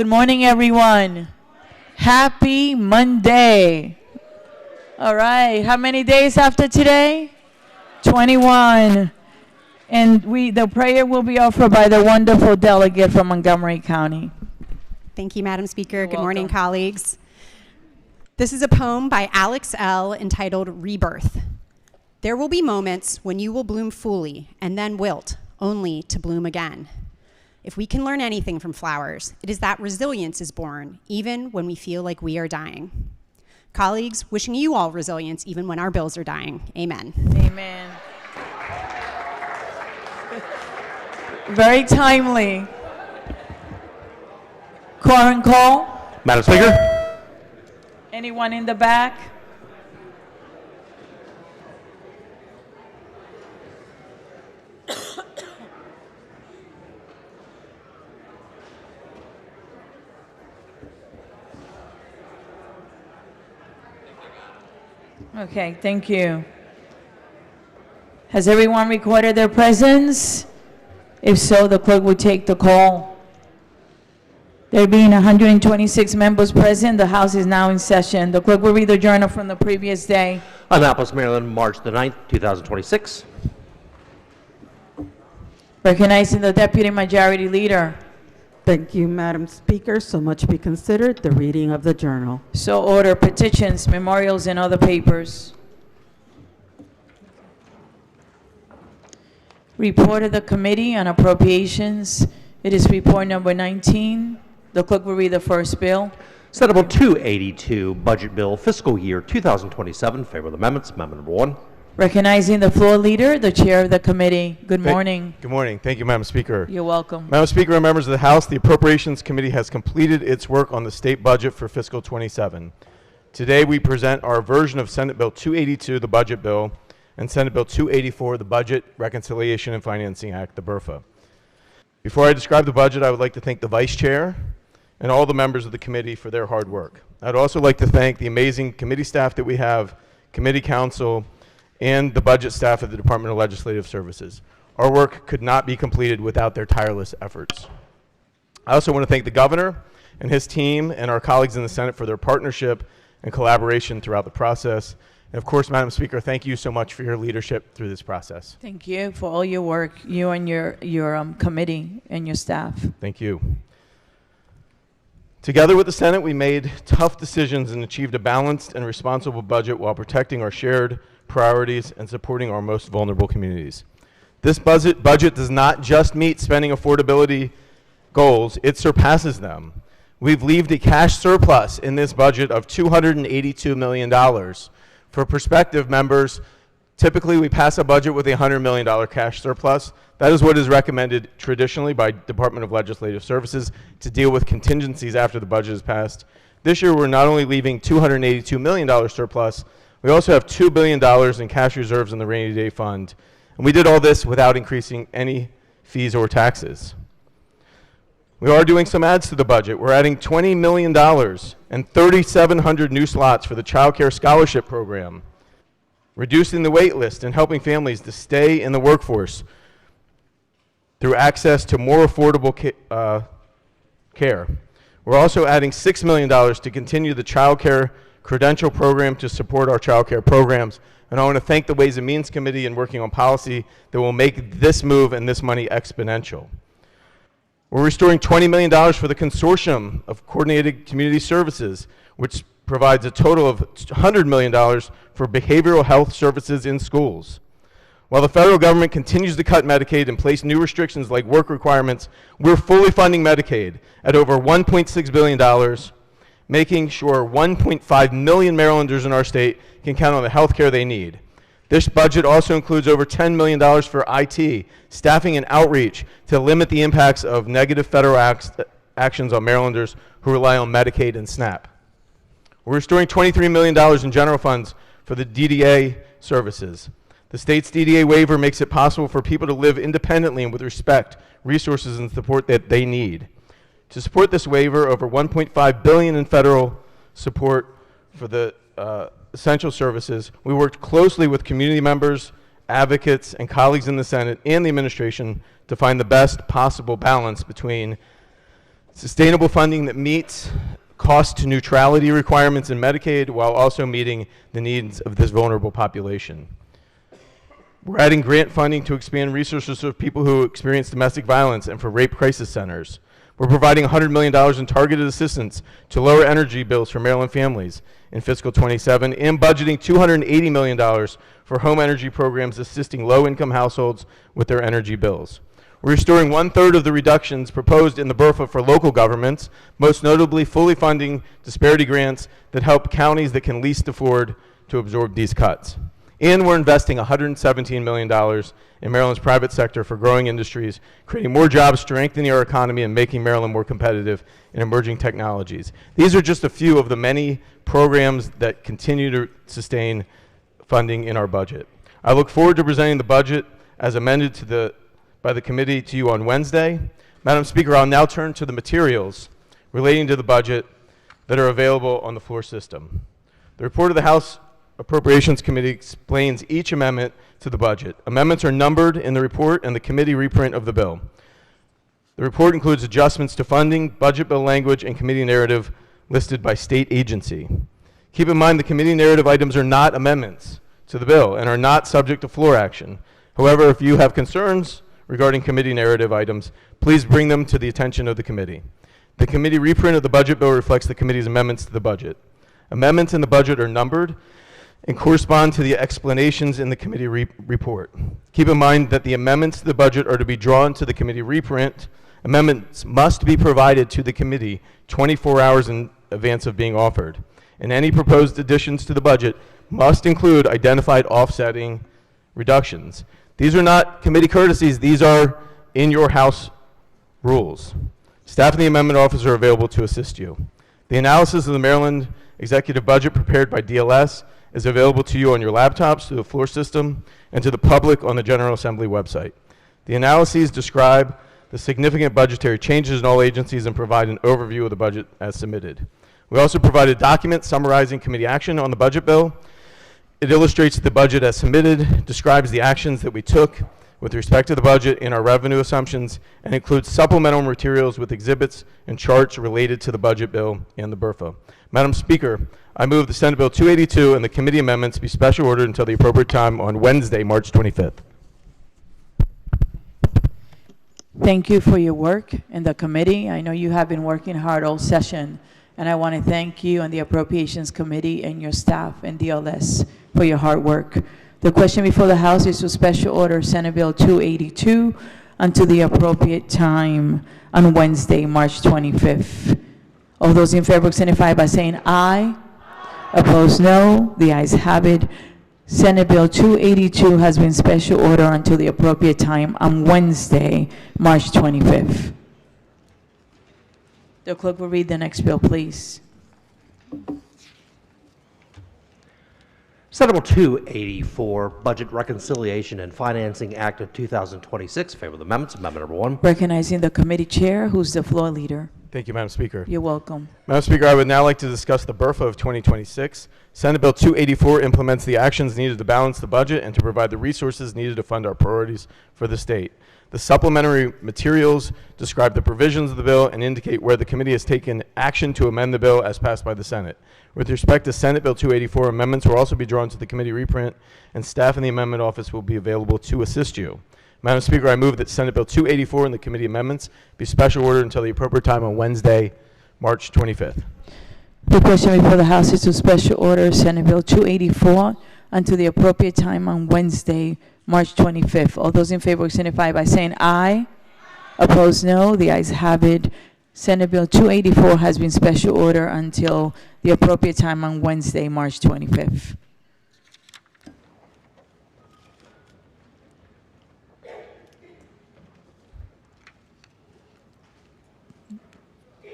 Good morning, everyone. Happy Monday. All right, how many days after today? 21. And the prayer will be offered by the wonderful delegate from Montgomery County. Thank you, Madam Speaker. Good welcome. morning, colleagues. This is a poem by Alex L. entitled Rebirth. There will be moments when you will bloom fully and then wilt, only to bloom again. If we can learn anything from flowers, it is that resilience is born, even when we feel like we are dying. Colleagues, wishing you all resilience even when our bills are dying. Amen. Amen. Very timely. Quorum call. Madam Speaker. Anyone in the back? Okay, thank you. Has everyone recorded their presence? If so, the clerk will take the call. There being 126 members present, the House is now in session. The clerk will read the journal from the previous day. Annapolis, Maryland, March the 9th, 2026. Recognizing the Deputy Majority Leader. Thank you, Madam Speaker. So much be considered. The reading of the journal. So order petitions, memorials, and other papers. Report of the Committee on Appropriations. It is report number 19. The clerk will read the first bill. Senate Bill 282, Budget Bill, Fiscal Year 2027. Favorable amendments. Amendment number 1. Recognizing the floor leader, the chair of the committee. Good morning. Good morning. Thank you, Madam Speaker. You're welcome. Madam Speaker and members of the House, the Appropriations Committee has completed its work on the state budget for fiscal 27. Today, we present our version of Senate Bill 282, the Budget Bill, and Senate Bill 284, the Budget Reconciliation and Financing Act, the BRFA. Before I describe the budget, I would like to thank the Vice Chair and all the members of the committee for their hard work. I'd also like to thank the amazing committee staff that we have, committee counsel, and the budget staff of the Department of Legislative Services. Our work could not be completed without their tireless efforts. I also want to thank the governor and his team and our colleagues in the Senate for their partnership and collaboration throughout the process. And of course, Madam Speaker, thank you so much for your leadership through this process. Thank you for all your work, you and your committee and your staff. Thank you. Together with the Senate, we made tough decisions and achieved a balanced and responsible budget while protecting our shared priorities and supporting our most vulnerable communities. This budget does not just meet spending affordability goals, it surpasses them. We've left a cash surplus in this budget of $282 million. For perspective, members, typically we pass a budget with a $100 million cash surplus. That is what is recommended traditionally by Department of Legislative Services to deal with contingencies after the budget is passed. This year, we're not only leaving $282 million surplus, we also have $2 billion in cash reserves in the rainy day fund. And we did all this without increasing any fees or taxes. We are doing some adds to the budget. We're adding $20 million and 3,700 new slots for the Child Care Scholarship Program, reducing the wait list and helping families to stay in the workforce through access to more affordable care. We're also adding $6 million to continue the Child Care Credential Program to support our child care programs. And I want to thank the Ways and Means Committee in working on policy that will make this move and this money exponential. We're restoring $20 million for the Consortium of Coordinated Community Services, which provides a total of $100 million for behavioral health services in schools. While the federal government continues to cut Medicaid and place new restrictions like work requirements, we're fully funding Medicaid at over $1.6 billion, making sure 1.5 million Marylanders in our state can count on the health care they need. This budget also includes over $10 million for IT, staffing, and outreach to limit the impacts of negative federal actions on Marylanders who rely on Medicaid and SNAP. We're restoring $23 million in general funds for the DDA services. The state's DDA waiver makes it possible for people to live independently and with respect, resources, and support that they need. To support this waiver, over $1.5 billion in federal support for the essential services, we worked closely with community members, advocates, and colleagues in the Senate and the administration to find the best possible balance between Sustainable funding that meets cost neutrality requirements in Medicaid while also meeting the needs of this vulnerable population. We're adding grant funding to expand resources for people who experience domestic violence and for rape crisis centers. We're providing $100 million in targeted assistance to lower energy bills for Maryland families in fiscal 27 and budgeting $280 million for home energy programs assisting low-income households with their energy bills. We're restoring 1/3 of the reductions proposed in the BRFA for local governments, most notably fully funding disparity grants that help counties that can least afford to absorb these cuts. And we're investing $117 million in Maryland's private sector for growing industries, creating more jobs, strengthening our economy, and making Maryland more competitive in emerging technologies. These are just a few of the many programs that continue to sustain funding in our budget. I look forward to presenting the budget as amended by the committee to you on Wednesday. Madam Speaker, I'll now turn to the materials relating to the budget that are available on the floor system. The report of the House Appropriations Committee explains each amendment to the budget. Amendments are numbered in the report and the committee reprint of the bill. The report includes adjustments to funding, budget bill language, and committee narrative listed by state agency. Keep in mind the committee narrative items are not amendments to the bill and are not subject to floor action. However, if you have concerns regarding committee narrative items, please bring them to the attention of the committee. The committee reprint of the budget bill reflects the committee's amendments to the budget. Amendments in the budget are numbered and correspond to the explanations in the committee report. Keep in mind that the amendments to the budget are to be drawn to the committee reprint. Amendments must be provided to the committee 24 hours in advance of being offered. And any proposed additions to the budget must include identified offsetting reductions. These are not committee courtesies, these are in your House rules. Staff and the amendment office are available to assist you. The analysis of the Maryland executive budget prepared by DLS is available to you on your laptops, through the floor system, and to the public on the General Assembly website. The analyses describe the significant budgetary changes in all agencies and provide an overview of the budget as submitted. We also provide a document summarizing committee action on the budget bill. It illustrates the budget as submitted, describes the actions that we took with respect to the budget and our revenue assumptions, and includes supplemental materials with exhibits and charts related to the budget bill and the BRFA. Madam Speaker, I move the Senate Bill 282 and the committee amendments be special ordered until the appropriate time on Wednesday, March 25th. Thank you for your work in the committee. I know you have been working hard all session, and I want to thank you and the Appropriations Committee and your staff and DLS for your hard work. The question before the House is to special order Senate Bill 282 until the appropriate time on Wednesday, March 25th. All those in favor signify by saying aye. Opposed, no. The ayes have it. Senate Bill 282 has been special order until the appropriate time on Wednesday, March 25th. The clerk will read the next bill, please. Senate Bill 284, Budget Reconciliation and Financing Act of 2026. Favor the amendments. Amendment number 1. Recognizing the committee chair, who's the floor leader. Thank you, Madam Speaker. You're welcome. Madam Speaker, I would now like to discuss the BRFA of 2026. Senate Bill 284 implements the actions needed to balance the budget and to provide the resources needed to fund our priorities for the state. The supplementary materials describe the provisions of the bill and indicate where the committee has taken action to amend the bill as passed by the Senate. With respect to Senate Bill 284, amendments will also be drawn to the committee reprint, and staff in the amendment office will be available to assist you. Madam Speaker, I move that Senate Bill 284 and the committee amendments be special ordered until the appropriate time on Wednesday, March 25th. The question before the House is to special order Senate Bill 284 until the appropriate time on Wednesday, March 25th. All those in favor signify by saying aye. Opposed, no. The ayes have it. Senate Bill 284 has been special order until the appropriate time on Wednesday, March 25th.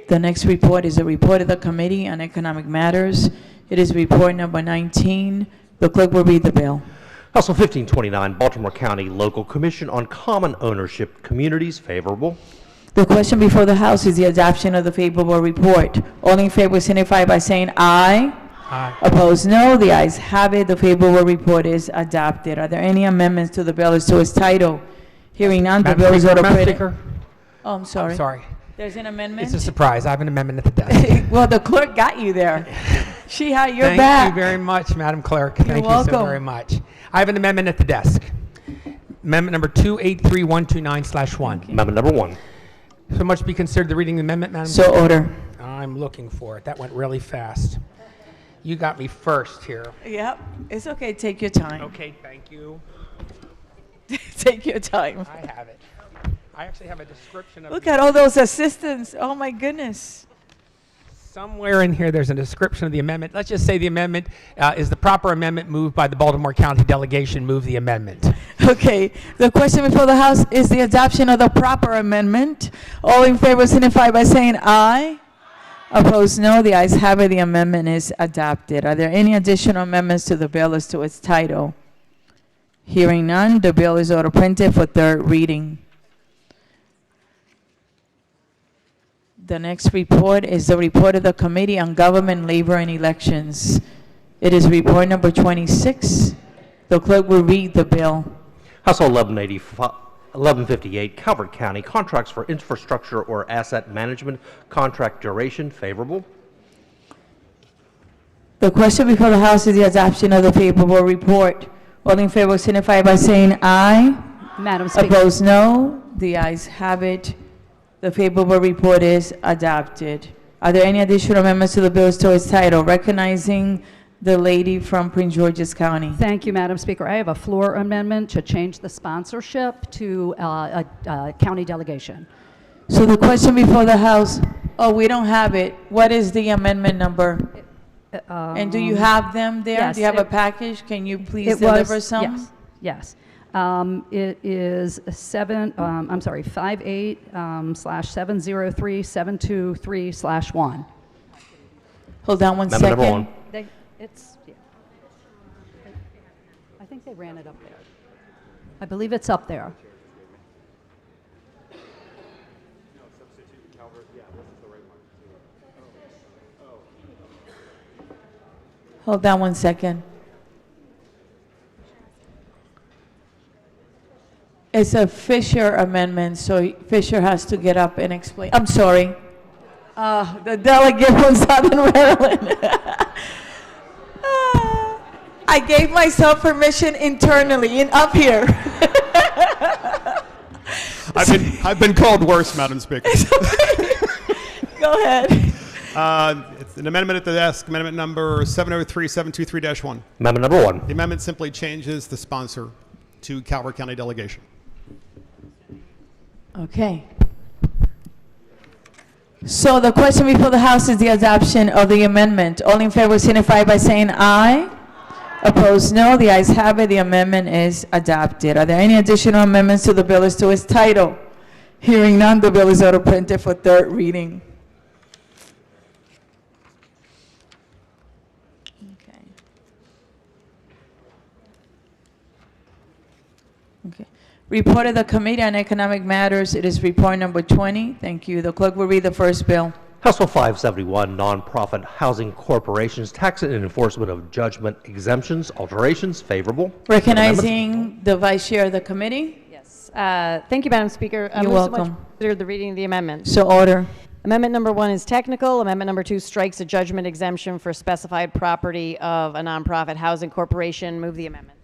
The next report is a report of the Committee on Economic Matters. It is report number 19. The clerk will read the bill. House Bill 1529, Baltimore County Local Commission on Common Ownership Communities. Favorable. The question before the House is the adoption of the favorable report. All in favor signify by saying aye. Aye. Opposed, no. The ayes have it. The favorable report is adopted. Are there any amendments to the bill as to its title? Hearing none, the bill is ordered. Madam Speaker, Oh, I'm sorry. I'm sorry. There's an amendment? It's a surprise. I have an amendment at the desk. Well, the clerk got you there. She had your Thank back. you very much, Madam Clerk. Thank you so welcome. very much. I have an amendment at the desk. Amendment number 283129/1. Amendment number 1. So much be considered the reading of the amendment, Madam So order. I'm looking for it. That went really fast. You got me first here. Yep, it's okay, take your time. Okay, thank you. Take your time. I have it. I actually have a description of Look at all those assistants, oh my goodness. somewhere in here. There's a description of the amendment. Let's just say the amendment is the proper amendment moved by the Baltimore County delegation. Move the amendment. Okay, the question before the House is the adoption of the proper amendment. All in favor signify by saying aye. Opposed, no. The ayes have it. The amendment is adopted. Are there any additional amendments to the bill as to its title? Hearing none, the bill is order printed for third reading. The next report is the report of the Committee on Government, Labor, and Elections. It is report number 26. The clerk will read the bill. House Bill 1158, Calvert County, contracts for infrastructure or asset management, contract duration, favorable. The question before the House is the adoption of the favorable report. All in favor signify by saying aye. Madam Speaker. Opposed, no. The ayes have it. The favorable report is adopted. Are there any additional amendments to the bill as to its title? Recognizing the lady from Prince George's County. Thank you, Madam Speaker. I have a floor amendment to change the sponsorship to a county delegation. So the question before the House, oh, we don't have it. What is the amendment number? And do you have them there? yes, Do you have a it- package? Can you please It deliver was, some? yes, yes. It is 58/703/723/1. Hold on one Amendment number second. 1. I think they ran it up there. I believe it's up there. Hold on one second. It's a Fisher amendment, so Fisher has to get up and explain. I'm sorry. The delegate from Southern Maryland. I gave myself permission internally and up here. I've been called worse, Madam Speaker. Go ahead. It's an amendment at the desk, amendment number 703-723-1. Amendment number 1. The amendment simply changes the sponsor to Calvert County delegation. Okay. So the question before the House is the adoption of the amendment. All in favor signify by saying aye. Opposed, no. The ayes have it. The amendment is adopted. Are there any additional amendments to the bill as to its title? Hearing none, the bill is order printed for third reading. Okay. Okay. Report of the Committee on Economic Matters. It is report number 20. Thank you. The clerk will read the first bill. House Bill 571, nonprofit housing corporations, tax and enforcement of judgment exemptions, alterations, favorable. Recognizing the Vice Chair of the Committee. Yes. Thank you, Madam Speaker. You're Move so much welcome. consider the reading of the amendment. So order. Amendment number 1 is technical. Amendment number 2 strikes a judgment exemption for specified property of a nonprofit housing corporation. Move the amendment.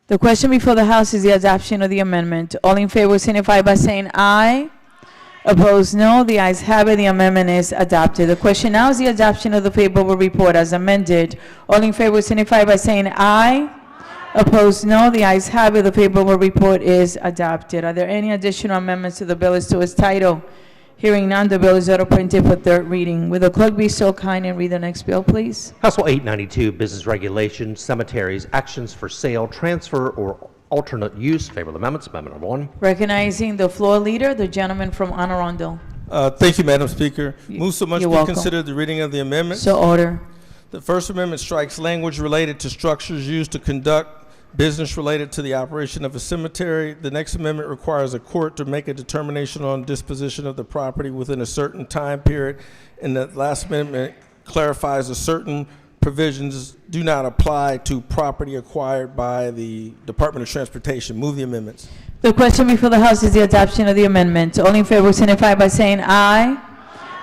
The question before the House is the adoption of the amendment. All in favor signify by saying aye. Opposed, no. The ayes have it. The amendment is adopted. The question now is the adoption of the favorable report as amended. All in favor signify by saying aye. Opposed, no. The ayes have it. The favorable report is adopted. Are there any additional amendments to the bill as to its title? Hearing none, the bill is order printed for third reading. Will the clerk be so kind and read the next bill, please? House Bill 892, business regulation, cemeteries, actions for sale, transfer, or alternate use, favorable amendments. Amendment number 1. Recognizing the floor leader, the gentleman from Anne Arundel. Thank you, Madam Speaker. Move so much You're be welcome. considered the reading of the amendment. So order. The First Amendment strikes language related to structures used to conduct business related to the operation of a cemetery. The next amendment requires a court to make a determination on disposition of the property within a certain time period. And the last amendment clarifies that certain provisions do not apply to property acquired by the Department of Transportation. Move the amendments. The question before the House is the adoption of the amendment. All in favor signify by saying aye.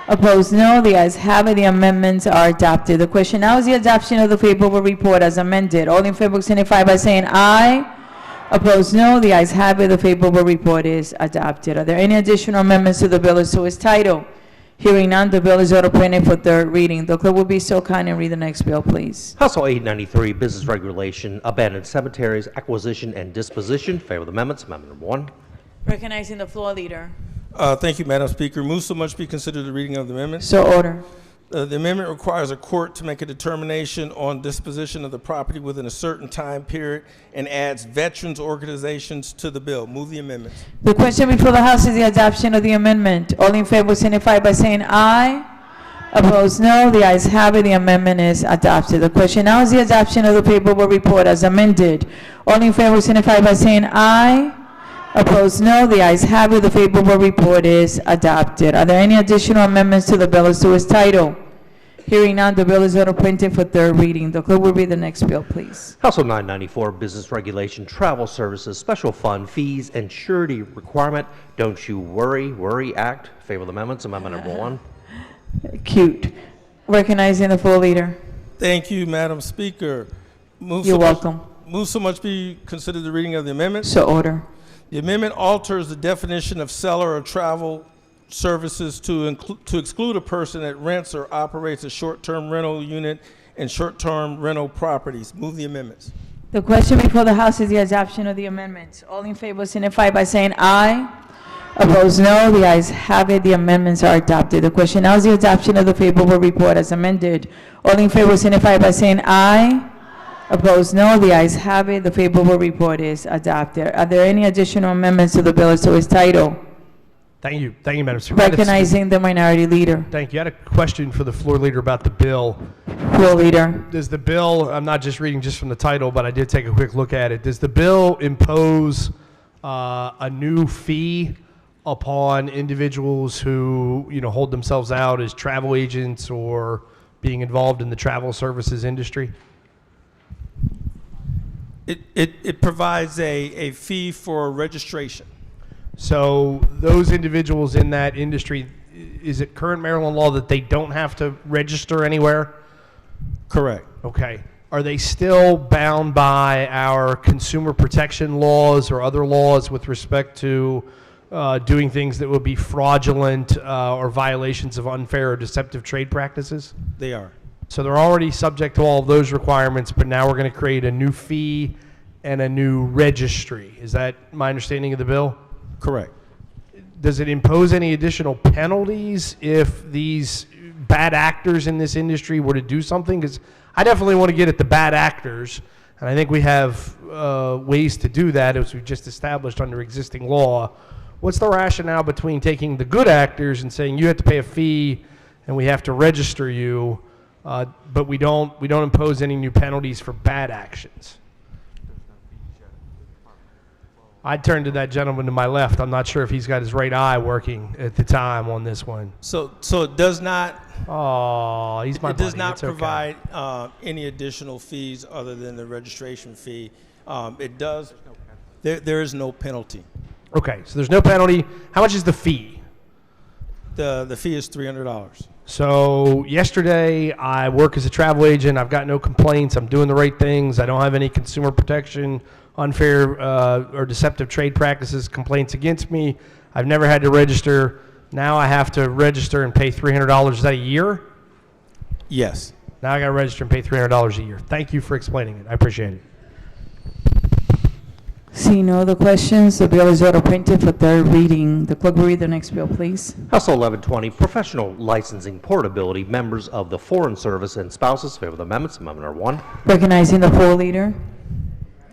Opposed, no. The ayes have it. The amendments are adopted. The question now is the adoption of the favorable report as amended. All in favor signify by saying aye. Opposed, no. The ayes have it. The favorable report is adopted. Are there any additional amendments to the bill as to its title? Hearing none, the bill is ordered printed for third reading. The clerk will be so kind and read the next bill, please. House Bill 893, Business Regulation, Abandoned Cemeteries, Acquisition and Disposition. Favor the amendments. Amendment number 1. Recognizing the floor leader. Thank you, Madam Speaker. Move so much be considered the reading of the amendment. So order. The amendment requires a court to make a determination on disposition of the property within a certain time period and adds veterans organizations to the bill. Move the amendment. The question before the House is the adoption of the amendment. All in favor signify by saying aye. Opposed, no. The ayes have it. The amendment is adopted. The question now is the adoption of the favorable report as amended. All in favor signify by saying aye. Opposed, no. The ayes have it. The favorable report is adopted. Are there any additional amendments to the bill as to its title? Hearing none, the bill is ordered printed for third reading. The clerk will read the next bill, please. House Bill 994, Business Regulation, Travel Services, Special Fund, Fees and Surety Requirement. Don't You Worry Act. Favor the amendments. Amendment number 1. Cute. Recognizing the floor leader. Thank you, Madam Speaker. You're welcome. Move so much be considered the reading of the amendment. So order. The amendment alters the definition of seller or travel services to exclude a person that rents or operates a short-term rental unit and short-term rental properties. Move the amendments. The question before the House is the adoption of the amendments. All in favor signify by saying aye. Opposed, no. The ayes have it. The amendments are adopted. The question now is the adoption of the favorable report as amended. All in favor signify by saying aye. Opposed, no. The ayes have it. The favorable report is adopted. Are there any additional amendments to the bill as to its title? Thank you, Madam Speaker. Recognizing the minority leader. Thank you. I had a question for the floor leader about the bill. Floor leader. Does the bill, I'm not just reading just from the title, but I did take a quick look at it. Does the bill impose a new fee upon individuals who, hold themselves out as travel agents or being involved in the travel services industry? It provides a fee for registration. So those individuals in that industry, is it current Maryland law that they don't have to register anywhere? Correct. Okay. Are they still bound by our consumer protection laws or other laws with respect to doing things that would be fraudulent or violations of unfair or deceptive trade practices? They are. So they're already subject to all of those requirements, but now we're going to create a new fee and a new registry. Is that my understanding of the bill? Correct. Does it impose any additional penalties if these bad actors in this industry were to do something? Because I definitely want to get at the bad actors, and I think we have ways to do that as we've just established under existing law. What's the rationale between taking the good actors and saying you have to pay a fee and we have to register you, but we don't impose any new penalties for bad actions? I'd turn to that gentleman to my left. I'm not sure if he's got his right eye working at the time on this one. So it does not. Oh, he's my buddy. It does not It's okay. provide any additional fees other than the registration fee. It does. There is no penalty. Okay, so there's no penalty. How much is the fee? The fee is $300. So yesterday, I work as a travel agent. I've got no complaints. I'm doing the right things. I don't have any consumer protection, unfair or deceptive trade practices complaints against me. I've never had to register. Now I have to register and pay $300. Is that a year? Yes. Now I got to register and pay $300 a year. Thank you for explaining it. I appreciate it. See no other questions. The bill is ordered printed for third reading. The clerk will read the next bill, please. House Bill 1120, Professional Licensing Portability, Members of the Foreign Service and Spouses. Favor the amendments. Amendment number 1. Recognizing the floor leader.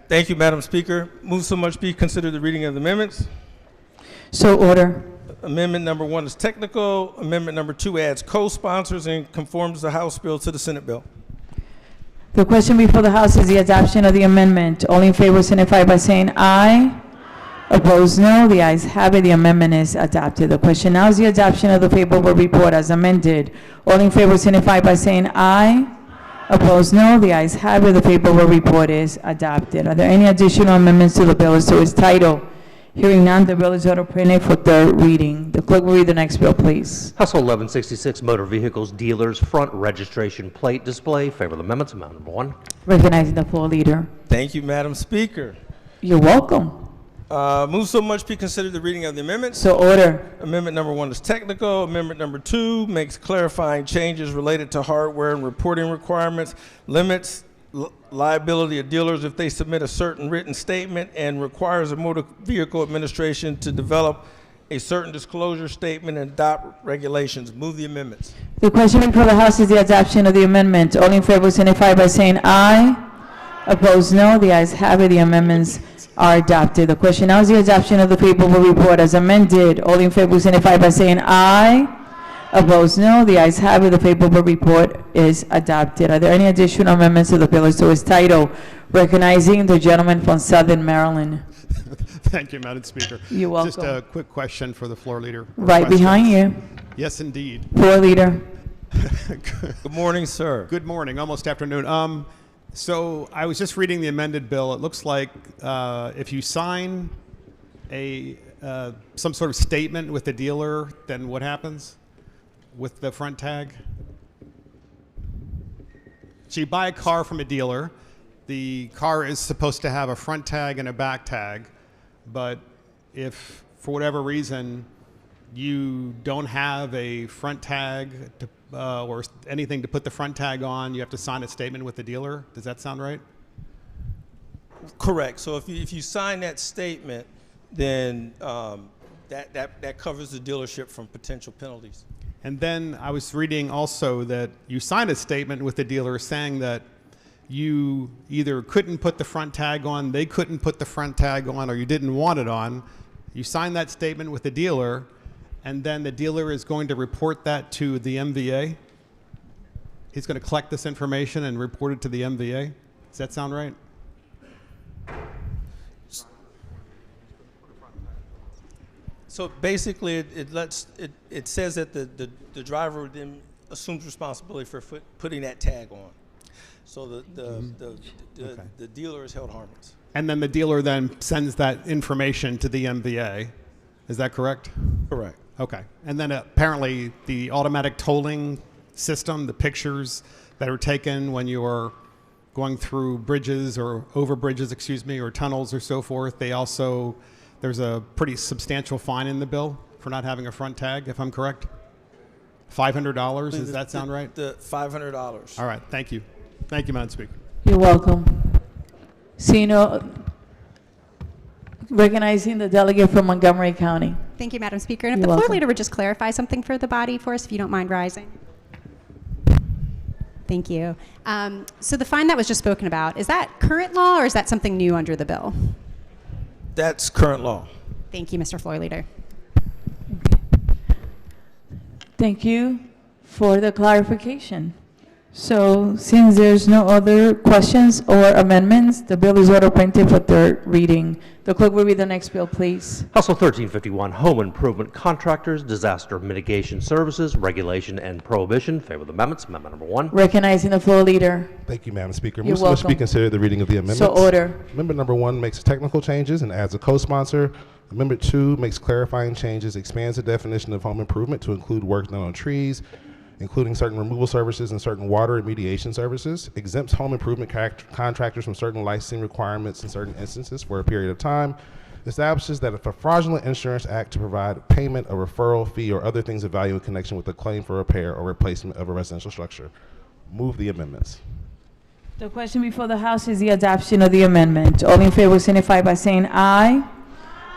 Thank you, Madam Speaker. Move so much be considered the reading of the amendments. So order. Amendment number 1 is technical. Amendment number 2 adds co-sponsors and conforms the House bill to the Senate bill. The question before the House is the adoption of the amendment. All in favor signify by saying aye. Opposed, no. The ayes have it. The amendment is adopted. The question now is the adoption of the favorable report as amended. All in favor signify by saying aye. Opposed, no. The ayes have it. The favorable report is adopted. Are there any additional amendments to the bill as to its title? Hearing none, the bill is ordered printed for third reading. The clerk will read the next bill, please. House Bill 1166, motor vehicles dealers front registration plate display. Favorable amendments. Amendment number 1. Recognizing the floor leader. Thank you, Madam Speaker. You're welcome. Move so much be considered the reading of the amendments. So order. Amendment number 1 is technical. Amendment number 2 makes clarifying changes related to hardware and reporting requirements, limits liability of dealers if they submit a certain written statement, and requires a motor vehicle administration to develop a certain disclosure statement and adopt regulations. Move the amendments. The question before the House is the adoption of the amendment. All in favor signify by saying aye. Opposed, no. The ayes have it. The amendments are adopted. The question now is the adoption of the favorable report as amended. All in favor signify by saying aye. Opposed, no. The ayes have it. The favorable report is adopted. Are there any additional amendments to the bill as to its title? Recognizing the gentleman from Southern Maryland. Thank you, Madam Speaker. You're welcome. Just a quick question for the floor leader. Right behind you. Yes, indeed. Floor leader. Good morning, sir. Good morning, almost afternoon. So I was just reading the amended bill. It looks like if you sign some sort of statement with the dealer, then what happens with the front tag? So you buy a car from a dealer. The car is supposed to have a front tag and a back tag, but if for whatever reason you don't have a front tag to, or anything to put the front tag on, you have to sign a statement with the dealer. Does that sound right? Correct. So if you sign that statement, then that covers the dealership from potential penalties. And then I was reading also that you signed a statement with the dealer saying that you either couldn't put the front tag on, they couldn't put the front tag on, or you didn't want it on. You signed that statement with the dealer, and then the dealer is going to report that to the MVA. He's going to collect this information and report it to the MVA. Does that sound right? So basically, it says that the driver then assumes responsibility for putting that tag on. So the dealer is held harmless. And then the dealer then sends that information to the MVA. Is that correct? Correct. Okay. And then apparently the automatic tolling system, the pictures that are taken when you are going through bridges or over bridges, or tunnels or so forth, there's a pretty substantial fine in the bill for not having a front tag, if I'm correct? $500, does that sound right? The $500. All right, thank you. Thank you, Madam Speaker. You're welcome. Recognizing the delegate from Montgomery County. Thank you, Madam Speaker. And if You're the floor welcome. leader would just clarify something for the body for us, if you don't mind rising. Thank you. So the fine that was just spoken about, is that current law or is that something new under the bill? That's current law. Thank you, Mr. Floor Leader. Thank you for the clarification. So since there's no other questions or amendments, the bill is ordered printed for third reading. The clerk will read the next bill, please. House Bill 1351, home improvement contractors, disaster mitigation services, regulation and prohibition. Favorable amendments. Amendment number 1. Recognizing the floor leader. Thank you, Madam Speaker. You're Move so much be welcome. considered the reading of the amendments. So order. Amendment number 1 makes technical changes and adds a co-sponsor. Amendment 2 makes clarifying changes, expands the definition of home improvement to include work done on trees, including certain removal services and certain water remediation services, exempts home improvement contractors from certain licensing requirements in certain instances for a period of time, establishes that if a fraudulent insurance act to provide payment, a referral fee, or other things of value in connection with a claim for repair or replacement of a residential structure. Move the amendments. The question before the House is the adoption of the amendment. All in favor signify by saying aye.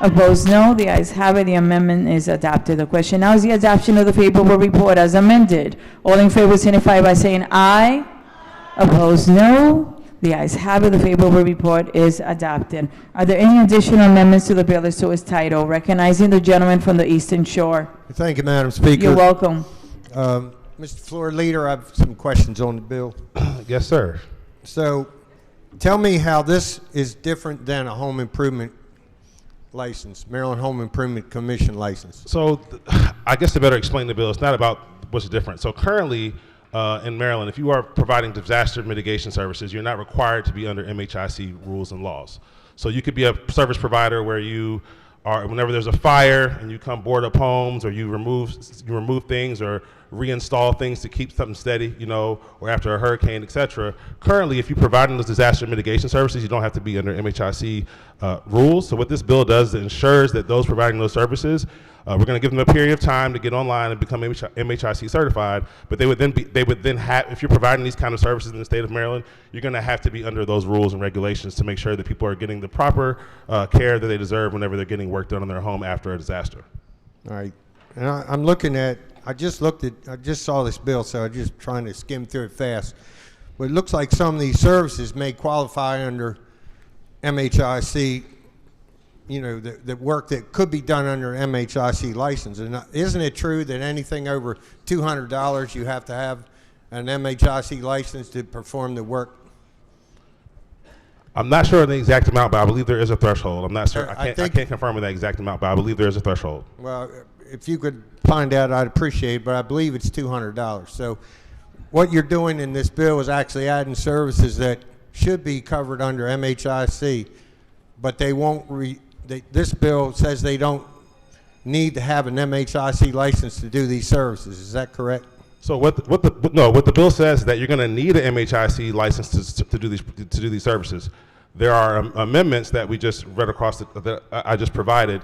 Opposed, no. The ayes have it. The amendment is adopted. The question now is the adoption of the favorable report as amended. All in favor signify by saying aye. Opposed, no. The ayes have it. The favorable report is adopted. Are there any additional amendments to the bill as to its title? Recognizing the gentleman from the Eastern Shore. Thank you, Madam Speaker. You're welcome. Mr. Floor Leader, I have some questions on the bill. Yes, sir. So tell me how this is different than a home improvement license, Maryland Home Improvement Commission license. So I guess to better explain the bill, it's not about what's different. So currently in Maryland, if you are providing disaster mitigation services, you're not required to be under MHIC rules and laws. So you could be a service provider where you or whenever there's a fire and you come board up homes, or you remove things or reinstall things to keep something steady, you know, or after a hurricane, etc. Currently, if you're providing those disaster mitigation services, you don't have to be under MHIC rules. So what this bill does is it ensures that those providing those services, we're going to give them a period of time to get online and become MHIC certified, but they would then have, if you're providing these kind of services in the state of Maryland, you're going to have to be under those rules and regulations to make sure that people are getting the proper care that they deserve whenever they're getting work done on their home after a disaster. All right. And I'm looking at, I just saw this bill, so I'm just trying to skim through it fast. But it looks like some of these services may qualify under MHIC, you know, the work that could be done under MHIC license. And isn't it true that anything over $200 you have to have an MHIC license to perform the work? I'm not sure of the exact amount, but I believe there is a threshold. I'm not sure. I can't confirm with that exact amount, but I believe there is a threshold. Well, if you could find out, I'd appreciate it, but I believe it's $200. So what you're doing in this bill is actually adding services that should be covered under MHIC, but they won't this bill says they don't need to have an MHIC license to do these services. Is that correct? So what the bill says is that you're going to need an MHIC license to do these services. There are amendments that we just read across that I just provided.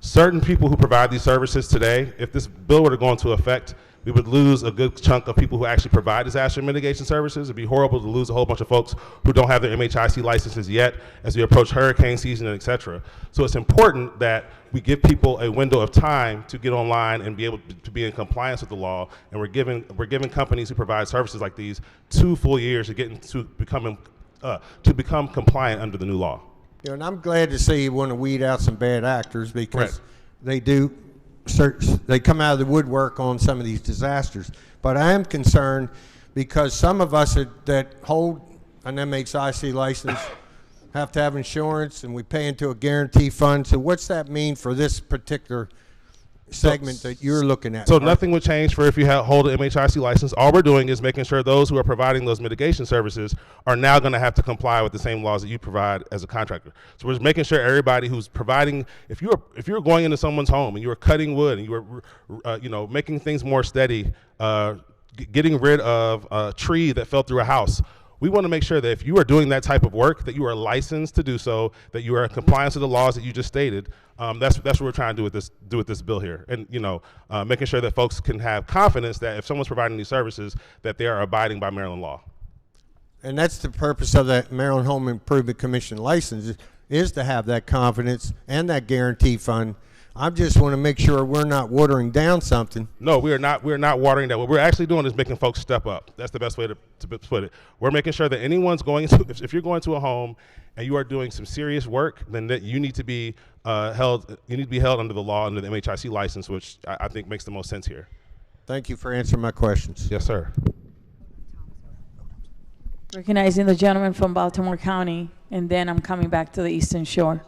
Certain people who provide these services today, if this bill were to go into effect, we would lose a good chunk of people who actually provide disaster mitigation services. It'd be horrible to lose a whole bunch of folks who don't have their MHIC licenses yet as we approach hurricane season, and et cetera. So it's important that we give people a window of time to get online and be able to be in compliance with the law. And we're giving companies who provide services like these 2 full years to get into become compliant under the new law. You know, and I'm glad to see you want to weed out some bad actors, because they come out of the woodwork on some of these disasters. But I am concerned because some of us that hold an MHIC license have to have insurance, and we pay into a guarantee fund. So what's that mean for this particular segment that you're looking at? So nothing would change for if you hold an MHIC license. All we're doing is making sure those who are providing those mitigation services are now going to have to comply with the same laws that you provide as a contractor. So we're just making sure everybody who's providing, if you're going into someone's home and you are cutting wood and you are making things more steady, getting rid of a tree that fell through a house, we want to make sure that if you are doing that type of work, that you are licensed to do so, that you are in compliance with the laws that you just stated. That's what we're trying to do with this bill here, and making sure that folks can have confidence that if someone's providing these services, that they are abiding by Maryland law. And that's the purpose of that Maryland Home Improvement Commission license, is to have that confidence and that guarantee fund. I just want to make sure we're not watering down something. No, we're not watering down. What we're actually doing is making folks step up. That's the best way to put it. We're making sure that anyone's going to, if you're going to a home and you are doing some serious work, then that you need to be held under the law, under the MHIC license, which I think makes the most sense here. Thank you for answering my questions. Yes, sir. Recognizing the gentleman from Baltimore County, and then I'm coming back to the Eastern Shore.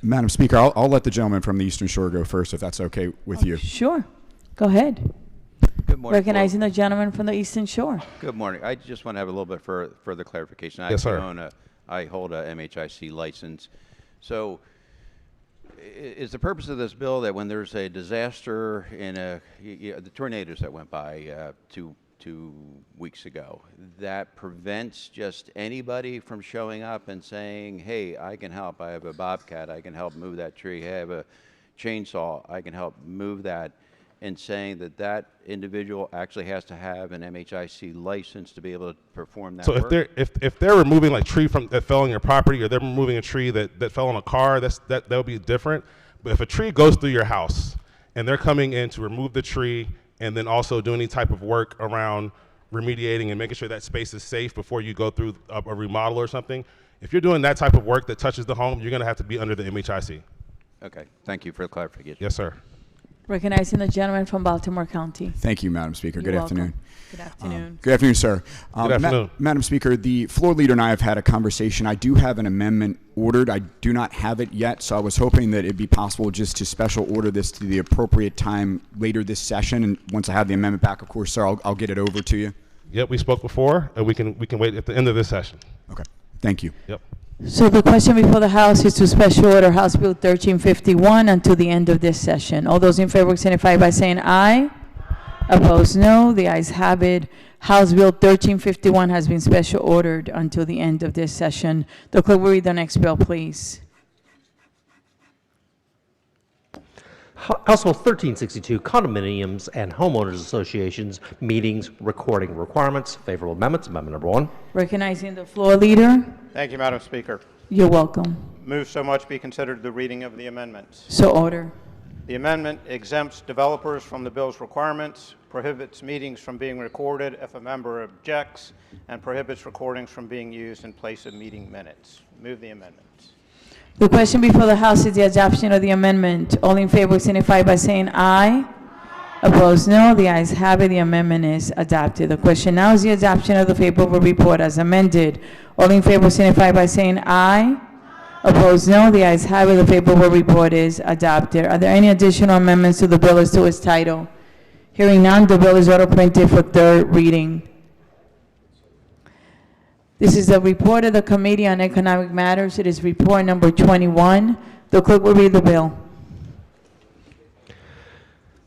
Madam Speaker, I'll let the gentleman from the Eastern Shore go first, if that's okay with you. Sure. Go ahead. Good morning. Recognizing the gentleman from the Eastern Shore. Good morning. I just want to have a little bit further clarification. Yes, sir. I hold a MHIC license. So is the purpose of this bill that when there's a disaster in the tornadoes that went by 2 weeks ago, that prevents just anybody from showing up and saying, hey, I can help. I have a bobcat. I can help move that tree. I have a chainsaw. I can help move that. And saying that individual actually has to have an MHIC license to be able to perform that work? So if they're removing like tree that fell on your property, or they're removing a tree that fell on a car, that would be different. But if a tree goes through your house and they're coming in to remove the tree and then also do any type of work around remediating and making sure that space is safe before you go through a remodel or something, if you're doing that type of work that touches the home, you're going to have to be under the MHIC. Okay. Thank you for the clarification. Yes, sir. Recognizing the gentleman from Baltimore County. Thank you, Madam Speaker. You're Good welcome. afternoon. Good afternoon. Good afternoon, sir. Good afternoon. Madam Speaker, the floor leader and I have had a conversation. I do have an amendment ordered. I do not have it yet, so I was hoping that it'd be possible just to special order this to the appropriate time later this session. And once I have the amendment back, of course, sir, I'll get it over to you. Yep, we spoke before, and we can wait at the end of this session. Okay. Thank you. Yep. So the question before the House is to special order House Bill 1351 until the end of this session. All those in favor signify by saying aye. Opposed, no. The ayes have it. House Bill 1351 has been special ordered until the end of this session. The clerk will read the next bill, please. House Bill 1362, condominiums and homeowners associations, meetings, recording requirements. Favorable amendments. Amendment number 1. Recognizing the floor leader. Thank you, Madam Speaker. You're welcome. Move so much be considered the reading of the amendments. So order. The amendment exempts developers from the bill's requirements, prohibits meetings from being recorded if a member objects, and prohibits recordings from being used in place of meeting minutes. Move the amendments. The question before the House is the adoption of the amendment. All in favor signify by saying aye. Opposed, no. The ayes have it. The amendment is adopted. The question now is the adoption of the favorable report as amended. All in favor signify by saying aye. Opposed, no. The ayes have it. The favorable report is adopted. Are there any additional amendments to the bill as to its title? Hearing none, the bill is auto printed for third reading. This is the report of the Committee on Economic Matters. It is report number 21. The clerk will read the bill.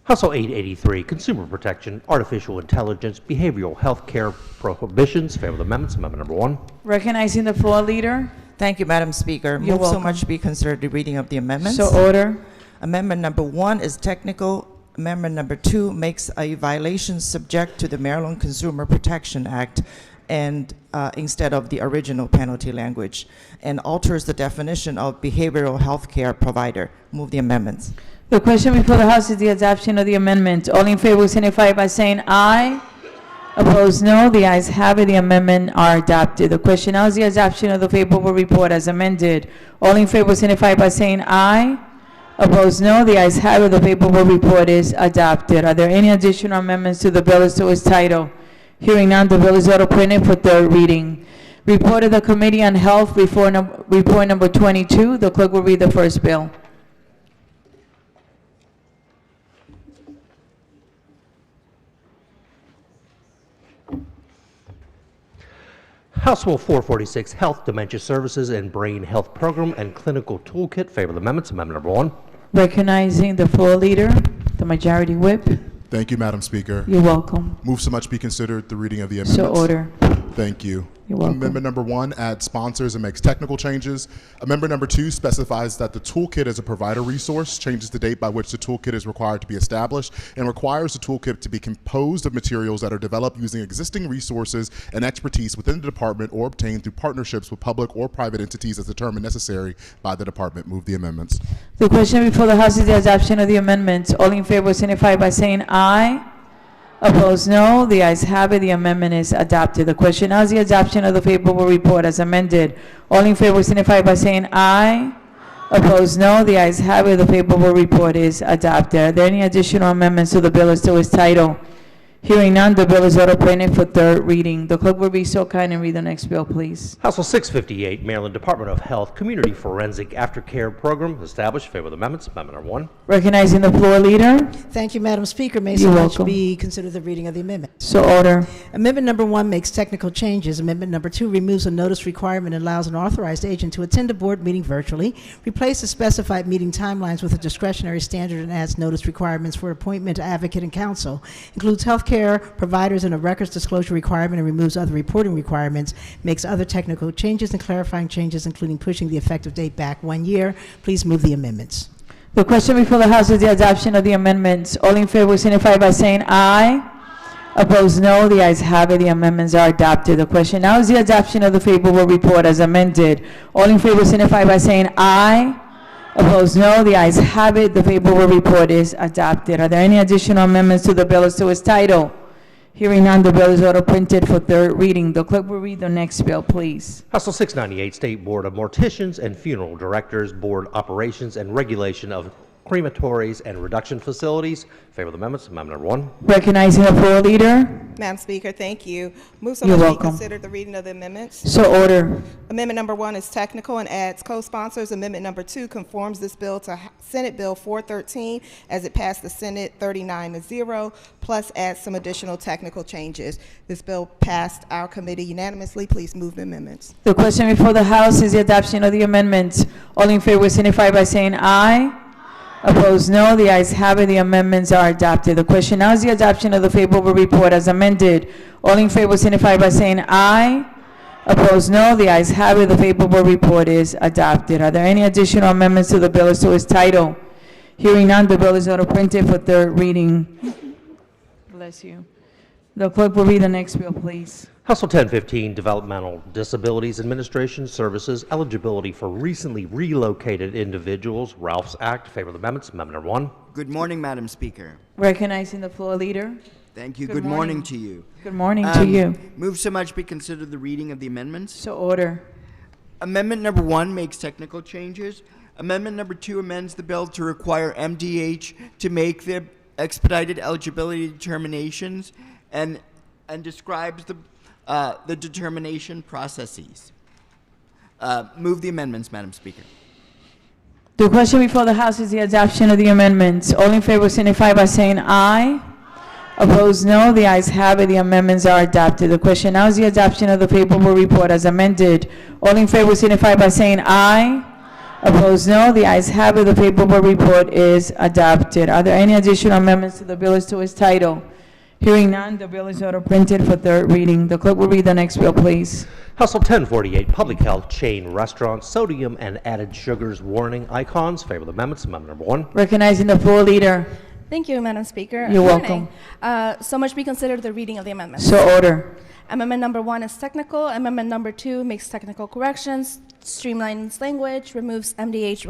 House Bill 883, consumer protection, artificial intelligence, behavioral health care prohibitions. Favorable amendments. Amendment number 1. Recognizing the floor leader. Thank you, Madam Speaker. You're Move so welcome. much be considered the reading of the amendments. So order. Amendment number 1 is technical. Amendment number 2 makes a violation subject to the Maryland Consumer Protection Act and instead of the original penalty language, and alters the definition of behavioral health care provider. Move the amendments. The question before the House is the adoption of the amendment. All in favor signify by saying aye. Opposed, no. The ayes have it. The amendment are adopted. The question now is the adoption of the favorable report as amended. All in favor signify by saying aye. Opposed, no. The ayes have it. The favorable report is adopted. Are there any additional amendments to the bill as to its title? Hearing none, the bill is auto printed for third reading. Report of the Committee on Health, report number 22. The clerk will read the first bill. House Bill 446, Health, Dementia Services, and Brain Health Program and Clinical Toolkit. Favorable amendments. Amendment number 1. Recognizing the floor leader, the Majority Whip. Thank you, Madam Speaker. You're welcome. Move so much be considered the reading of the amendments. So order. Thank you. You're welcome. Amendment number 1 adds sponsors and makes technical changes. Amendment number 2 specifies that the toolkit is a provider resource, changes the date by which the toolkit is required to be established, and requires the toolkit to be composed of materials that are developed using existing resources and expertise within the department or obtained through partnerships with public or private entities as determined necessary by the department. Move the amendments. The question before the House is the adoption of the amendments. All in favor signify by saying aye. Opposed, no. The ayes have it. The amendment is adopted. The question now is the adoption of the favorable report as amended. All in favor signify by saying aye. Opposed, no. The ayes have it. The favorable report is adopted. Are there any additional amendments to the bill as to its title? Hearing none, the bill is auto printed for third reading. The clerk will be so kind and read the next bill, please. House Bill 658, Maryland Department of Health Community Forensic Aftercare Program, established. Favorable amendments. Amendment number 1. Recognizing the floor leader. Thank you, Madam Speaker. May You're so much welcome. be considered the reading of the amendment. So order. Amendment number 1 makes technical changes. Amendment number 2 removes a notice requirement and allows an authorized agent to attend a board meeting virtually, replaces specified meeting timelines with a discretionary standard, and adds notice requirements for appointment, advocate, and counsel, includes healthcare providers and a records disclosure requirement, and removes other reporting requirements, makes other technical changes and clarifying changes, including pushing the effective date back 1 year. Please move the amendments. The question before the House is the adoption of the amendments. All in favor signify by saying aye. Opposed, no. The ayes have it. The amendments are adopted. The question now is the adoption of the favorable report as amended. All in favor signify by saying aye. Opposed, no. The ayes have it. The favorable report is adopted. Are there any additional amendments to the bill as to its title? Hearing none, the bill is auto printed for third reading. The clerk will read the next bill, please. House Bill 698, State Board of Morticians and Funeral Directors, Board Operations and Regulation of crematories, and reduction facilities. Favor the amendments. Amendment number 1. Recognizing the floor leader. Madam Speaker, thank you. Move so You're much be welcome. considered the reading of the amendments. So order. Amendment number 1 is technical and adds co-sponsors. Amendment number 2 conforms this bill to Senate Bill 413 as it passed the Senate 39-0, plus adds some additional technical changes. This bill passed our committee unanimously. Please move the amendments. The question before the House is the adoption of the amendments. All in favor signify by saying aye. Opposed, no. The ayes have it. The amendments are adopted. The question now is the adoption of the favorable report as amended. All in favor signify by saying aye. Opposed, no. The ayes have it. The favorable report is adopted. Are there any additional amendments to the bill as to its title? Hearing none, the bill is auto printed for third reading. Bless you. The clerk will read the next bill, please. House Bill 1015, Developmental Disabilities Administration Services, Eligibility for Recently Relocated Individuals, Ralph's Act. Favor the amendments. Amendment number 1. Good morning, Madam Speaker. Recognizing the floor leader. Thank you. Good Good morning morning. to you. Good morning to you. Move so much be considered the reading of the amendments. So order. Amendment number 1 makes technical changes. Amendment number 2 amends the bill to require MDH to make the expedited eligibility determinations and describes the determination processes. Move the amendments, Madam Speaker. The question before the House is the adoption of the amendments. All in favor signify by saying aye. Opposed, no. The ayes have it. The amendments are adopted. The question now is the adoption of the favorable report as amended. All in favor signify by saying aye. Opposed, no. The ayes have it. The favorable report is adopted. Are there any additional amendments to the bill as to its title? Hearing none, the bill is auto printed for third reading. The clerk will read the next bill, please. House Bill 1048, Public Health Chain Restaurants, Sodium and Added Sugars Warning Icons. Favor the amendments. Amendment number 1. Recognizing the floor leader. Thank you, Madam Speaker. You're Good welcome. morning. So much be considered the reading of the amendments. So order. Amendment number 1 is technical. Amendment number 2 makes technical corrections, streamlines language, removes MDH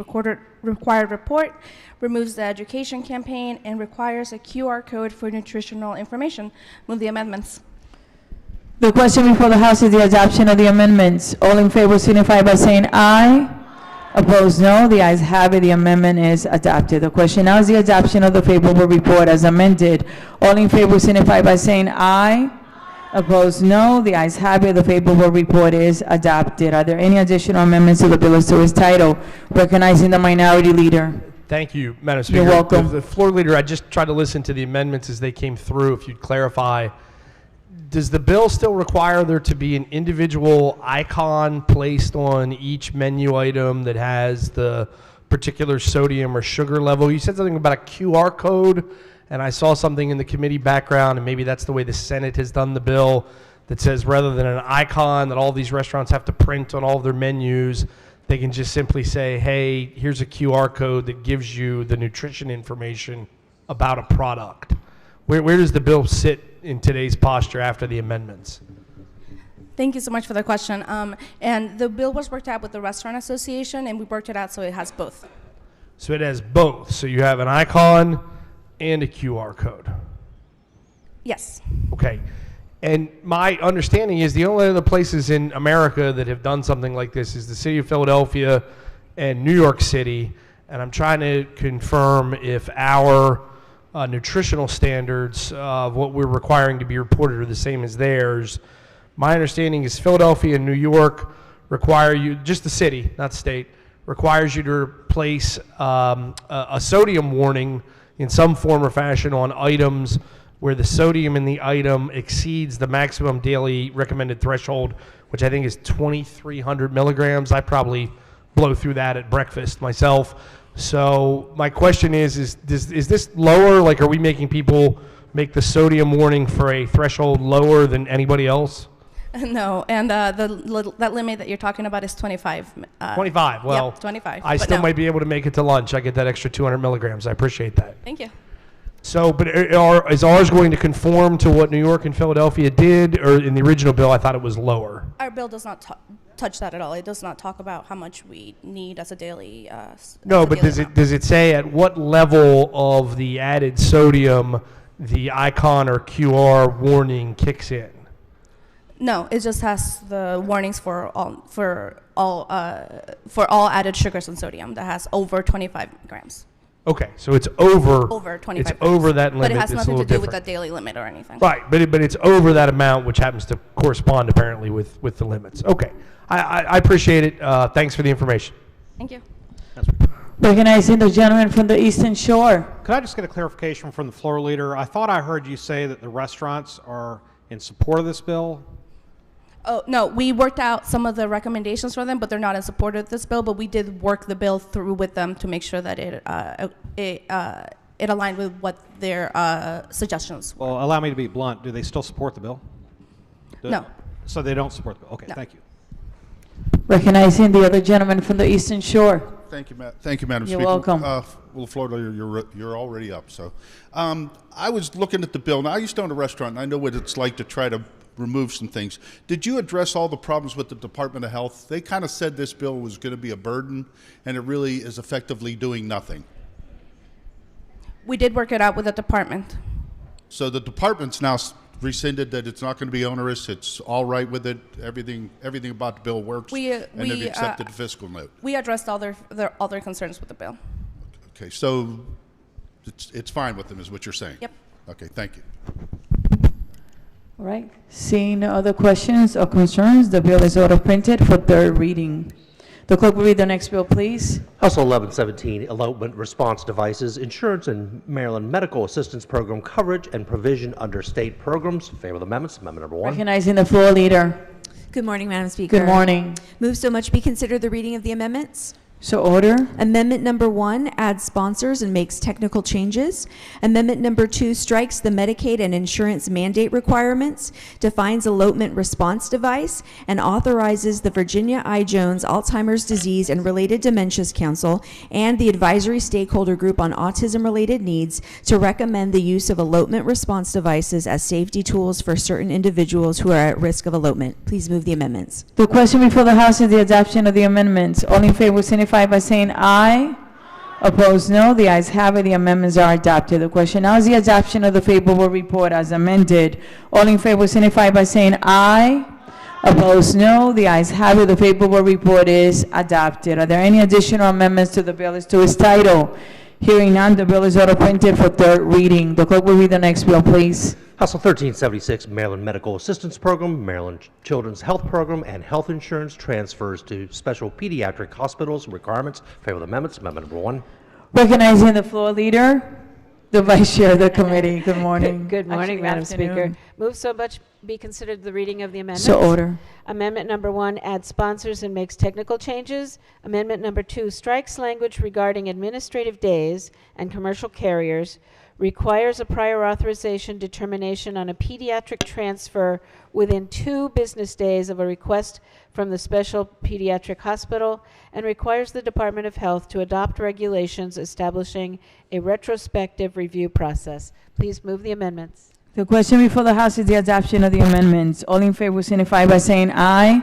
required report, removes the education campaign, and requires a QR code for nutritional information. Move the amendments. The question before the House is the adoption of the amendments. All in favor signify by saying aye. Opposed, no. The ayes have it. The amendment is adopted. The question now is the adoption of the favorable report as amended. All in favor signify by saying aye. Opposed, no. The ayes have it. The favorable report is adopted. Are there any additional amendments to the bill as to its title? Recognizing the minority leader. Thank you, Madam Speaker. You're welcome. The floor leader, I just tried to listen to the amendments as they came through. If you'd clarify, does the bill still require there to be an individual icon placed on each menu item that has the particular sodium or sugar level? You said something about a QR code, and I saw something in the committee background, and maybe that's the way the Senate has done the bill, that says rather than an icon that all these restaurants have to print on all of their menus, they can just simply say, hey, here's a QR code that gives you the nutrition information about a product. Where does the bill sit in today's posture after the amendments? Thank you so much for the question. And the bill was worked out with the Restaurant Association, and we worked it out so it has both. So it has both. So you have an icon and a QR code. Yes. Okay. And my understanding is the only other places in America that have done something like this is the city of Philadelphia and New York City. And I'm trying to confirm if our nutritional standards of what we're requiring to be reported are the same as theirs. My understanding is Philadelphia and New York require you, just the city, not state, requires you to place a sodium warning in some form or fashion on items where the sodium in the item exceeds the maximum daily recommended threshold, which I think is 2,300 milligrams. I probably blow through that at breakfast myself. So my question is this lower? Like, are we making people make the sodium warning for a threshold lower than anybody else? No, and that limit that you're talking about is 25. 25. Well, yep, 25. I still might be able to make it to lunch. I get that extra 200 milligrams. I appreciate that. Thank you. So, but is ours going to conform to what New York and Philadelphia did, or in the original bill, I thought it was lower? Our bill does not touch that at all. It does not talk about how much we need as a daily. No, but does it say at what level of the added sodium the icon or QR warning kicks in? No, it just has the warnings for all added sugars and sodium that has over 25 grams. Okay, so it's over. Over 25 It's over that limit. But it has It's a nothing to little do with different. the daily limit or anything. Right, but it's over that amount, which happens to correspond apparently with the limits. Okay, I appreciate it. Thanks for the information. Thank you. Recognizing the gentleman from the Eastern Shore. Could I just get a clarification from the floor leader? I thought I heard you say that the restaurants are in support of this bill. Oh, no, we worked out some of the recommendations for them, but they're not in support of this bill, but we did work the bill through with them to make sure that it aligned with what their suggestions were. Well, allow me to be blunt. Do they still support the bill? No. So they don't support the bill. Okay, No. thank you. Recognizing the other gentleman from the Eastern Shore. Thank you, Madam You're Speaker. welcome. Well, Florida, you're already up. So, I was looking at the bill. Now, I used to own a restaurant, and I know what it's like to try to remove some things. Did you address all the problems with the Department of Health? They kind of said this bill was going to be a burden, and it really is effectively doing nothing. We did work it out with the department. So the department's now rescinded that it's not going to be onerous. It's all right with it. Everything about the bill works, and they've accepted the fiscal note. We addressed all their concerns with the bill. Okay, so it's fine with them, is what you're saying? Yep. Okay, thank you. All right. Seeing no other questions or concerns, the bill is order printed for third reading. The clerk will read the next bill, please. House Bill 1117, Elopement Response Devices, Insurance and Maryland Medical Assistance Program Coverage and Provision under State Programs. Favor the amendments. Amendment number 1. Recognizing the floor leader. Good morning, Madam Speaker. Good morning. Move so much be considered the reading of the amendments. So order. Amendment number 1 adds sponsors and makes technical changes. Amendment number 2 strikes the Medicaid and insurance mandate requirements, defines elopement response device, and authorizes the Virginia I. Jones Alzheimer's Disease and Related Dementias Council and the Advisory Stakeholder Group on Autism-Related Needs to recommend the use of elopement response devices as safety tools for certain individuals who are at risk of elopement. Please move the amendments. The question before the House is the adoption of the amendments. All in favor signify by saying aye. Opposed, no. The ayes have it. The amendments are adopted. The question now is the adoption of the favorable report as amended. All in favor signify by saying aye. Opposed, no. The ayes have it. The favorable report is adopted. Are there any additional amendments to the bill as to its title? Hearing none, the bill is order printed for third reading. The clerk will read the next bill, please. House Bill 1376, Maryland Medical Assistance Program, Maryland Children's Health Program, and health insurance transfers to special pediatric hospitals requirements. Favor the amendments. Amendment number 1. Recognizing the floor leader, the vice chair of the committee. Good morning. Good morning, Actually, Madam Speaker. afternoon. Move so much be considered the reading of the amendments. So order. Amendment number 1 adds sponsors and makes technical changes. Amendment number 2 strikes language regarding administrative days and commercial carriers, requires a prior authorization determination on a pediatric transfer within 2 business days of a request from the special pediatric hospital, and requires the Department of Health to adopt regulations establishing a retrospective review process. Please move the amendments. The question before the House is the adoption of the amendments. All in favor signify by saying aye.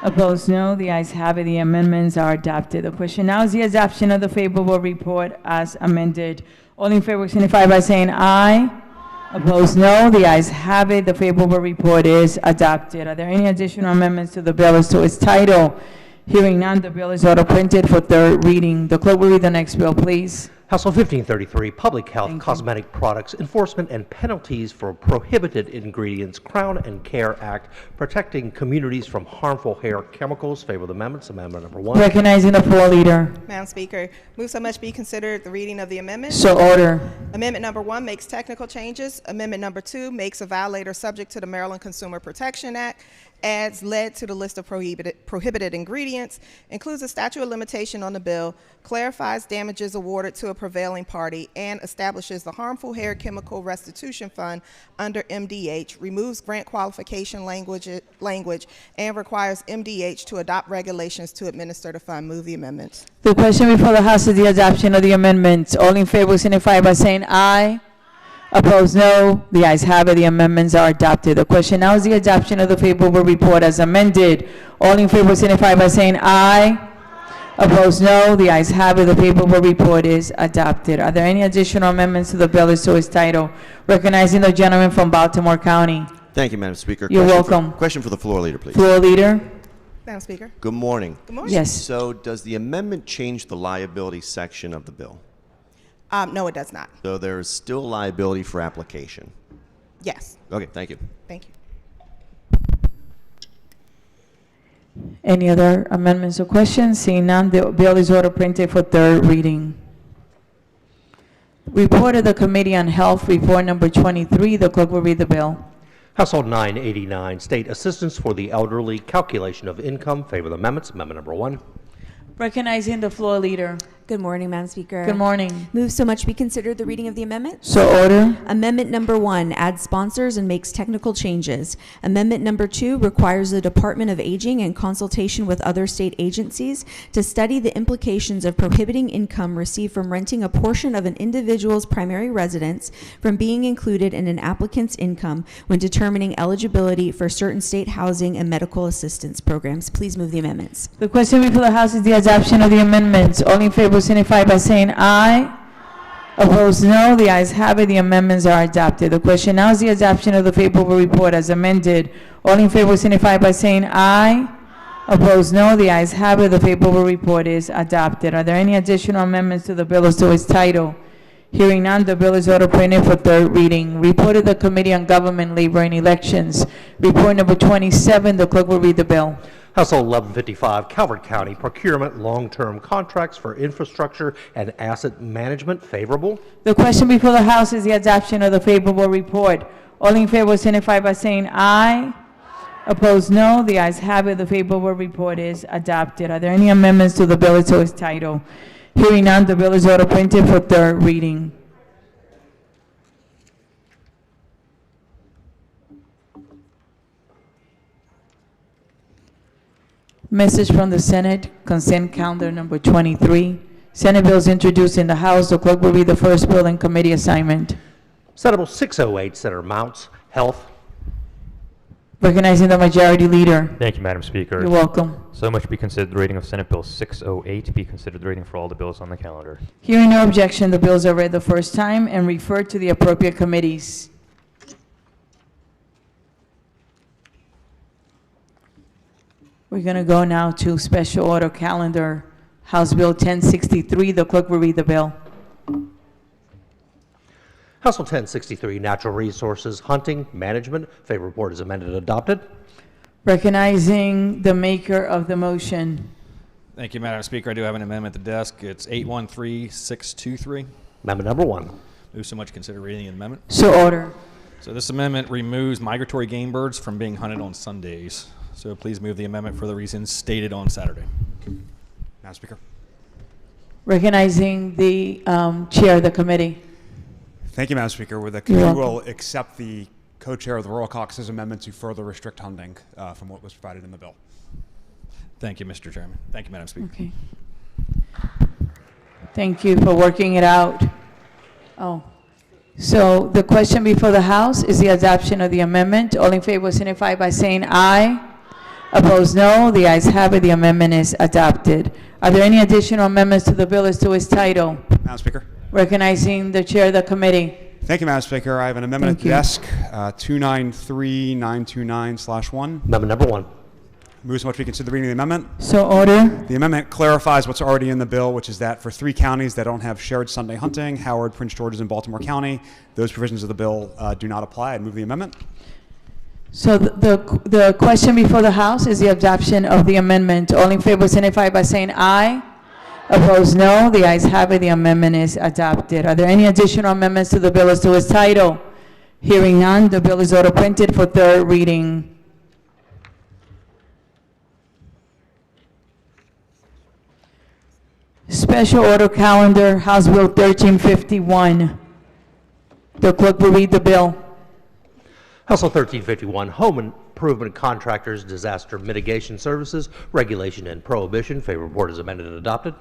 Opposed, no. The ayes have it. The amendments are adopted. The question now is the adoption of the favorable report as amended. All in favor signify by saying aye. Opposed, no. The ayes have it. The favorable report is adopted. Are there any additional amendments to the bill as to its title? Hearing none, the bill is order printed for third reading. The clerk will read the next bill, please. House Bill 1533, Public Health, Cosmetic Products, Enforcement and Penalties for Prohibited Ingredients, Crown and Care Act, Protecting Communities from Harmful Hair Chemicals. Favor the amendments. Amendment number 1. Recognizing the floor leader. Madam Speaker, move so much be considered the reading of the amendment. So order. Amendment number 1 makes technical changes. Amendment number 2 makes a violator subject to the Maryland Consumer Protection Act, adds lead to the list of prohibited ingredients, includes a statute of limitation on the bill, clarifies damages awarded to a prevailing party, and establishes the Harmful Hair Chemical Restitution Fund under MDH, removes grant qualification language, and requires MDH to adopt regulations to administer the fund. Move the amendments. The question before the House is the adoption of the amendments. All in favor signify by saying aye. Opposed, no. The ayes have it. The amendments are adopted. The question now is the adoption of the favorable report as amended. All in favor signify by saying aye. Opposed, no. The ayes have it. The favorable report is adopted. Are there any additional amendments to the bill as to its title? Recognizing the gentleman from Baltimore County. Thank you, Madam Speaker. You're Question welcome. Question for the floor leader, please. Floor leader. Madam Speaker. Good morning. Good morning. Yes. So does the amendment change the liability section of the bill? No, it does not. So there's still liability for application. Yes. Okay, thank you. Thank you. Any other amendments or questions? Seeing none, the bill is order printed for third reading. Report of the Committee on Health, report number 23. The clerk will read the bill. Household 989, State Assistance for the Elderly, Calculation of Income. Favor the amendments. Amendment number 1. Recognizing the floor leader. Good morning, Madam Speaker. Good morning. Move so much be considered the reading of the amendment. So order. Amendment number 1 adds sponsors and makes technical changes. Amendment number 2 requires the Department of Aging, in consultation with other state agencies, to study the implications of prohibiting income received from renting a portion of an individual's primary residence from being included in an applicant's income when determining eligibility for certain state housing and medical assistance programs. Please move the amendments. The question before the House is the adoption of the amendments. All in favor signify by saying aye. Opposed, no. The ayes have it. The amendments are adopted. The question now is the adoption of the favorable report as amended. All in favor signify by saying aye. Opposed, no. The ayes have it. The favorable report is adopted. Are there any additional amendments to the bill as to its title? Hearing none, the bill is order printed for third reading. Report of the Committee on Government, Labor, and Elections. Report number 27. The clerk will read the bill. Household 1155, Calvert County Procurement Long-Term Contracts for Infrastructure and Asset Management. Favorable. The question before the House is the adoption of the favorable report. All in favor signify by saying aye. Opposed, no. The ayes have it. The favorable report is adopted. Are there any amendments to the bill as to its title? Hearing none, the bill is order printed for third reading. Message from the Senate, consent calendar number 23. Senate bills introduced in the House. The clerk will read the first bill in committee assignment. Senate Bill 608, Senator Mounts, Health. Recognizing the majority leader. Thank you, Madam Speaker. You're welcome. So much be considered the reading of Senate Bill 608, be considered the reading for all the bills on the calendar. Hearing no objection, the bills are read the first time and referred to the appropriate committees. We're going to go now to special order calendar, House Bill 1063. The clerk will read the bill. Household 1063, Natural Resources, Hunting, Management. Favor report is amended and adopted. Recognizing the maker of the motion. Thank you, Madam Speaker. I do have an amendment at the desk. It's 813623. Amendment number 1. Move so much consider reading the amendment. So order. So this amendment removes migratory game birds from being hunted on Sundays. So please move the amendment for the reasons stated on Saturday. Madam Speaker. Recognizing the chair of the committee. Thank you, Madam Speaker. With the You're committee welcome. will accept the co-chair of the Rural Caucus's amendment to further restrict hunting from what was provided in the bill. Thank you, Mr. Chairman. Thank you, Madam Speaker. Okay. Thank you for working it out. Oh. So the question before the House is the adoption of the amendment. All in favor signify by saying aye. Opposed, no. The ayes have it. The amendment is adopted. Are there any additional amendments to the bill as to its title? Madam Speaker. Recognizing the chair of the committee. Thank you, Madam Speaker. I have an amendment Thank at the desk, 293929/1. Amendment number 1. Move so much we consider the reading of the amendment. So order. The amendment clarifies what's already in the bill, which is that for 3 counties that don't have shared Sunday hunting, Howard, Prince George's, and Baltimore County, those provisions of the bill do not apply. I'd move the amendment. So the question before the House is the adoption of the amendment. All in favor signify by saying aye. Opposed, no. The ayes have it. The amendment is adopted. Are there any additional amendments to the bill as to its title? Hearing none, the bill is order printed for third reading. Special order calendar, House Bill 1351. The clerk will read the bill. Household 1351, Home Improvement Contractors, Disaster Mitigation Services, Regulation and Prohibition. Favor report is amended and adopted.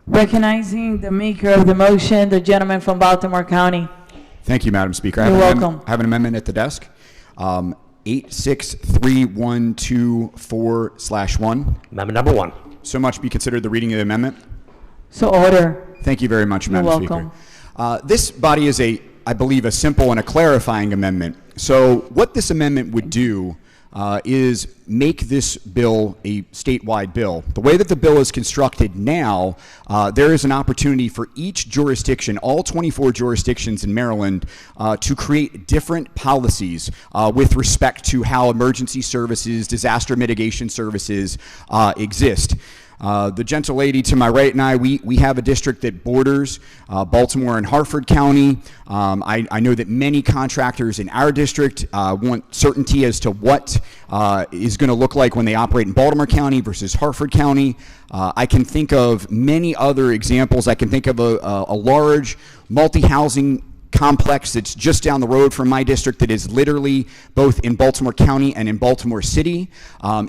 Recognizing the maker of the motion, the gentleman from Baltimore County. Thank you, Madam Speaker. You're welcome. I have an amendment at the desk. 863124/1. Amendment number 1. So much be considered the reading of the amendment. So order. Thank you very much, Madam welcome. Speaker. This body is I believe, a simple and a clarifying amendment. So what this amendment would do is make this bill a statewide bill. The way that the bill is constructed now, there is an opportunity for each jurisdiction, all 24 jurisdictions in Maryland, to create different policies with respect to how emergency services, disaster mitigation services exist. The gentle lady to my right and I, we have a district that borders Baltimore and Harford County. I know that many contractors in our district want certainty as to what is going to look like when they operate in Baltimore County versus Harford County. I can think of many other examples. I can think of a large multi-housing complex that's just down the road from my district that is literally both in Baltimore County and in Baltimore City.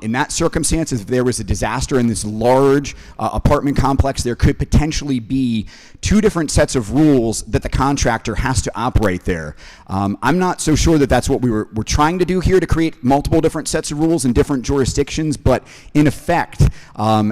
In that circumstance, if there was a disaster in this large apartment complex, there could potentially be two different sets of rules that the contractor has to operate there. I'm not so sure that that's what we're trying to do here, to create multiple different sets of rules in different jurisdictions, but in effect,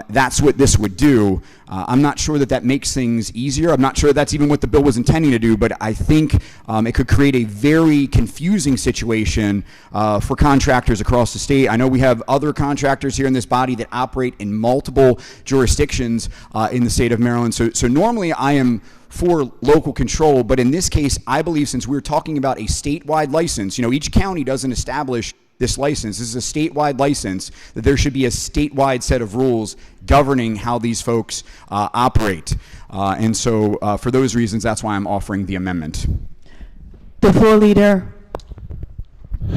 that's what this would do. I'm not sure that that makes things easier. I'm not sure that's even what the bill was intending to do, but I think it could create a very confusing situation for contractors across the state. I know we have other contractors here in this body that operate in multiple jurisdictions in the state of Maryland. So normally I am for local control, but in this case, I believe since we're talking about a statewide license, each county doesn't establish this license. This is a statewide license, that there should be a statewide set of rules governing how these folks operate. And so for those reasons, that's why I'm offering the amendment. The floor leader.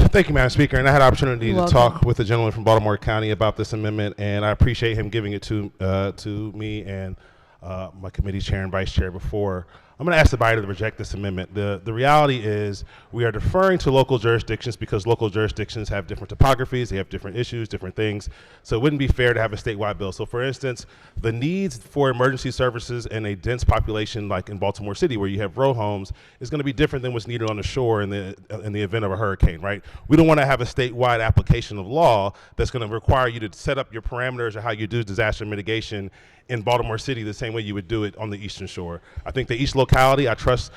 Thank you, Madam Speaker. And I had an opportunity You're to welcome. talk with the gentleman from Baltimore County about this amendment, and I appreciate him giving it to me and my committee chair and vice chair before. I'm going to ask the body to reject this amendment. The reality is we are deferring to local jurisdictions because local jurisdictions have different topographies, they have different issues, different things. So it wouldn't be fair to have a statewide bill. So for instance, the needs for emergency services in a dense population like in Baltimore City where you have row homes is going to be different than what's needed on the shore in the event of a hurricane, right? We don't want to have a statewide application of law that's going to require you to set up your parameters of how you do disaster mitigation in Baltimore City the same way you would do it on the Eastern Shore. I think that each locality, I trust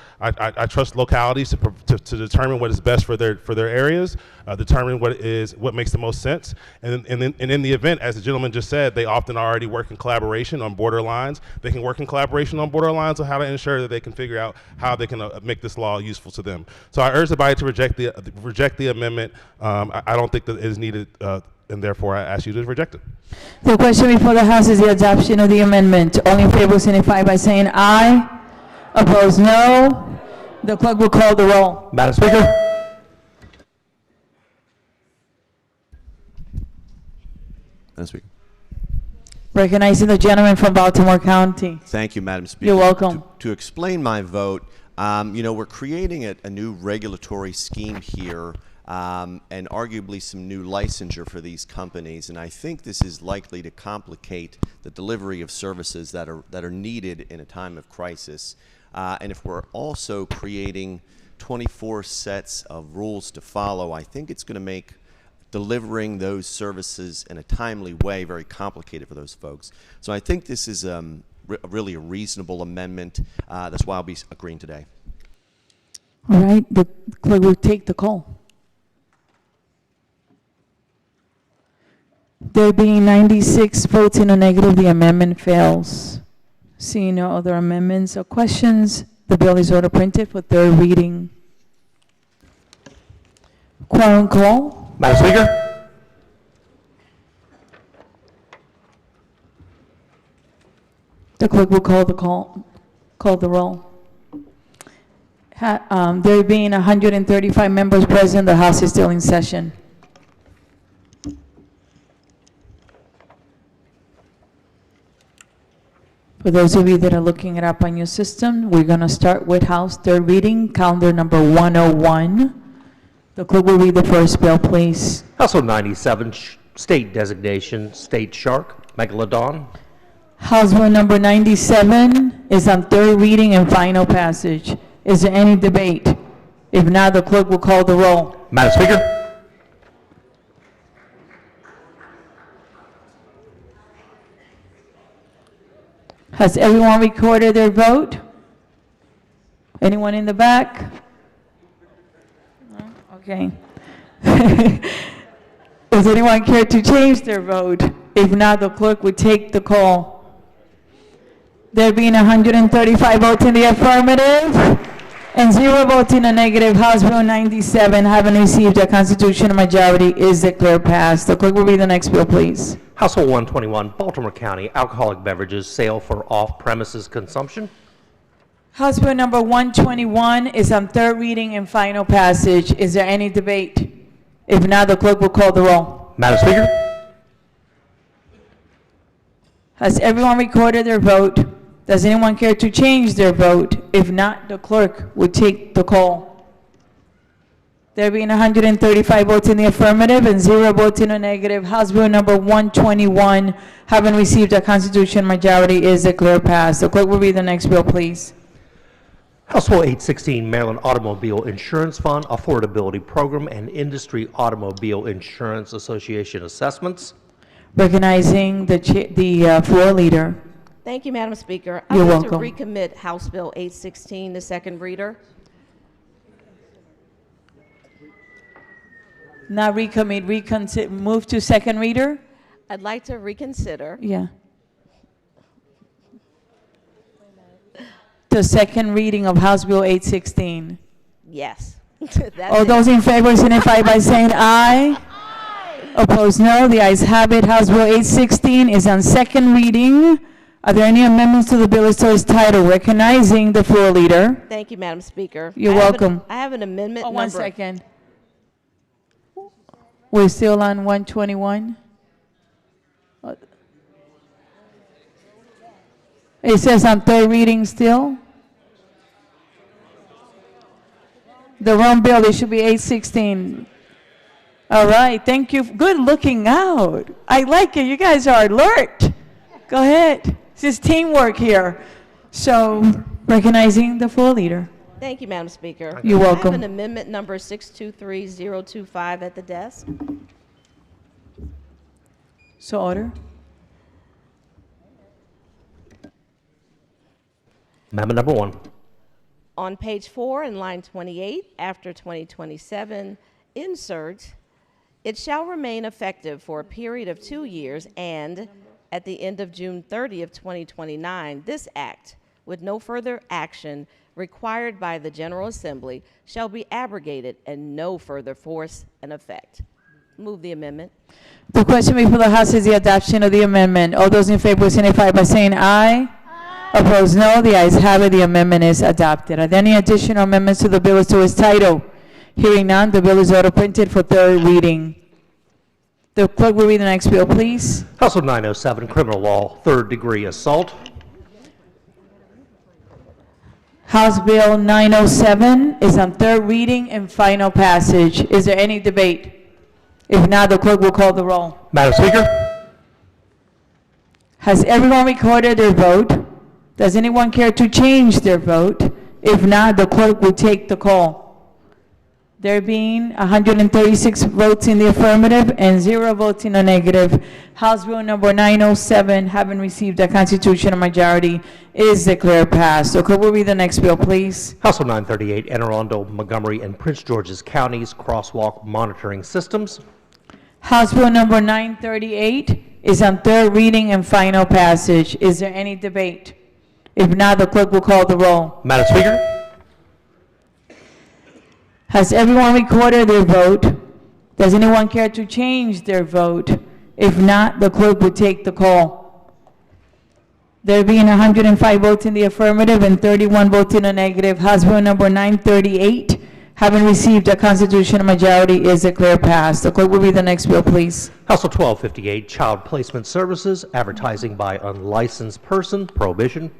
localities to determine what is best for their areas, determine what makes the most sense, and in the event, as the gentleman just said, they often already work in collaboration on border lines. They can work in collaboration on border lines on how to ensure that they can figure out how they can make this law useful to them. So I urge the body to reject the amendment. I don't think that it is needed. And therefore, I ask you to reject it. The question before the House is the adoption of the amendment. All in favor signify by saying aye. Opposed, no. The clerk will call the roll. Madam Speaker. Madam Speaker. Recognizing the gentleman from Baltimore County. Thank you, Madam Speaker. You're welcome. To explain my vote, we're creating a new regulatory scheme here, and arguably some new licensure for these companies, and I think this is likely to complicate the delivery of services that are needed in a time of crisis. And if we're also creating 24 sets of rules to follow, I think it's going to make delivering those services in a timely way very complicated for those folks. So I think this is really a reasonable amendment. That's why I'll be agreeing today. All right, the clerk will take the call. There being 96 votes in the negative, the amendment fails. Seeing no other amendments or questions, the bill is ordered printed for third reading. Quorum call. Madam Speaker. The clerk will call the roll. There being 135 members present, the House is still in session. For those of you that are looking it up on your system, we're going to start with House third reading, calendar number 101. The clerk will read the first bill, please. House Bill 97, state designation, state shark, Megalodon. House Bill number 97 is on third reading and final passage. Is there any debate? If not, the clerk will call the roll. Madam Speaker. Has everyone recorded their vote? Anyone in the back? No? Okay. The Does anyone care to change their vote? If not, the clerk would take the call. There being 135 votes in the affirmative and 0 votes in the negative, House Bill 97, having received a constitutional majority, is declared passed. The clerk will read the next bill, please. House Bill 121, Baltimore County Alcoholic Beverages Sale for Off-Premises Consumption. House Bill number 121 is on third reading and final passage. Is there any debate? If not, the clerk will call the roll. Madam Speaker? Has everyone recorded their vote? Does anyone care to change their vote? If not, the clerk will take the call. There being 135 votes in the affirmative and 0 votes in the negative, House Bill number 121, having received a constitutional majority, is declared passed. The clerk will read the next bill, please. House Bill 816, Maryland Automobile Insurance Fund Affordability Program and Industry Automobile Insurance Association Assessments. Recognizing the floor leader. Thank you, Madam Speaker. You're I'd like welcome. to recommit House Bill 816, the second reader. Not recommit, move to second reader? I'd like to reconsider. Yeah. The second reading of House Bill 816. Yes. All those in favor signify by saying aye. Opposed, no. The ayes have it. House Bill 816 is on second reading. Are there any amendments to the bill as to its title? Recognizing the floor leader. Thank you, Madam Speaker. You're welcome. I have an amendment Oh, number. one second. We're still on 121? It says on third reading still? The wrong bill, it should be 816. All right, thank you. Good looking out. I like it. You guys are alert. Go ahead. This is teamwork here. So, recognizing the floor leader. Thank you, Madam Speaker. You're I welcome. have an amendment number 623025 at the desk. So order. Amendment number 1. On page 4 in line 28, after 2027, insert, it shall remain effective for a period of 2 years and at the end of June 30th, 2029, this act, with no further action required by the General Assembly, shall be abrogated and no further force and effect. Move the amendment. The question before the House is the adoption of the amendment. All those in favor signify by saying aye. Opposed, no. The ayes have it. The amendment is adopted. Are there any additional amendments to the bill as to its title? Hearing none, the bill is auto-printed for third reading. The clerk will read the next bill, please. House Bill 907, Criminal Law, Third-Degree Assault. House Bill 907 is on third reading and final passage. Is there any debate? If not, the clerk will call the roll. Madam Speaker? Has everyone recorded their vote? Does anyone care to change their vote? If not, the clerk will take the call. There being 136 votes in the affirmative and 0 votes in the negative, House Bill number 907, having received a constitutional majority, is declared passed. So could we read the next bill, please? House Bill 938, Anne Arundel, Montgomery, and Prince George's Counties Crosswalk Monitoring Systems. House Bill number 938 is on third reading and final passage. Is there any debate? If not, the clerk will call the roll. Madam Speaker? Has everyone recorded their vote? Does anyone care to change their vote? If not, the clerk will take the call. There being 105 votes in the affirmative and 31 votes in the negative, House Bill number 938, having received a constitutional majority, is declared passed. The clerk will read the next bill, please. House Bill 1258, Child Placement Services, Advertising by Unlicensed Person, Prohibition.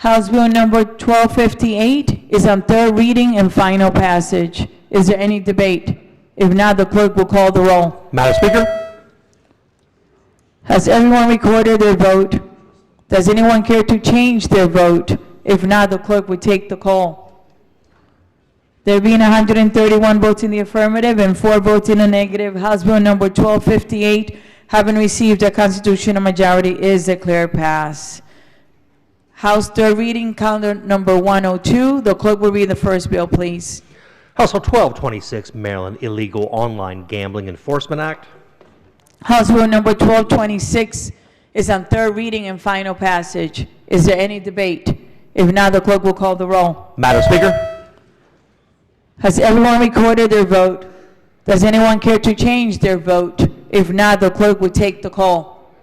House Bill number 1258 is on third reading and final passage. Is there any debate? If not, the clerk will call the roll. Madam Speaker? Has everyone recorded their vote? Does anyone care to change their vote? If not, the clerk will take the call. There being 131 votes in the affirmative and 4 votes in the negative, House Bill number 1258, having received a constitutional majority, is declared passed. House third reading, calendar number 102. The clerk will read the first bill, please. House Bill 1226, Maryland Illegal Online Gambling Enforcement Act. House Bill number 1226 is on third reading and final passage. Is there any debate? If not, the clerk will call the roll. Madam Speaker. Has everyone recorded their vote? Does anyone care to change their vote? If not, the clerk will take the call.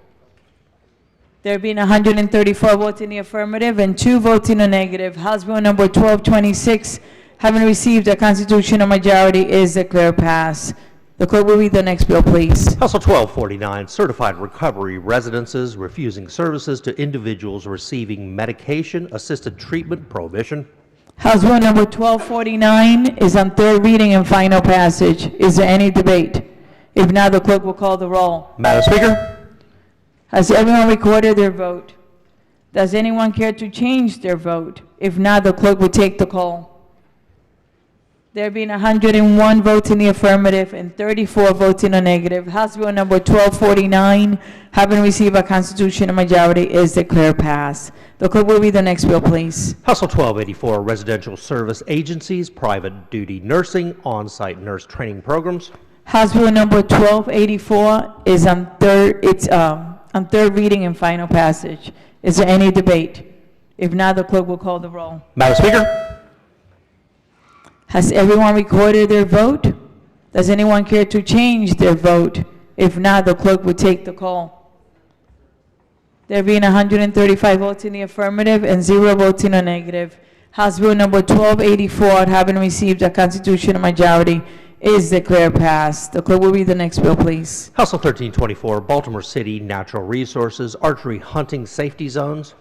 There being 134 votes in the affirmative and 2 votes in the negative, House Bill number 1226, having received a constitutional majority, is declared passed. The clerk will read the next bill, please. House Bill 1249, Certified Recovery Residences Refusing Services to Individuals Receiving Medication-Assisted Treatment Prohibition. House Bill number 1249 is on third reading and final passage. Is there any debate? If not, the clerk will call the roll. Madam Speaker. Has everyone recorded their vote? Does anyone care to change their vote? If not, the clerk will take the call. There being 101 votes in the affirmative and 34 votes in the negative, House Bill number 1249, having received a constitutional majority, is declared passed. The clerk will read the next bill, please. House Bill 1284, Residential Service Agencies, Private Duty Nursing, On-Site Nurse Training Programs. House Bill number 1284 is on third reading and final passage. Is there any debate? If not, the clerk will call the roll. Madam Speaker. Has everyone recorded their vote? Does anyone care to change their vote? If not, the clerk will take the call. There being 135 votes in the affirmative and 0 votes in the negative, House Bill number 1284, having received a constitutional majority, is declared passed. The clerk will read the next bill, please. House Bill 1324, Baltimore City Natural Resources Archery Hunting Safety Zones.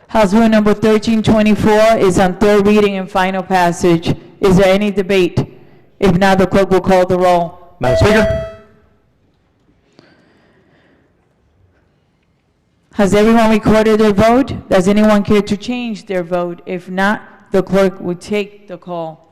House Bill number 1324 is on third reading and final passage. Is there any debate? If not, the clerk will call the roll. Madam Speaker. Has everyone recorded their vote? Does anyone care to change their vote? If not, the clerk will take the call.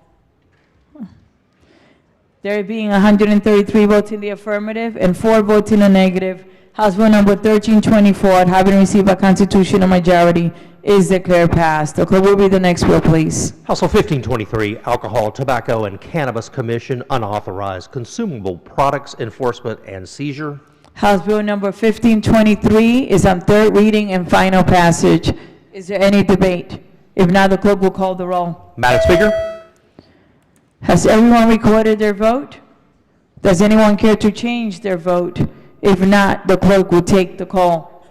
There being 133 votes in the affirmative and 4 votes in the negative, House Bill number 1324, having received a constitutional majority, is declared passed. The clerk will read the next bill, please. House Bill 1523, Alcohol, Tobacco, and Cannabis Commission Unauthorized Consumable Products Enforcement and Seizure. House Bill number 1523 is on third reading and final passage. Is there any debate? If not, the clerk will call the roll. Madam Speaker. Has everyone recorded their vote? Does anyone care to change their vote? If not, the clerk will take the call.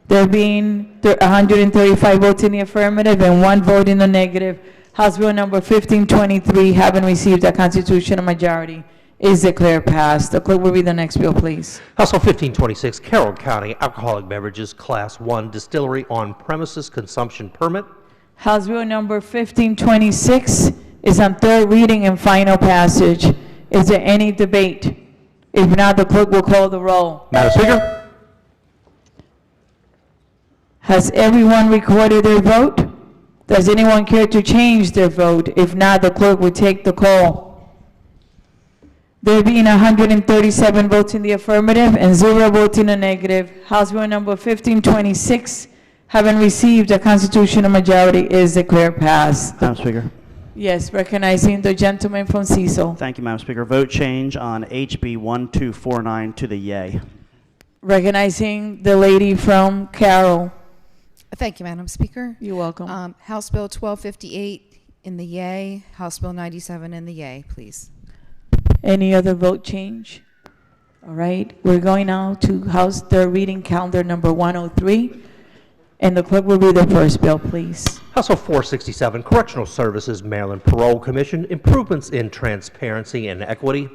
There being 135 votes in the affirmative and 1 vote in the negative, House Bill number 1523, having received a constitutional majority, is declared passed. The clerk will read the next bill, please. House Bill 1526, Carroll County Alcoholic Beverages Class 1 Distillery On-Premises Consumption Permit. House Bill number 1526 is on third reading and final passage. Is there any debate? If not, the clerk will call the roll. Madam Speaker. Has everyone recorded their vote? Does anyone care to change their vote? If not, the clerk will take the call. There being 137 votes in the affirmative and 0 votes in the negative, House Bill number 1526, having received a constitutional majority, is declared passed. Madam Speaker. Yes, recognizing the gentleman from Cecil. Thank you, Madam Speaker. Vote change on HB 1249 to the yay. Recognizing the lady from Carroll. Thank you, Madam Speaker. You're welcome. House Bill 1258 in the yay. House Bill 97 in the yay, please. Any other vote change? All right, we're going now to House third reading calendar number 103. And the clerk will read the first bill, please. House Bill 467, Correctional Services Maryland Parole Commission, Improvements in Transparency and Equity.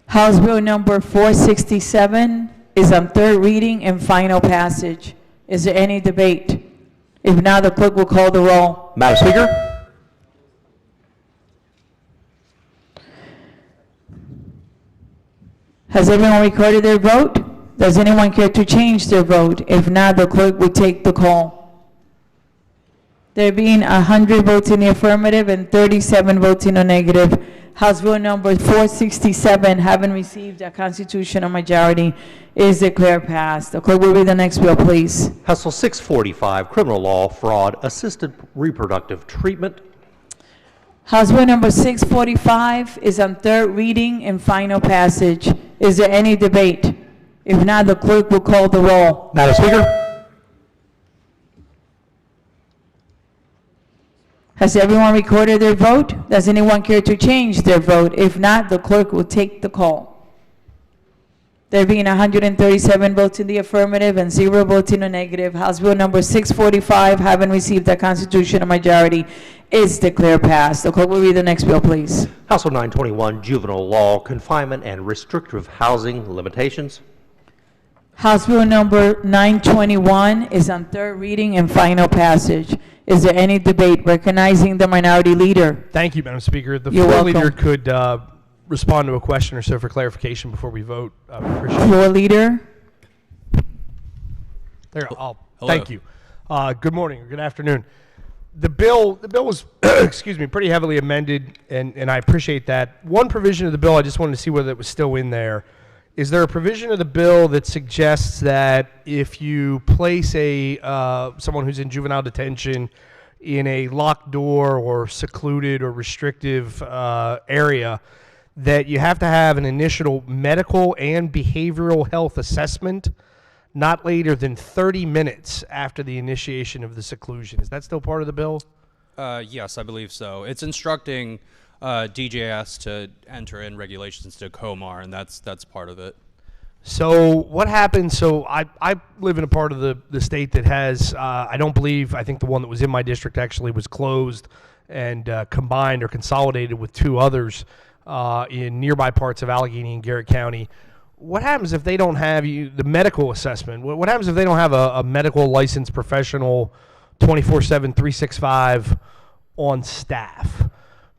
House Bill number 467 is on third reading and final passage. Is there any debate? If not, the clerk will call the roll. Madam Speaker. Has everyone recorded their vote? Does anyone care to change their vote? If not, the clerk will take the call. There being 100 votes in the affirmative and 37 votes in the negative, House Bill number 467, having received a constitutional majority, is declared passed. The clerk will read the next bill, please. House Bill 645, Criminal Law, Fraud, Assisted Reproductive Treatment. House Bill number 645 is on third reading and final passage. Is there any debate? If not, the clerk will call the roll. Madam Speaker? Has everyone recorded their vote? Does anyone care to change their vote? If not, the clerk will take the call. There being 137 votes in the affirmative and 0 votes in the negative, House Bill number 645, having received a constitutional majority, is declared passed. The clerk will read the next bill, please. House Bill 921, Juvenile Law, Confinement and Restrictive Housing Limitations. House Bill number 921 is on third reading and final passage. Is there any debate? Recognizing the minority leader. Thank you, Madam Speaker. The You're floor welcome. leader could respond to a question or so for clarification before we vote. Appreciate it. Floor leader. There, Hello. thank you. Good morning or good afternoon. The bill was, excuse me, pretty heavily amended, and I appreciate that. One provision of the bill, I just wanted to see whether it was still in there. Is there a provision of the bill that suggests that if you place someone who's in juvenile detention in a locked door or secluded or restrictive area, that you have to have an initial medical and behavioral health assessment not later than 30 minutes after the initiation of the seclusion? Is that still part of the bill? Yes, I believe so. It's instructing DJS to enter in regulations to COMAR, and that's part of it. So what happens, so I live in a part of the state that has, I think the one that was in my district actually was closed and combined or consolidated with two others in nearby parts of Allegheny and Garrett County. What happens if they don't have the medical assessment? What happens if they don't have a medical licensed professional 24/7, 365 on staff?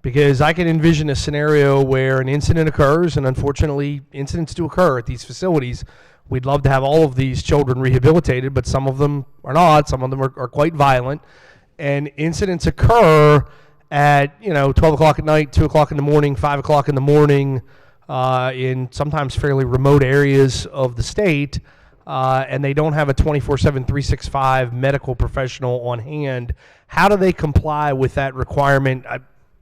Because I can envision a scenario where an incident occurs, and unfortunately incidents do occur at these facilities. We'd love to have all of these children rehabilitated, but some of them are not. Some of them are quite violent. And incidents occur at 12 o'clock at night, 2 o'clock in the morning, 5 o'clock in the morning, in sometimes fairly remote areas of the state, and they don't have a 24/7, 365 medical professional on hand. How do they comply with that requirement?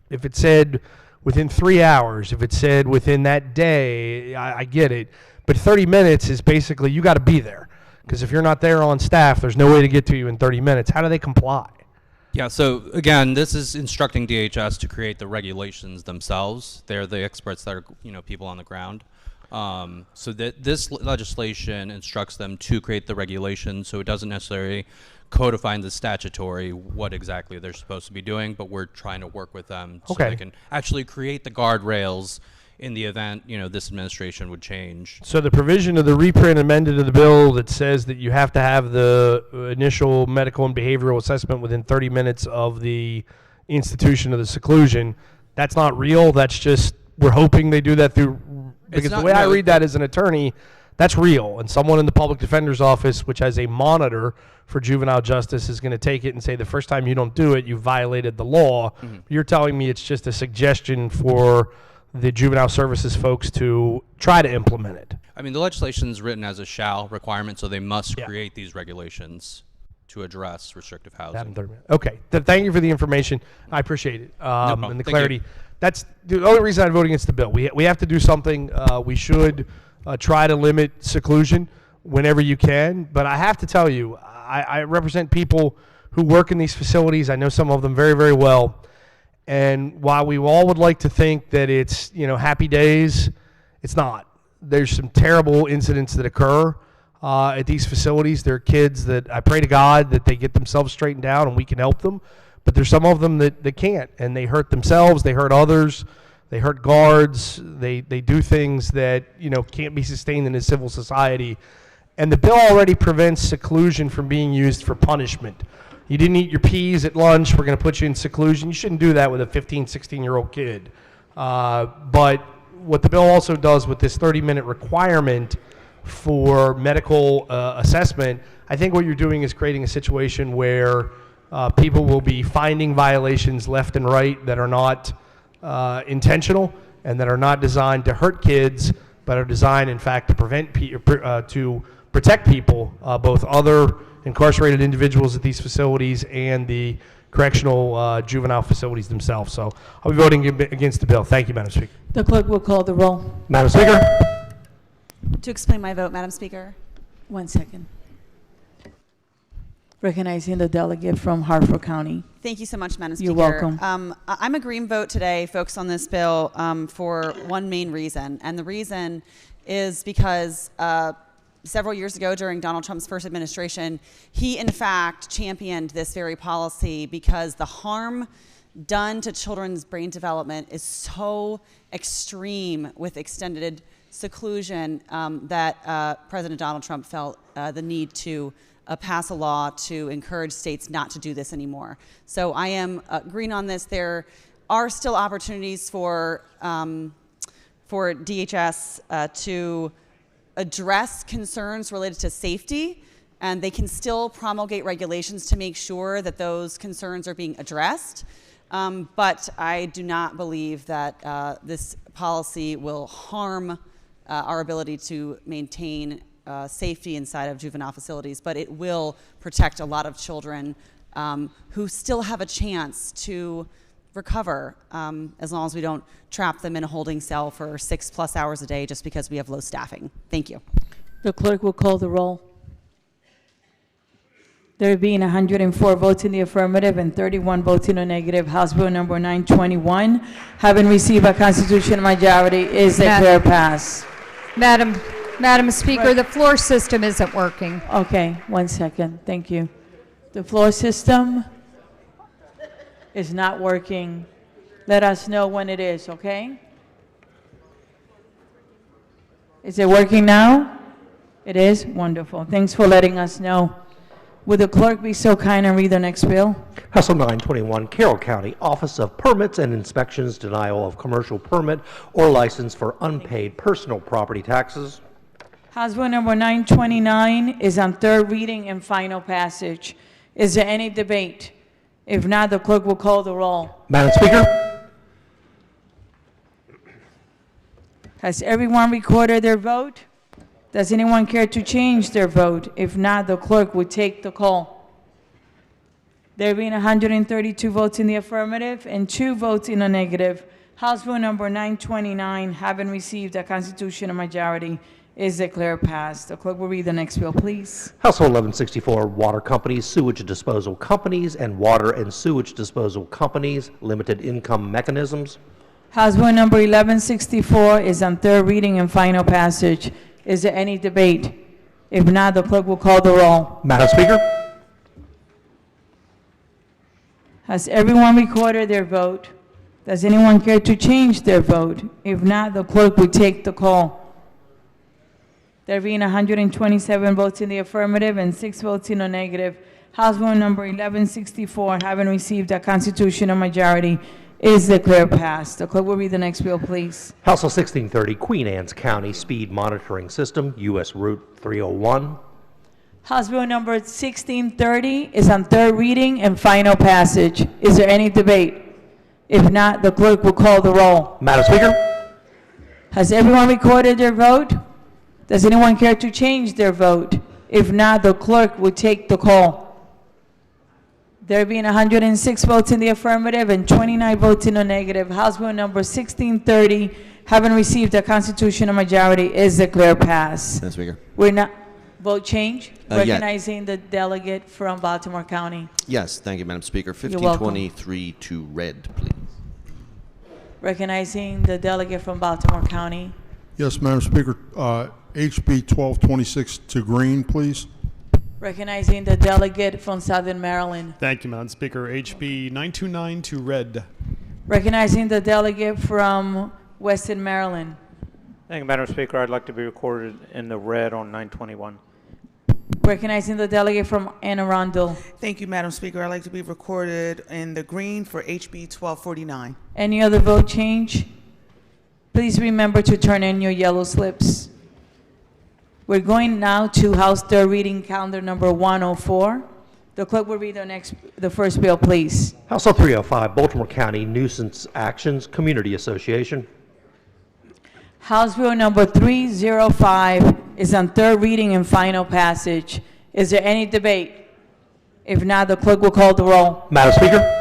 If it said within 3 hours, if it said within that day, I get it. But 30 minutes is basically, you got to be there. Because if you're not there on staff, there's no way to get to you in 30 minutes. How do they comply? Yeah, so again, this is instructing DHS to create the regulations themselves. They're the experts that are, people on the ground. So that this legislation instructs them to create the regulations, so it doesn't necessarily codify the statutory what exactly they're supposed to be doing, but we're trying to work with them so they can actually create the guardrails in the event, this administration would change. So the provision of the reprint amended of the bill that says that you have to have the initial medical and behavioral assessment within 30 minutes of the institution of the seclusion, that's not real. That's just, we're hoping they do that through, because the way I read that as an attorney, that's real. And someone in the public defender's office, which has a monitor for juvenile justice, is going to take it and say, the first time you don't do it, you violated the law. You're telling me it's just a suggestion for the juvenile services folks to try to implement it. I mean, the legislation is written as a shall requirement, so they must create these regulations to address restrictive housing. Okay. Thank you for the information. I appreciate it. And the Thank clarity. you. That's the only reason I'd vote against the bill. We have to do something. We should try to limit seclusion whenever you can. But I have to tell you, I represent people who work in these facilities. I know some of them very, very well. And while we all would like to think that it's, happy days, it's not. There's some terrible incidents that occur at these facilities. There are kids that I pray to God that they get themselves straightened out and we can help them. But there's some of them that can't, and they hurt themselves, they hurt others, they hurt guards, they do things that, can't be sustained in a civil society. And the bill already prevents seclusion from being used for punishment. You didn't eat your peas at lunch, we're going to put you in seclusion. You shouldn't do that with a 15, 16-year-old kid. But what the bill also does with this 30-minute requirement for medical assessment, I think what you're doing is creating a situation where people will be finding violations left and right that are not intentional and that are not designed to hurt kids, but are designed, in fact, to to protect people, both other incarcerated individuals at these facilities and the correctional juvenile facilities themselves. So I'll be voting against the bill. Thank you, Madam Speaker. The clerk will call the roll. Madam Speaker. To explain my vote, Madam Speaker. 1 second. Recognizing the delegate from Hartford County. Thank you so much, Madam Speaker. You're welcome. I'm a green vote today, focused on this bill for one main reason, and the reason is because several years ago during Donald Trump's first administration, he in fact championed this very policy because the harm done to children's brain development is so extreme with extended seclusion that President Donald Trump felt the need to pass a law to encourage states not to do this anymore. So I am green on this. There are still opportunities for DHS to address concerns related to safety, and they can still promulgate regulations to make sure that those concerns are being addressed. But I do not believe that this policy will harm our ability to maintain safety inside of juvenile facilities, but it will protect a lot of children who still have a chance to recover as long as we don't trap them in a holding cell for 6+ hours a day just because we have low staffing. Thank you. The clerk will call the roll. There being 104 votes in the affirmative and 31 votes in the negative, House Bill number 921, having received a constitutional majority, is declared pass. Madam Speaker, the floor system isn't working. Okay, 1 second. Thank you. The floor system is not working. Let us know when it is, okay? Is it working now? It is? Wonderful. Thanks for letting us know. Would the clerk be so kind and read the next bill? House Bill 921, Carroll County Office of Permits and Inspections, denial of commercial permit or license for unpaid personal property taxes. House Bill number 929 is on third reading and final passage. Is there any debate? If not, the clerk will call the roll. Madam Speaker. Has everyone recorded their vote? Does anyone care to change their vote? If not, the clerk would take the call. There being 132 votes in the affirmative and 2 votes in the negative, House Bill number 929, having received a constitutional majority, is declared passed. The clerk will read the next bill, please. House Bill 1164, Water Companies, Sewage Disposal Companies, and Water and Sewage Disposal Companies, Limited Income Mechanisms. House Bill number 1164 is on third reading and final passage. Is there any debate? If not, the clerk will call the roll. Madam Speaker. Has everyone recorded their vote? Does anyone care to change their vote? If not, the clerk will take the call. There being 127 votes in the affirmative and 6 votes in the negative, House Bill number 1164, having received a constitutional majority, is declared passed. The clerk will read the next bill, please. House Bill 1630, Queen Anne's County Speed Monitoring System, U.S. Route 301. House Bill number 1630 is on third reading and final passage. Is there any debate? If not, the clerk will call the roll. Madam Speaker. Has everyone recorded their vote? Does anyone care to change their vote? If not, the clerk will take the call. There being 106 votes in the affirmative and 29 votes in the negative, House Bill number 1630, having received a constitutional majority, is declared passed. Madam Speaker. We're not, vote change? Yeah. Recognizing the delegate from Baltimore County. Yes, thank you, Madam Speaker. You're welcome. 1523 to red, please. Recognizing the delegate from Baltimore County. Yes, Madam Speaker. HB 1226 to green, please. Recognizing the delegate from Southern Maryland. Thank you, Madam Speaker. HB 929 to red. Recognizing the delegate from Western Maryland. Thank you, Madam Speaker. I'd like to be recorded in the red on 921. Recognizing the delegate from Anne Arundel. Thank you, Madam Speaker. I'd like to be recorded in the green for HB 1249. Any other vote change? Please remember to turn in your yellow slips. We're going now to House third reading calendar number 104. The clerk will read the first bill, please. House Bill 305, Baltimore County Nuisance Actions Community Association. House Bill number 305 is on third reading and final passage. Is there any debate? If not, the clerk will call the roll. Madam Speaker?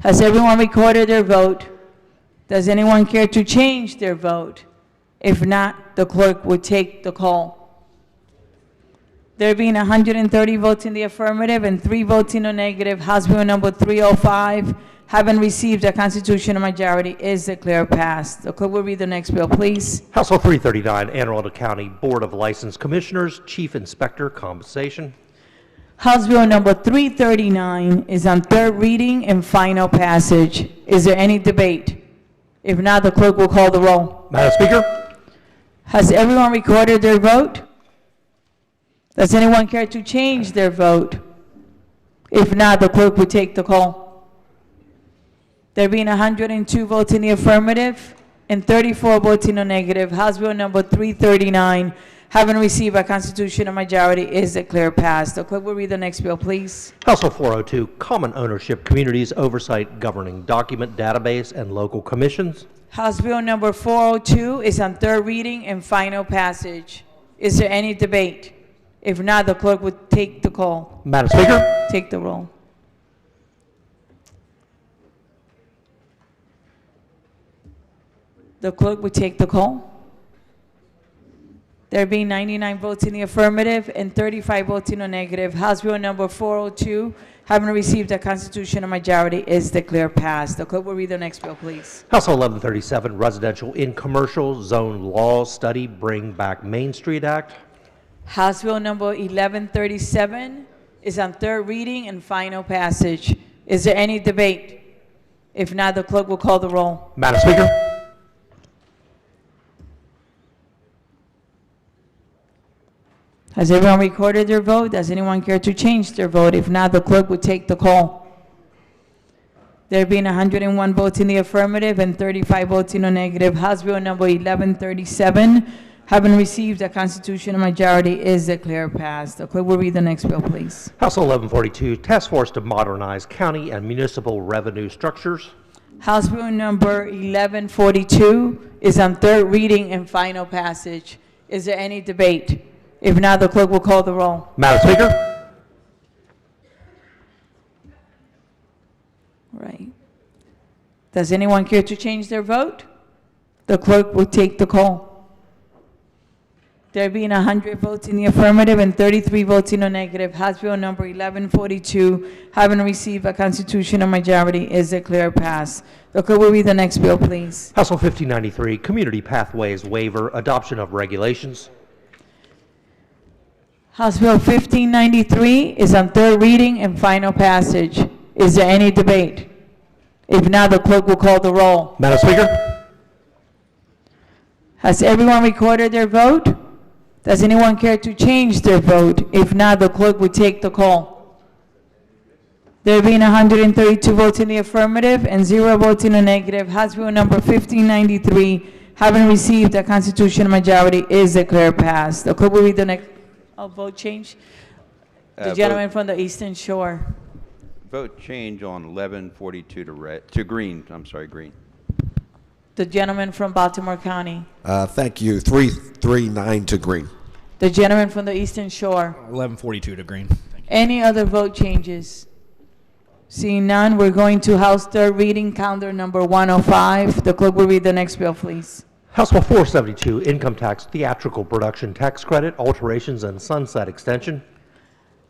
Has everyone recorded their vote? Does anyone care to change their vote? If not, the clerk will take the call. There being 130 votes in the affirmative and 3 votes in the negative, House Bill number 305, having received a constitutional majority, is declared passed. The clerk will read the next bill, please. House Bill 339, Anne Arundel County Board of License Commissioners, Chief Inspector Compensation. House Bill number 339 is on third reading and final passage. Is there any debate? If not, the clerk will call the roll. Madam Speaker? Has everyone recorded their vote? Does anyone care to change their vote? If not, the clerk will take the call. There being 102 votes in the affirmative and 34 votes in the negative, House Bill number 339, having received a constitutional majority, is declared passed. The clerk will read the next bill, please. House Bill 402, Common Ownership Communities Oversight Governing Document Database and Local Commissions. House Bill number 402 is on third reading and final passage. Is there any debate? If not, the clerk will take the call. Madam Speaker? Take the roll. The clerk will take the call. There being 99 votes in the affirmative and 35 votes in the negative, House Bill number 402, having received a constitutional majority, is declared passed. The clerk will read the next bill, please. House Bill 1137, Residential in Commercial Zone Law Study, Bring Back Main Street Act. House Bill number 1137 is on third reading and final passage. Is there any debate? If not, the clerk will call the roll. Madam Speaker? Has everyone recorded their vote? Does anyone care to change their vote? If not, the clerk will take the call. There being 101 votes in the affirmative and 35 votes in the negative, House Bill number 1137, having received a constitutional majority, is declared passed. The clerk will read the next bill, please. House Bill 1142, Task Force to Modernize County and Municipal Revenue Structures. House Bill number 1142 is on third reading and final passage. Is there any debate? If not, the clerk will call the roll. Madam Speaker? Right. Does anyone care to change their vote? The clerk will take the call. There being 100 votes in the affirmative and 33 votes in the negative, House Bill number 1142, having received a constitutional majority, is declared passed. The clerk will read the next bill, please. House Bill 1593, Community Pathways Waiver, Adoption of Regulations. House Bill 1593 is on third reading and final passage. Is there any debate? If not, the clerk will call the roll. Madam Speaker? Has everyone recorded their vote? Does anyone care to change their vote? If not, the clerk will take the call. There being 132 votes in the affirmative and 0 votes in the negative, House Bill number 1593, having received a constitutional majority, is declared passed. The clerk will read the next. Oh, vote change? The gentleman from the Eastern Shore. Vote change on 1142 to green. I'm sorry, green. The gentleman from Baltimore County. Thank you. 339 to green. The gentleman from the Eastern Shore. 1142 to green. Any other vote changes? Seeing none, we're going to House third reading, calendar number 105. The clerk will read the next bill, please. House Bill 472, Income Tax Theatrical Production Tax Credit, Alterations and Sunset Extension.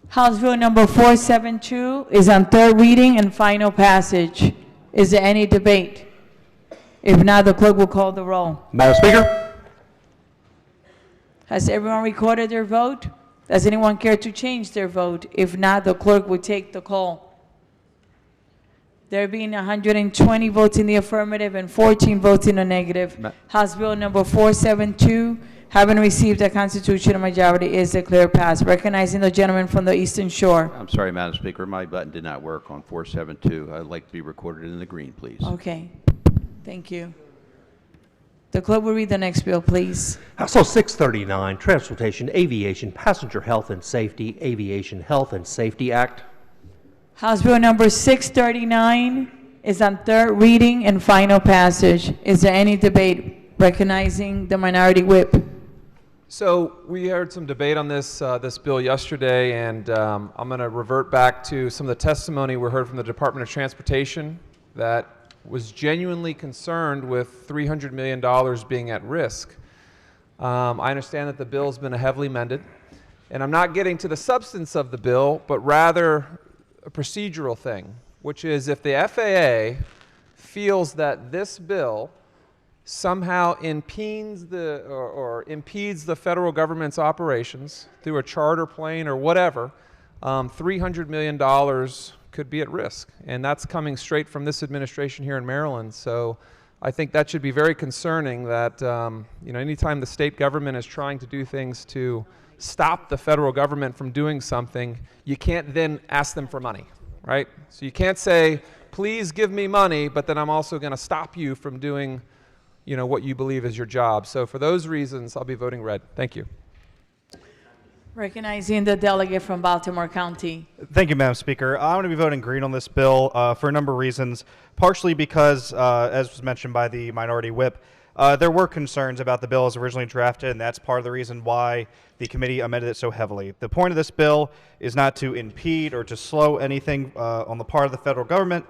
House Bill number 472 is on third reading and final passage. Is there any debate? If not, the clerk will call the roll. Madam Speaker? Has everyone recorded their vote? Does anyone care to change their vote? If not, the clerk will take the call. There being 120 votes in the affirmative and 14 votes in the negative, House Bill number 472, having received a constitutional majority, is declared passed. Recognizing the gentleman from the Eastern Shore. I'm sorry, Madam Speaker. My button did not work on 472. I'd like to be recorded in the green, please. Okay. Thank you. The clerk will read the next bill, please. House Bill 639, Transportation, Aviation, Passenger Health and Safety, Aviation Health and Safety Act. House Bill number 639 is on third reading and final passage. Is there any debate? Recognizing the minority whip. So we heard some debate on this bill yesterday, and I'm going to revert back to some of the testimony we heard from the Department of Transportation that was genuinely concerned with $300 million being at risk. I understand that the bill's been heavily amended, and I'm not getting to the substance of the bill, but rather a procedural thing, which is if the FAA feels that this bill somehow impedes the federal government's operations through a charter plane or whatever, $300 million could be at risk. And that's coming straight from this administration here in Maryland. So I think that should be very concerning that anytime the state government is trying to do things to stop the federal government from doing something, you can't then ask them for money, right? So you can't say, please give me money, but then I'm also going to stop you from doing what you believe is your job. So for those reasons, I'll be voting red. Thank you. Recognizing the delegate from Baltimore County. Thank you, Madam Speaker. I'm going to be voting green on this bill for a number of reasons, partially because, as was mentioned by the minority whip, there were concerns about the bill as originally drafted, and that's part of the reason why the committee amended it so heavily. The point of this bill is not to impede or to slow anything on the part of the federal government.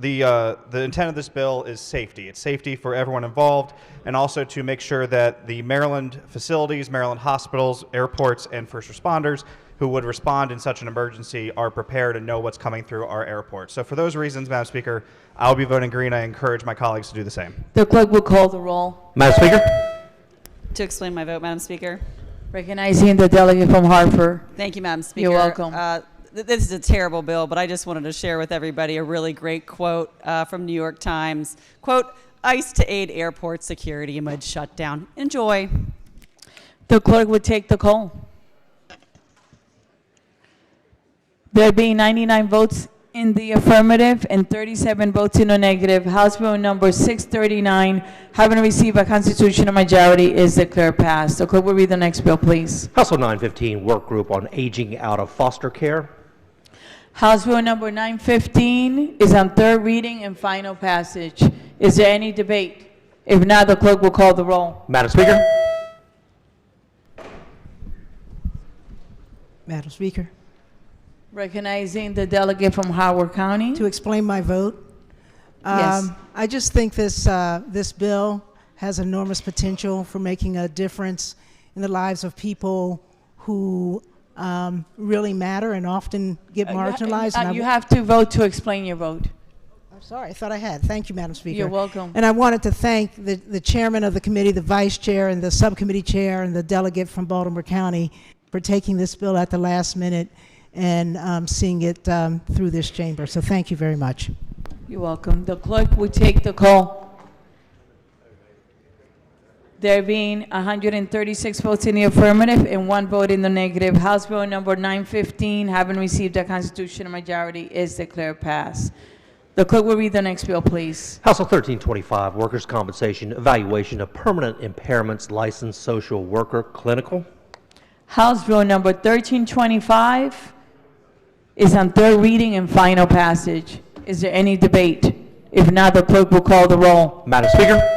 The intent of this bill is safety. It's safety for everyone involved, and also to make sure that the Maryland facilities, Maryland hospitals, airports, and first responders who would respond in such an emergency are prepared and know what's coming through our airports. So for those reasons, Madam Speaker, I'll be voting green. I encourage my colleagues to do the same. The clerk will call the roll. Madam Speaker? To explain my vote, Madam Speaker. Recognizing the delegate from Hartford. Thank you, Madam Speaker. You're welcome. This is a terrible bill, but I just wanted to share with everybody a really great quote from New York Times. Quote, ICE to aid airport security amid shutdown. Enjoy. The clerk would take the call. There being 99 votes in the affirmative and 37 votes in the negative, House Bill number 639, having received a constitutional majority, is declared passed. The clerk will read the next bill, please. House Bill 915, Work Group on Aging Out of Foster Care. House Bill number 915 is on third reading and final passage. Is there any debate? If not, the clerk will call the roll. Madam Speaker? Madam Speaker. Recognizing the delegate from Howard County. To explain my vote. Yes. I just think this bill has enormous potential for making a difference in the lives of people who really matter and often get marginalized. You have to vote to explain your vote. I'm sorry, I thought I had. Thank you, Madam Speaker. You're welcome. And I wanted to thank the chairman of the committee, the vice chair, and the subcommittee chair, and the delegate from Baltimore County for taking this bill at the last minute and seeing it through this chamber. So thank you very much. You're welcome. The clerk will take the call. There being 136 votes in the affirmative and 1 vote in the negative, House Bill number 915, having received a constitutional majority, is declared passed. The clerk will read the next bill, please. House Bill 1325, Workers' Compensation, Evaluation of Permanent Impairments, Licensed Social Worker, Clinical. House Bill number 1325 is on third reading and final passage. Is there any debate? If not, the clerk will call the roll. Madam Speaker?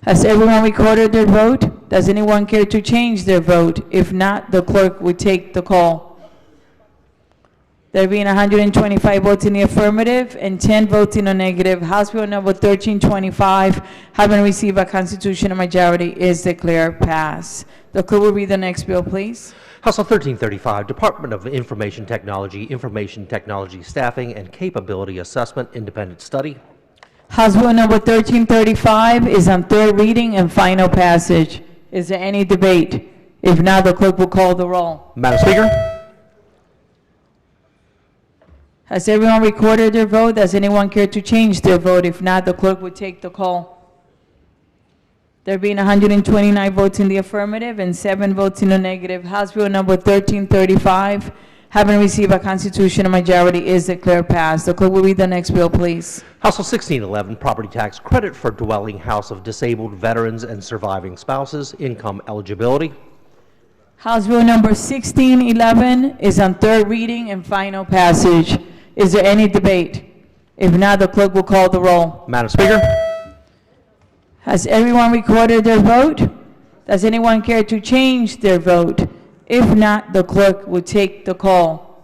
Has everyone recorded their vote? Does anyone care to change their vote? If not, the clerk will take the call. There being 125 votes in the affirmative and 10 votes in the negative, House Bill number 1325, having received a constitutional majority, is declared passed. The clerk will read the next bill, please. House Bill 1335, Department of Information Technology Staffing and Capability Assessment, Independent Study. House Bill number 1335 is on third reading and final passage. Is there any debate? If not, the clerk will call the roll. Madam Speaker? Has everyone recorded their vote? Does anyone care to change their vote? If not, the clerk will take the call. There being 129 votes in the affirmative and 7 votes in the negative, House Bill number 1335, having received a constitutional majority, is declared passed. The clerk will read the next bill, please. House Bill 1611, Property Tax Credit for Dwelling House of Disabled Veterans and Surviving Spouses, Income Eligibility. House Bill number 1611 is on third reading and final passage. Is there any debate? If not, the clerk will call the roll. Madam Speaker? Has everyone recorded their vote? Does anyone care to change their vote? If not, the clerk will take the call.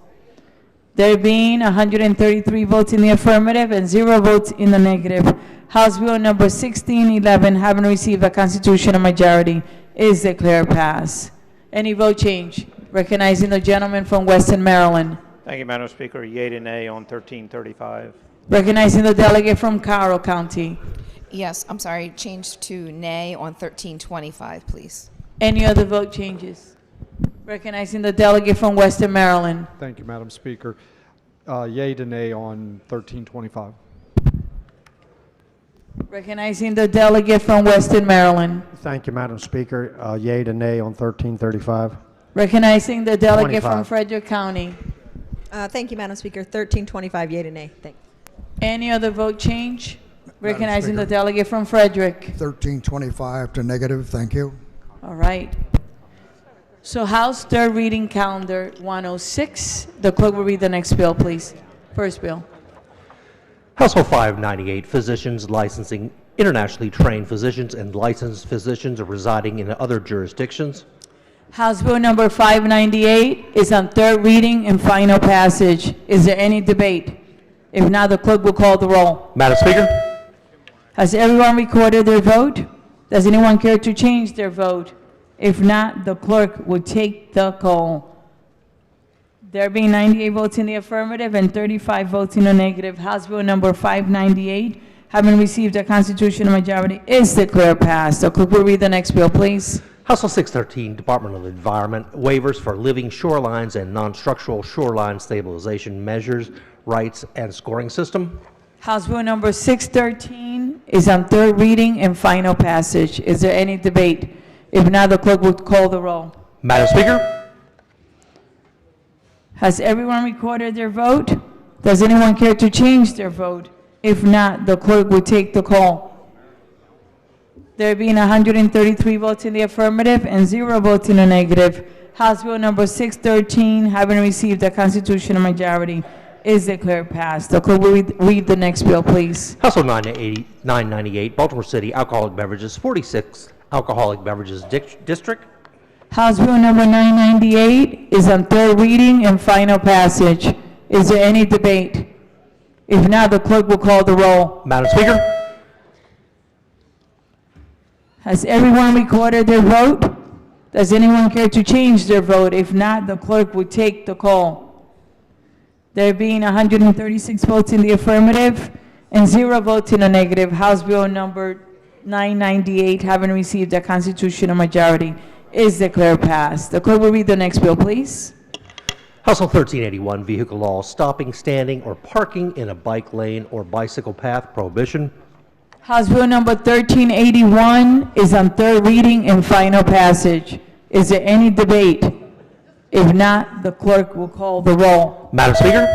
There being 133 votes in the affirmative and 0 votes in the negative, House Bill number 1611, having received a constitutional majority, is declared passed. Any vote change? Recognizing the gentleman from Western Maryland. Thank you, Madam Speaker. Yea to nay on 1335. Recognizing the delegate from Carroll County. Yes, I'm sorry, change to nay on 1325, please. Any other vote changes? Recognizing the delegate from Western Maryland. Thank you, Madam Speaker. Yea to nay on 1325. Recognizing the delegate from Western Maryland. Thank you, Madam Speaker. Yea to nay on 1335. Recognizing the delegate from 25. Frederick County. Thank you, Madam Speaker. 1325, yea to nay. Thanks. Any other vote change? Recognizing the delegate from Frederick. 1325 to negative, thank you. All right. So House third reading calendar 106. The clerk will read the next bill, please. First bill. House Bill 598, physicians licensing internationally trained physicians and licensed physicians residing in other jurisdictions. House Bill number 598 is on third reading and final passage. Is there any debate? If not, the clerk will call the roll. Madam Speaker. Has everyone recorded their vote? Does anyone care to change their vote? If not, the clerk will take the call. There being 98 votes in the affirmative and 35 votes in the negative, House Bill number 598, having received a constitutional majority, is declared passed. The clerk will read the next bill, please. House Bill 613, Department of the Environment, waivers for living shorelines and non-structural shoreline stabilization measures, rights, and scoring system. House Bill number 613 is on third reading and final passage. Is there any debate? If not, the clerk will call the roll. Madam Speaker. Has everyone recorded their vote? Does anyone care to change their vote? If not, the clerk will take the call. There being 133 votes in the affirmative and 0 votes in the negative, House Bill number 613, having received a constitutional majority, is declared passed. The clerk will read the next bill, please. House Bill 998, Baltimore City Alcoholic Beverages 46 Alcoholic Beverages District. House Bill number 998 is on third reading and final passage. Is there any debate? If not, the clerk will call the roll. Madam Speaker. Has everyone recorded their vote? Does anyone care to change their vote? If not, the clerk will take the call. There being 136 votes in the affirmative and 0 votes in the negative, House Bill number 998, having received a constitutional majority, is declared passed. The clerk will read the next bill, please. House Bill 1381, Vehicle Law, Stopping, Standing, or Parking in a Bike Lane or Bicycle Path Prohibition. House Bill number 1381 is on third reading and final passage. Is there any debate? If not, the clerk will call the roll. Madam Speaker.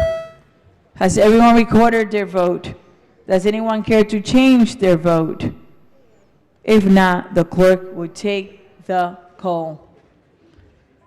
Has everyone recorded their vote? Does anyone care to change their vote? If not, the clerk will take the call.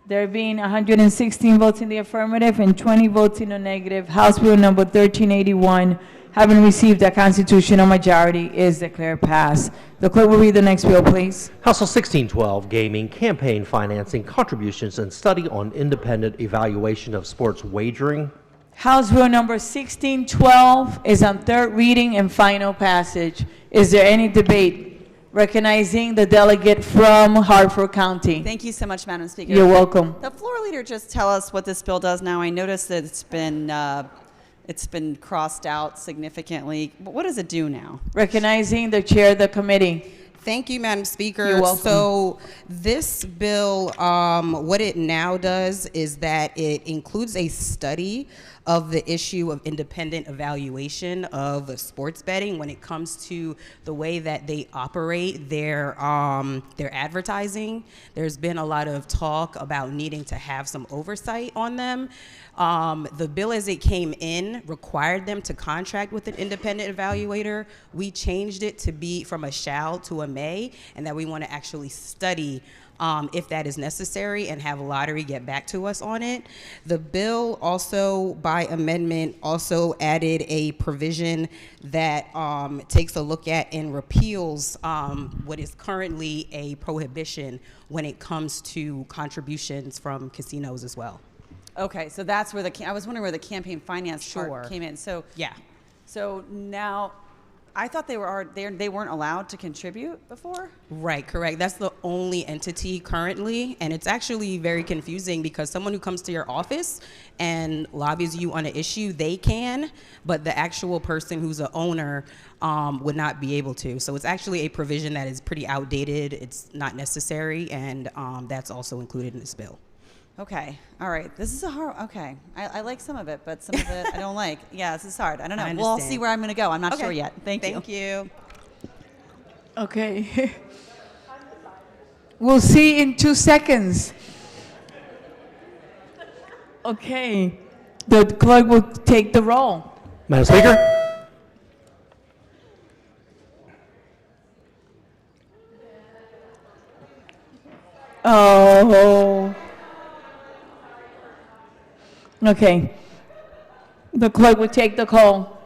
There being 116 votes in the affirmative and 20 votes in the negative, House Bill number 1381, having received a constitutional majority, is declared passed. The clerk will read the next bill, please. House Bill 1612, Gaming, Campaign Financing, Contributions, and Study on Independent Evaluation of Sports Wagering. House Bill number 1612 is on third reading and final passage. Is there any debate? Recognizing the delegate from Hartford County. Thank you so much, Madam Speaker. You're welcome. The floor leader just tell us what this bill does now. I noticed that it's been crossed out significantly. But what does it do now? Recognizing the chair of the committee. Thank you, Madam Speaker. You're welcome. So this bill, what it now does is that it includes a study of the issue of independent evaluation of sports betting when it comes to the way that they operate their advertising. There's been a lot of talk about needing to have some oversight on them. The bill as it came in required them to contract with an independent evaluator. We changed it to be from a shall to a may, and that we want to actually study if that is necessary, and have lottery get back to us on it. The bill also, by amendment, also added a provision that takes a look at and repeals what is currently a prohibition when it comes to contributions from casinos as well. Okay, so that's where I was wondering where the campaign finance part came in. So yeah. So now, I thought they weren't allowed to contribute before? Right, correct. That's the only entity currently, and it's actually very confusing because someone who comes to your office and lobbies you on an issue, they can, but the actual person who's an owner would not be able to. So it's actually a provision that is pretty outdated. It's not necessary, and that's also included in this bill. Okay, all right. This is a hard, okay. I like some of it, but some of it I don't like. Yeah, this is hard. I don't know. I We'll all understand. see where I'm going to go. I'm not Okay. sure yet. Thank you. Thank you. Okay. We'll see in 2 seconds. Okay. The clerk will take the roll. Madam Speaker? Oh. Okay. The clerk will take the call.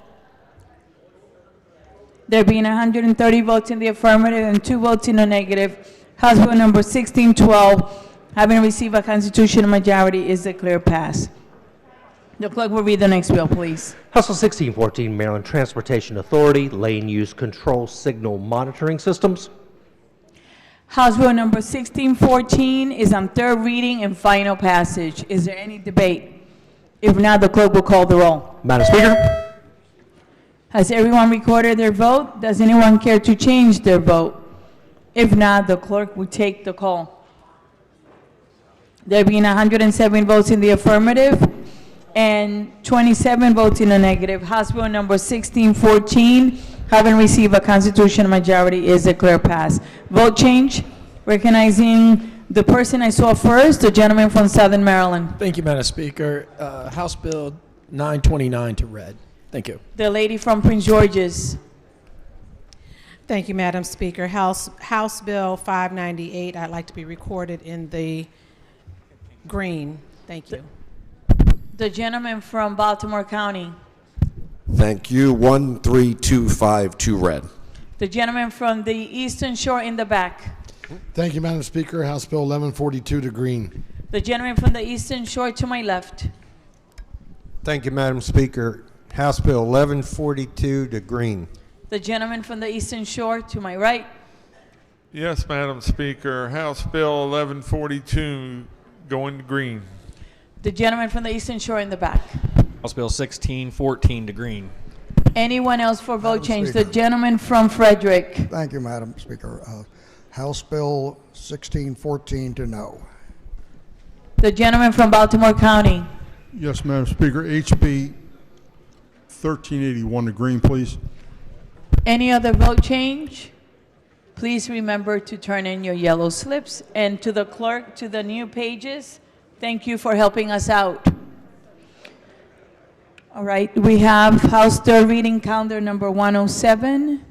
There being 130 votes in the affirmative and 2 votes in the negative, House Bill number 1612, having received a constitutional majority, is declared passed. The clerk will read the next bill, please. House Bill 1614, Maryland Transportation Authority, Lane Use Control Signal Monitoring Systems. House Bill number 1614 is on third reading and final passage. Is there any debate? If not, the clerk will call the roll. Madam Speaker? Has everyone recorded their vote? Does anyone care to change their vote? If not, the clerk will take the call. There being 107 votes in the affirmative and 27 votes in the negative, House Bill number 1614, having received a constitutional majority, is declared passed. Vote change, recognizing the person I saw first, the gentleman from Southern Maryland. Thank you, Madam Speaker. House Bill 929 to read. Thank you. The lady from Prince George's. Thank you, Madam Speaker. House Bill 598, I'd like to be recorded in the green. Thank you. The gentleman from Baltimore County. Thank you. 1325 to read. The gentleman from the Eastern Shore in the back. Thank you, Madam Speaker. House Bill 1142 to green. The gentleman from the Eastern Shore to my left. Thank you, Madam Speaker. House Bill 1142 to green. The gentleman from the Eastern Shore to my right. Yes, Madam Speaker. House Bill 1142 going to green. The gentleman from the Eastern Shore in the back. House Bill 1614 to green. Anyone else for vote change? The gentleman from Frederick. Thank you, Madam Speaker. House Bill 1614 to no. The gentleman from Baltimore County. Yes, Madam Speaker. HB 1381 to green, please. Any other vote change? Please remember to turn in your yellow slips. And to the clerk, to the new pages, thank you for helping us out. All right, we have House third reading calendar number 107.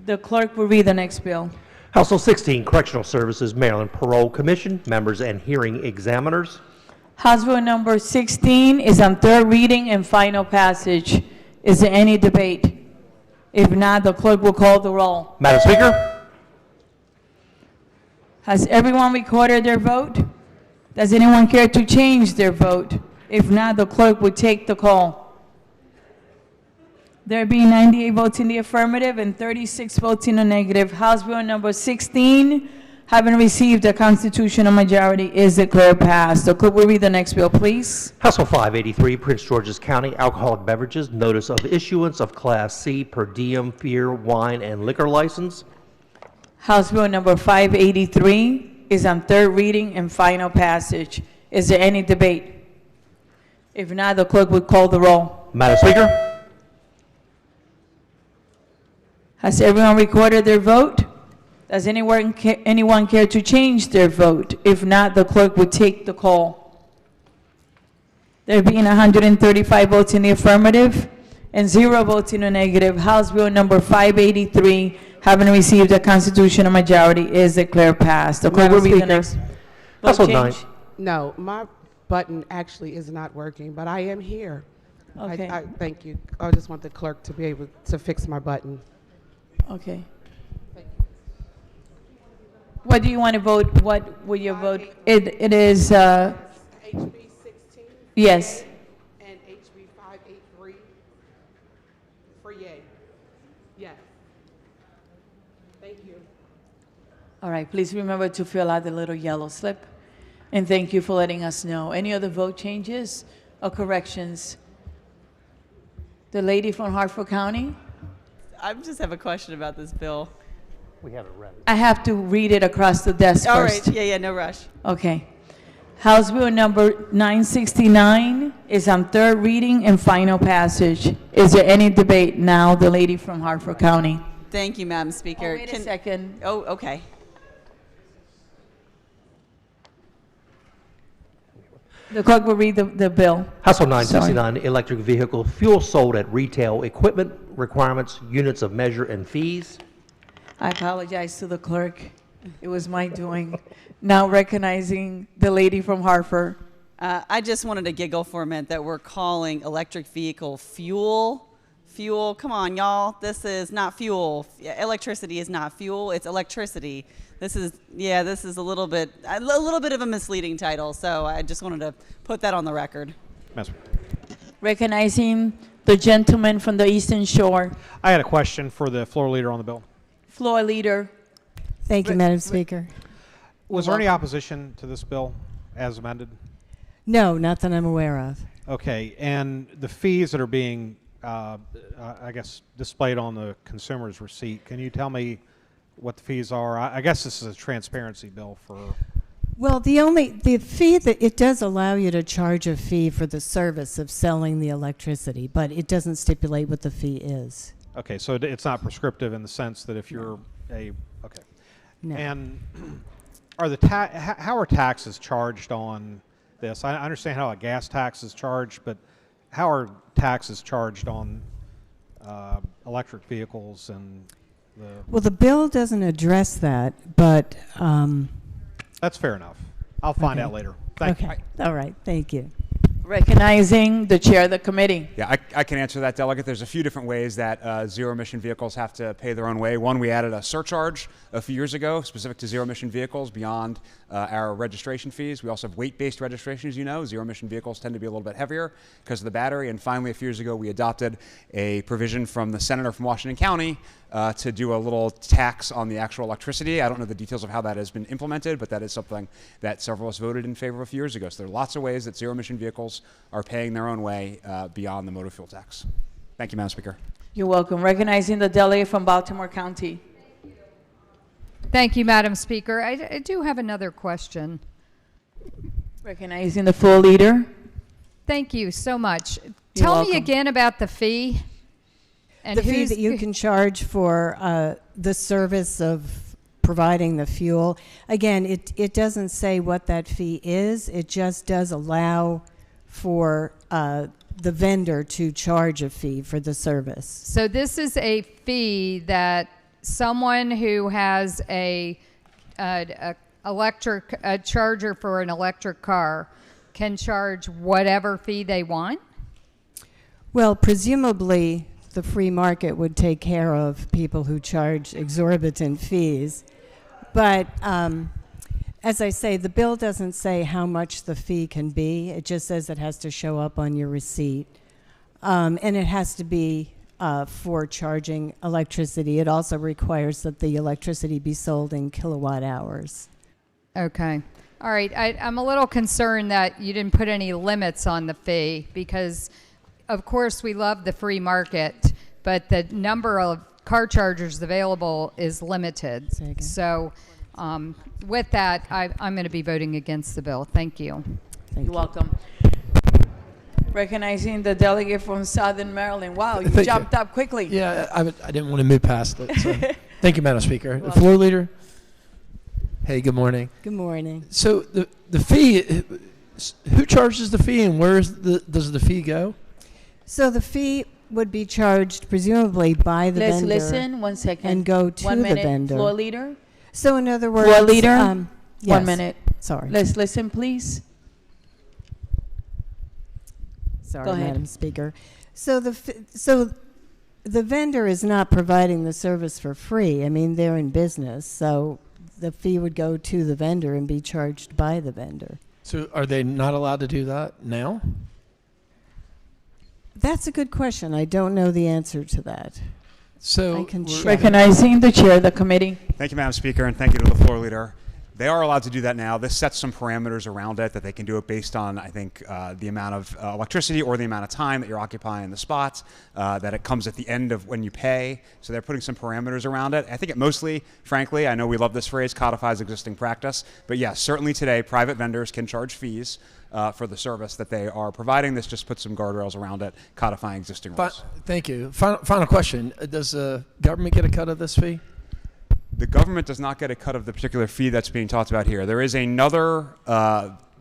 The clerk will read the next bill. House Bill 16, Correctional Services, Maryland Parole Commission, members and hearing examiners. House Bill number 16 is on third reading and final passage. Is there any debate? If not, the clerk will call the roll. Madam Speaker? Has everyone recorded their vote? Does anyone care to change their vote? If not, the clerk will take the call. There being 98 votes in the affirmative and 36 votes in the negative, House Bill number 16, having received a constitutional majority, is declared passed. The clerk will read the next bill, please. House Bill 583, Prince George's County Alcoholic Beverages, Notice of Issuance of Class C per diem beer, wine, and liquor license. House Bill number 583 is on third reading and final passage. Is there any debate? If not, the clerk will call the roll. Madam Speaker? Has everyone recorded their vote? Does anyone care to change their vote? If not, the clerk will take the call. There being 135 votes in the affirmative and 0 votes in the negative, House Bill number 583, Having received a constitutional majority, is declared passed. The clerk will read the next. Vote Household change. 9. No, my button actually is not working, but I am here. Okay. Thank you. I just want the clerk to be able to fix my button. Okay. What do you want to vote? What will you vote? It is, HB 16. yes. And HB 583 for yay. Yes. Thank you. All right, please remember to fill out the little yellow slip. And thank you for letting us know. Any other vote changes or corrections? The lady from Hartford County? I just have a question about this bill. We have it read. I have to read it across the desk All first. right, yeah, no rush. Okay. House Bill number 969 is on third reading and final passage. Is there any debate now? The lady from Hartford County. Thank you, Madam Speaker. Oh, wait a second. Oh, okay. The clerk will read the bill. Household Sorry. 969, electric vehicle fuel sold at retail, equipment requirements, units of measure, and fees. I apologize to the clerk. It was my doing. Now recognizing the lady from Hartford. I just wanted to giggle for a minute that we're calling electric vehicle fuel. Fuel, come on, y'all. This is not fuel. Electricity is not fuel. It's electricity. This is a little bit of a misleading title. So I just wanted to put that on the record. Recognizing the gentleman from the Eastern Shore. I had a question for the floor leader on the bill. Floor leader. Thank you, Madam Speaker. Was there any opposition to this bill as amended? No, not that I'm aware of. Okay, and the fees that are being, I guess, displayed on the consumer's receipt, can you tell me what the fees are? I guess this is a transparency bill for... Well, the fee that it does allow you to charge a fee for the service of selling the electricity, but it doesn't stipulate what the fee is. Okay, so it's not prescriptive in the sense that if you're okay. No. And are how are taxes charged on this? I understand how a gas tax is charged, but how are taxes charged on electric vehicles and the... Well, the bill doesn't address that, but... That's fair enough. I'll find out later. Thank you. All right, thank you. Recognizing the chair of the committee. Yeah, I can answer that, Delegate. There's a few different ways that zero-emission vehicles have to pay their own way. One, we added a surcharge a few years ago specific to zero-emission vehicles beyond our registration fees. We also have weight-based registration, as you know. Zero-emission vehicles tend to be a little bit heavier because of the battery. And finally, a few years ago, we adopted a provision from the senator from Washington County to do a little tax on the actual electricity. I don't know the details of how that has been implemented, but that is something that several of us voted in favor of a few years ago. So there are lots of ways that zero-emission vehicles are paying their own way beyond the motor fuel tax. Thank you, Madam Speaker. You're welcome. Recognizing the delegate from Baltimore County. Thank you, Madam Speaker. I do have another question. Recognizing the floor leader. Thank you so much. You're Tell welcome. me again about the fee. And The fee that you can charge for the service of providing the fuel. Again, it doesn't say what that fee is. It just does allow for the vendor to charge a fee for the service. So this is a fee that someone who has a charger for an electric car can charge whatever fee they want? Well, presumably the free market would take care of people who charge exorbitant fees. But as I say, the bill doesn't say how much the fee can be. It just says it has to show up on your receipt. And it has to be for charging electricity. It also requires that the electricity be sold in kilowatt hours. Okay. All right. I'm a little concerned that you didn't put any limits on the fee because, of course, we love the free market, but the number of car chargers available is limited. So with that, I'm going to be voting against the bill. Thank you. You're welcome. Recognizing the delegate from Southern Maryland. Wow, you Thank jumped up quickly. Yeah, I didn't want to move past it. So. Thank you, Madam Speaker. The floor leader. Hey, good morning. Good morning. So the fee, who charges the fee and where does the fee go? So the fee would be charged presumably by the Let's vendor. listen, 1 second. And go to 1 the minute. vendor. Floor leader? So in other words, Floor leader? 1 yes. minute. Sorry. Let's listen, please. Sorry, Go ahead. Madam Speaker. So the vendor is not providing the service for free. I mean, they're in business, so the fee would go to the vendor and be charged by the vendor. So are they not allowed to do that now? That's a good question. I don't know the answer to that. So I can check. Recognizing the chair of the committee. Thank you, Madam Speaker, and thank you to the floor leader. They are allowed to do that now. This sets some parameters around it that they can do it based on, I think, the amount of electricity or the amount of time that you're occupying the spots, that it comes at the end of when you pay. So they're putting some parameters around it. I think it mostly, frankly, I know we love this phrase, codifies existing practice. But yes, certainly today, private vendors can charge fees for the service that they are providing. This just puts some guardrails around it, codifying existing rules. Thank you. Final question. Does the government get a cut of this fee? The government does not get a cut of the particular fee that's being talked about here. There is another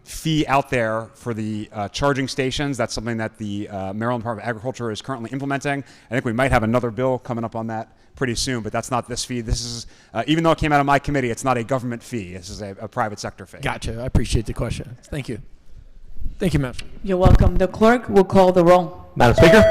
fee out there for the charging stations. That's something that the Maryland Department of Agriculture is currently implementing. I think we might have another bill coming up on that pretty soon, but that's not this fee. This is, even though it came out of my committee, it's not a government fee. This is a private sector fee. Gotcha. I appreciate the question. Thank you. Thank you, ma'am. You're welcome. The clerk will call the roll. Madam Speaker?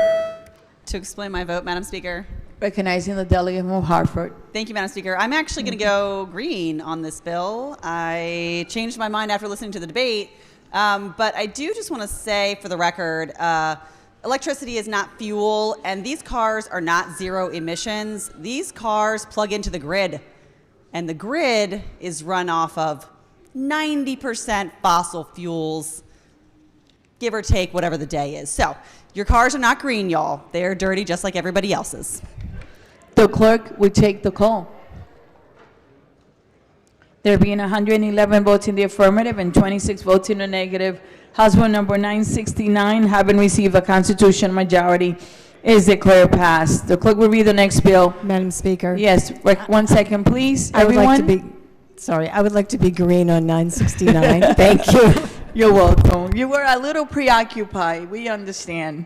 To explain my vote, Madam Speaker. Recognizing the delegate from Hartford. Thank you, Madam Speaker. I'm actually going to go green on this bill. I changed my mind after listening to the debate, but I do just want to say for the record, electricity is not fuel, and these cars are not zero emissions. These cars plug into the grid, and the grid is run off of 90% fossil fuels, give or take whatever the day is. So your cars are not green, y'all. They're dirty just like everybody else's. The clerk will take the call. There being 111 votes in the affirmative and 26 votes in the negative, House Bill number 969, having received a constitutional majority, is declared passed. The clerk will read the next bill. Madam Speaker. Yes, 1 second, please. I would Everyone? like to be, sorry, I would like to be green on 969. Thank you. You're welcome. You were a little preoccupied. We understand.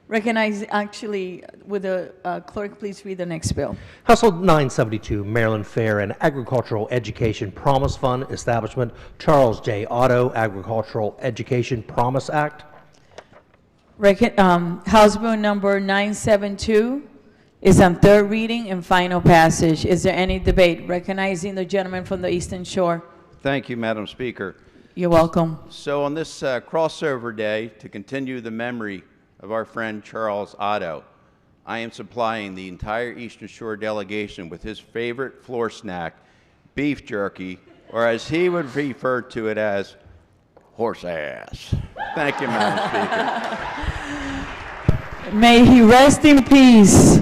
Recognize, actually, would the clerk please read the next bill? House Bill 972, Maryland Fair and Agricultural Education Promise Fund Establishment, Charles J. Otto Agricultural Education Promise Act. House Bill number 972 is on third reading and final passage. Is there any debate? Recognizing the gentleman from the Eastern Shore. Thank you, Madam Speaker. You're welcome. So on this crossover day, to continue the memory of our friend Charles Otto, I am supplying the entire Eastern Shore delegation with his favorite floor snack, beef jerky, or as he would refer to it as, horse ass. Thank you, Madam Speaker. May he rest in peace.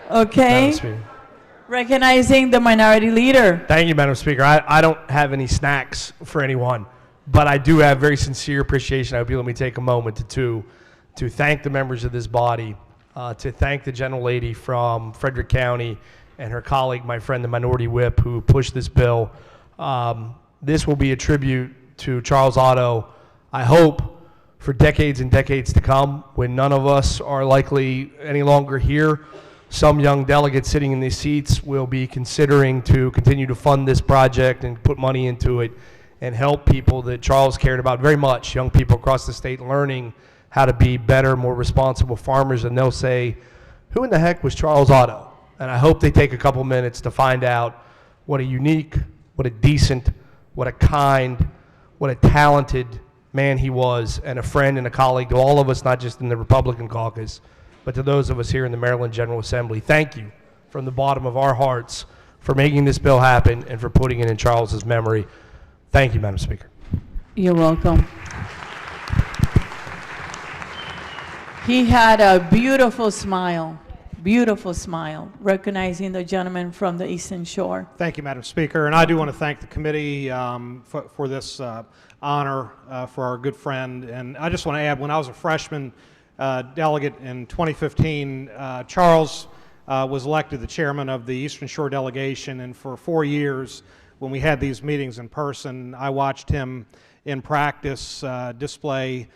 Okay? Recognizing the minority leader. Thank you, Madam Speaker. I don't have any snacks for anyone, but I do have very sincere appreciation. I hope you let me take a moment to thank the members of this body, to thank the gentlelady from Frederick County and her colleague, my friend, the minority whip, who pushed this bill. This will be a tribute to Charles Otto, I hope, for decades and decades to come, when none of us are likely any longer here. Some young delegates sitting in these seats will be considering to continue to fund this project and put money into it and help people that Charles cared about very much, young people across the state learning how to be better, more responsible farmers, and they'll say, who in the heck was Charles Otto? And I hope they take a couple minutes to find out what a unique, what a decent, what a kind, what a talented man he was, and a friend and a colleague to all of us, not just in the Republican caucus, but to those of us here in the Maryland General Assembly. Thank you from the bottom of our hearts for making this bill happen and for putting it in Charles's memory. Thank you, Madam Speaker. You're welcome. He had a beautiful smile, recognizing the gentleman from the Eastern Shore. Thank you, Madam Speaker. And I do want to thank the committee for this honor for our good friend. And I just want to add, when I was a freshman delegate in 2015, Charles was elected the chairman of the Eastern Shore delegation. And for 4 years, when we had these meetings in person, I watched him in practice display,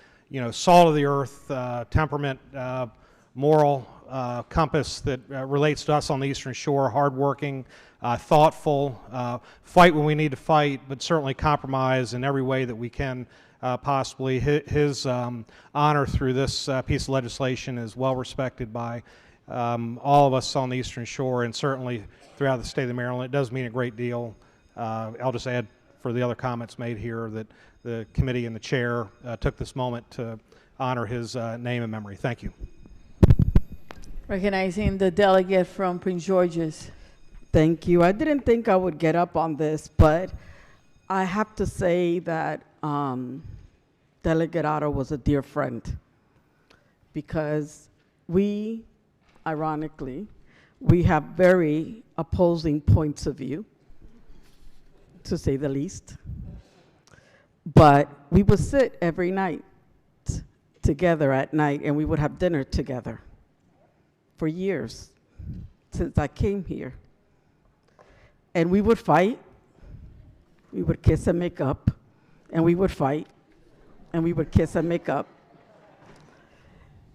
salt of the earth temperament, moral compass that relates to us on the Eastern Shore, hardworking, thoughtful, fight when we need to fight, but certainly compromise in every way that we can possibly. His honor through this piece of legislation is well respected by all of us on the Eastern Shore and certainly throughout the state of Maryland. It does mean a great deal. I'll just add for the other comments made here that the committee and the chair took this moment to honor his name and memory. Thank you. Recognizing the delegate from Prince George's. Thank you. I didn't think I would get up on this, but I have to say that Delegate Otto was a dear friend because we, ironically, we have very opposing points of view, to say the least. But we would sit every night together at night and we would have dinner together for years since I came here. And we would fight, we would kiss and make up, and we would fight, and we would kiss and make up.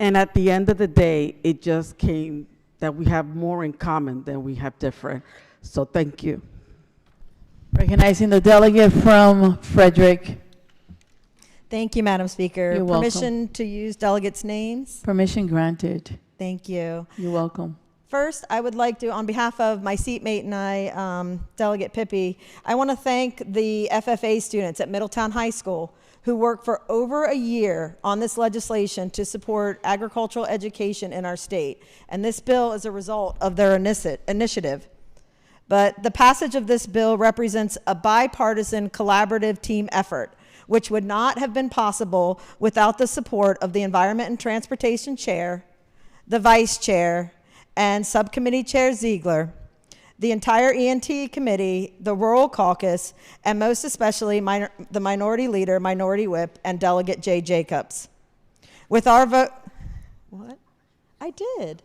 And at the end of the day, it just came that we have more in common than we have different. So thank you. Recognizing the delegate from Frederick. Thank you, Madam Speaker. You're welcome. Permission to use delegates' names? Permission granted. Thank you. You're welcome. First, I would like to, on behalf of my seatmate and I, Delegate Pippi, I want to thank the FFA students at Middletown High School who worked for over a year on this legislation to support agricultural education in our state. And this bill is a result of their initiative. But the passage of this bill represents a bipartisan collaborative team effort, which would not have been possible without the support of the Environment and Transportation Chair, the Vice Chair, and Subcommittee Chair Ziegler, the entire ENT Committee, the Rural Caucus, and most especially the Minority Leader, Minority Whip, and Delegate Jay Jacobs. With our vote, what? I did.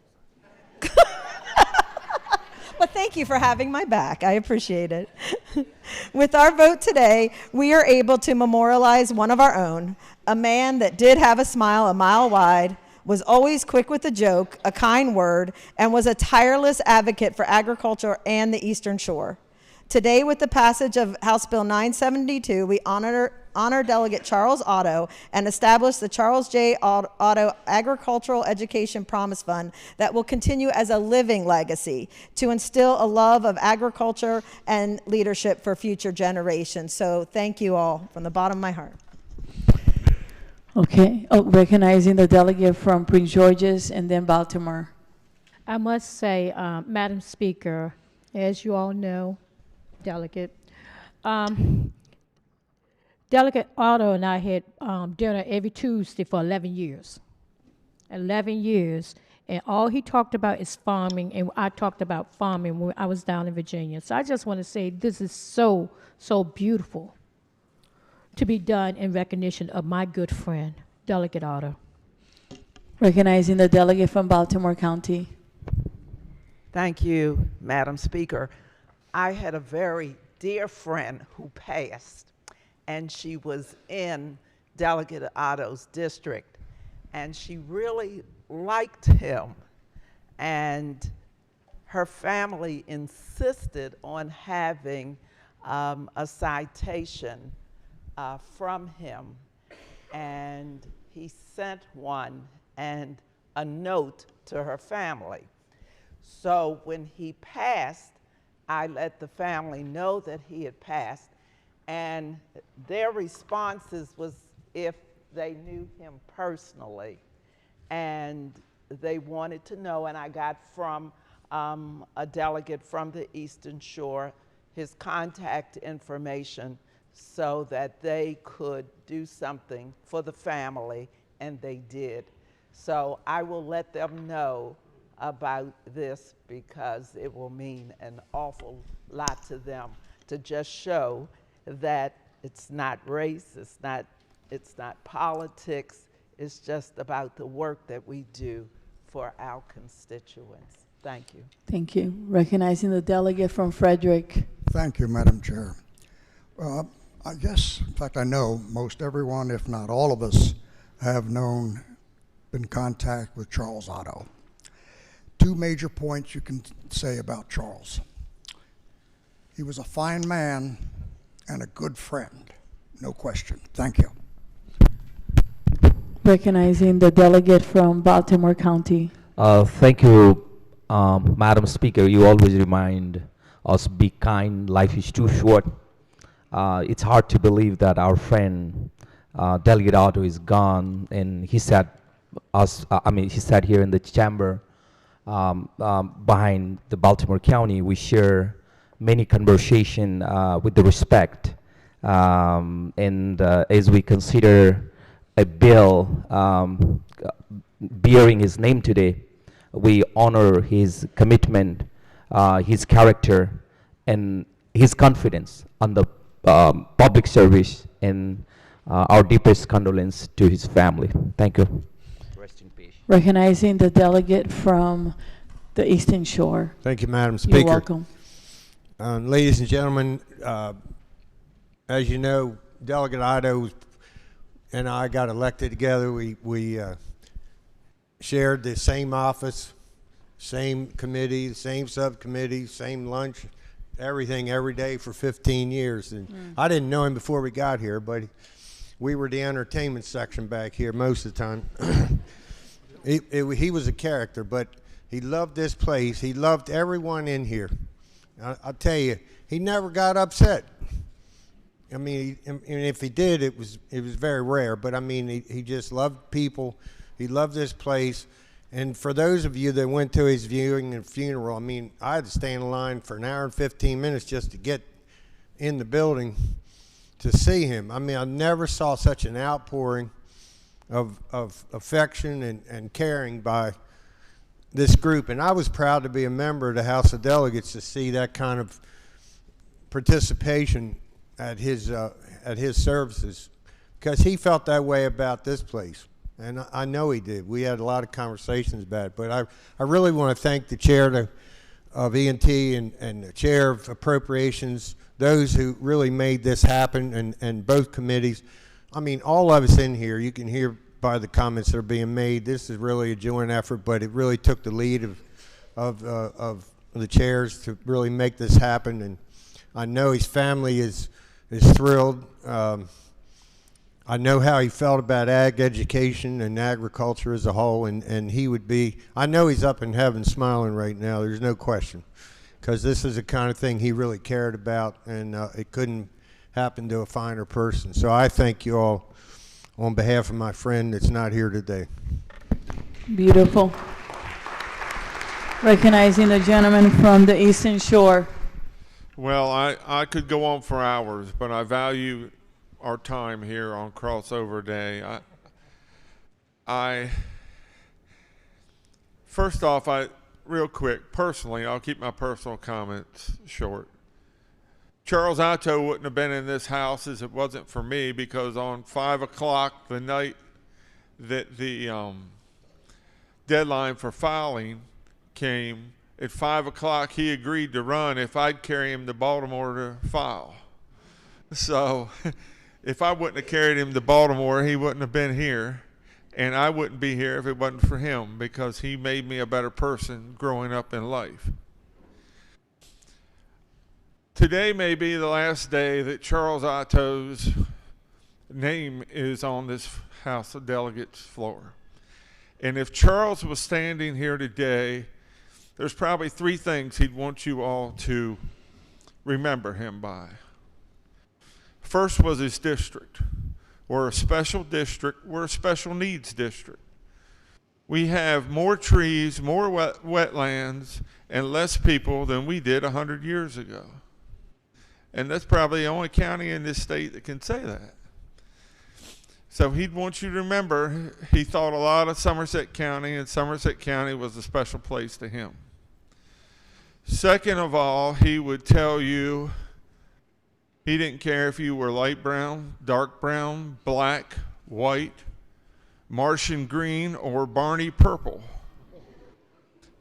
But thank you for having my back. I appreciate it. With our vote today, we are able to memorialize one of our own, a man that did have a smile a mile wide, was always quick with a joke, a kind word, and was a tireless advocate for agriculture and the Eastern Shore. Today, with the passage of House Bill 972, we honor Delegate Charles Otto and establish the Charles J. Otto Agricultural Education Promise Fund that will continue as a living legacy to instill a love of agriculture and leadership for future generations. So thank you all from the bottom of my heart. Okay, recognizing the delegate from Prince George's and then Baltimore. I must say, Madam Speaker, as you all know, Delegate, Delegate Otto and I had dinner every Tuesday for 11 years. 11 years, and all he talked about is farming, and I talked about farming when I was down in Virginia. So I just want to say this is so, so beautiful to be done in recognition of my good friend, Delegate Otto. Recognizing the delegate from Baltimore County. Thank you, Madam Speaker. I had a very dear friend who passed, and she was in Delegate Otto's district, and she really liked him, and her family insisted on having a citation from him, and he sent one and a note to her family. So when he passed, I let the family know that he had passed, and their responses was if they knew him personally, and they wanted to know, and I got from a delegate from the Eastern Shore his contact information so that they could do something for the family, and they did. So I will let them know about this because it will mean an awful lot to them to just show that it's not race, it's not politics, it's just about the work that we do for our constituents. Thank you. Thank you. Recognizing the delegate from Frederick. Thank you, Madam Chair. I guess, in fact, I know most everyone, if not all of us, have known in contact with Charles Otto. Two major points you can say about Charles. He was a fine man and a good friend, no question. Thank you. Recognizing the delegate from Baltimore County. Thank you, Madam Speaker. You always remind us, be kind, life is too short. It's hard to believe that our friend, Delegate Otto, is gone, and he sat he sat here in the chamber behind the Baltimore County. We share many conversation with the respect, and as we consider a bill bearing his name today, we honor his commitment, his character, and his confidence on the public service, and our deepest condolence to his family. Thank you. Rest in peace. Recognizing the delegate from the Eastern Shore. Thank you, Madam Speaker. You're welcome. Ladies and gentlemen, as you know, Delegate Otto and I got elected together. We shared the same office, same committee, same subcommittee, same lunch, everything every day for 15 years. And I didn't know him before we got here, but we were the entertainment section back here most of the time. He was a character, but he loved this place. He loved everyone in here. I'll tell you, he never got upset. I mean, and if he did, it was very rare. But I mean, he just loved people. He loved this place. And for those of you that went to his viewing and funeral, I mean, I had to stand in line for an hour and 15 minutes just to get in the building to see him. I mean, I never saw such an outpouring of affection and caring by this group. And I was proud to be a member of the House of Delegates to see that kind of participation at his services, because he felt that way about this place. And I know he did. We had a lot of conversations about it. But I really want to thank the chair of E&T and the chair of appropriations, those who really made this happen, and both committees. I mean, all of us in here, you can hear by the comments that are being made, this is really a joint effort, but it really took the lead of the chairs to really make this happen. And I know his family is thrilled. I know how he felt about ag education and agriculture as a whole, and he would be, I know he's up in heaven smiling right now, there's no question, because this is the kind of thing he really cared about, and it couldn't happen to a finer person. So I thank you all on behalf of my friend that's not here today. Beautiful. Recognizing the gentleman from the Eastern Shore. Well, I could go on for hours, but I value our time here on Crossover Day. First off, real quick, personally, I'll keep my personal comments short. Charles Otto wouldn't have been in this house as it wasn't for me, because on 5 o'clock the night that the deadline for filing came, at 5 o'clock he agreed to run if I'd carry him to Baltimore to file. So if I wouldn't have carried him to Baltimore, he wouldn't have been here, and I wouldn't be here if it wasn't for him, because he made me a better person growing up in life. Today may be the last day that Charles Otto's name is on this House of Delegates floor. And if Charles was standing here today, there's probably 3 things he'd want you all to remember him by. First was his district. We're a special district. We're a special needs district. We have more trees, more wetlands, and less people than we did 100 years ago. And that's probably the only county in this state that can say that. So he'd want you to remember he thought a lot of Somerset County, and Somerset County was a special place to him. Second of all, he would tell you he didn't care if you were light brown, dark brown, black, white, Martian green, or Barney purple,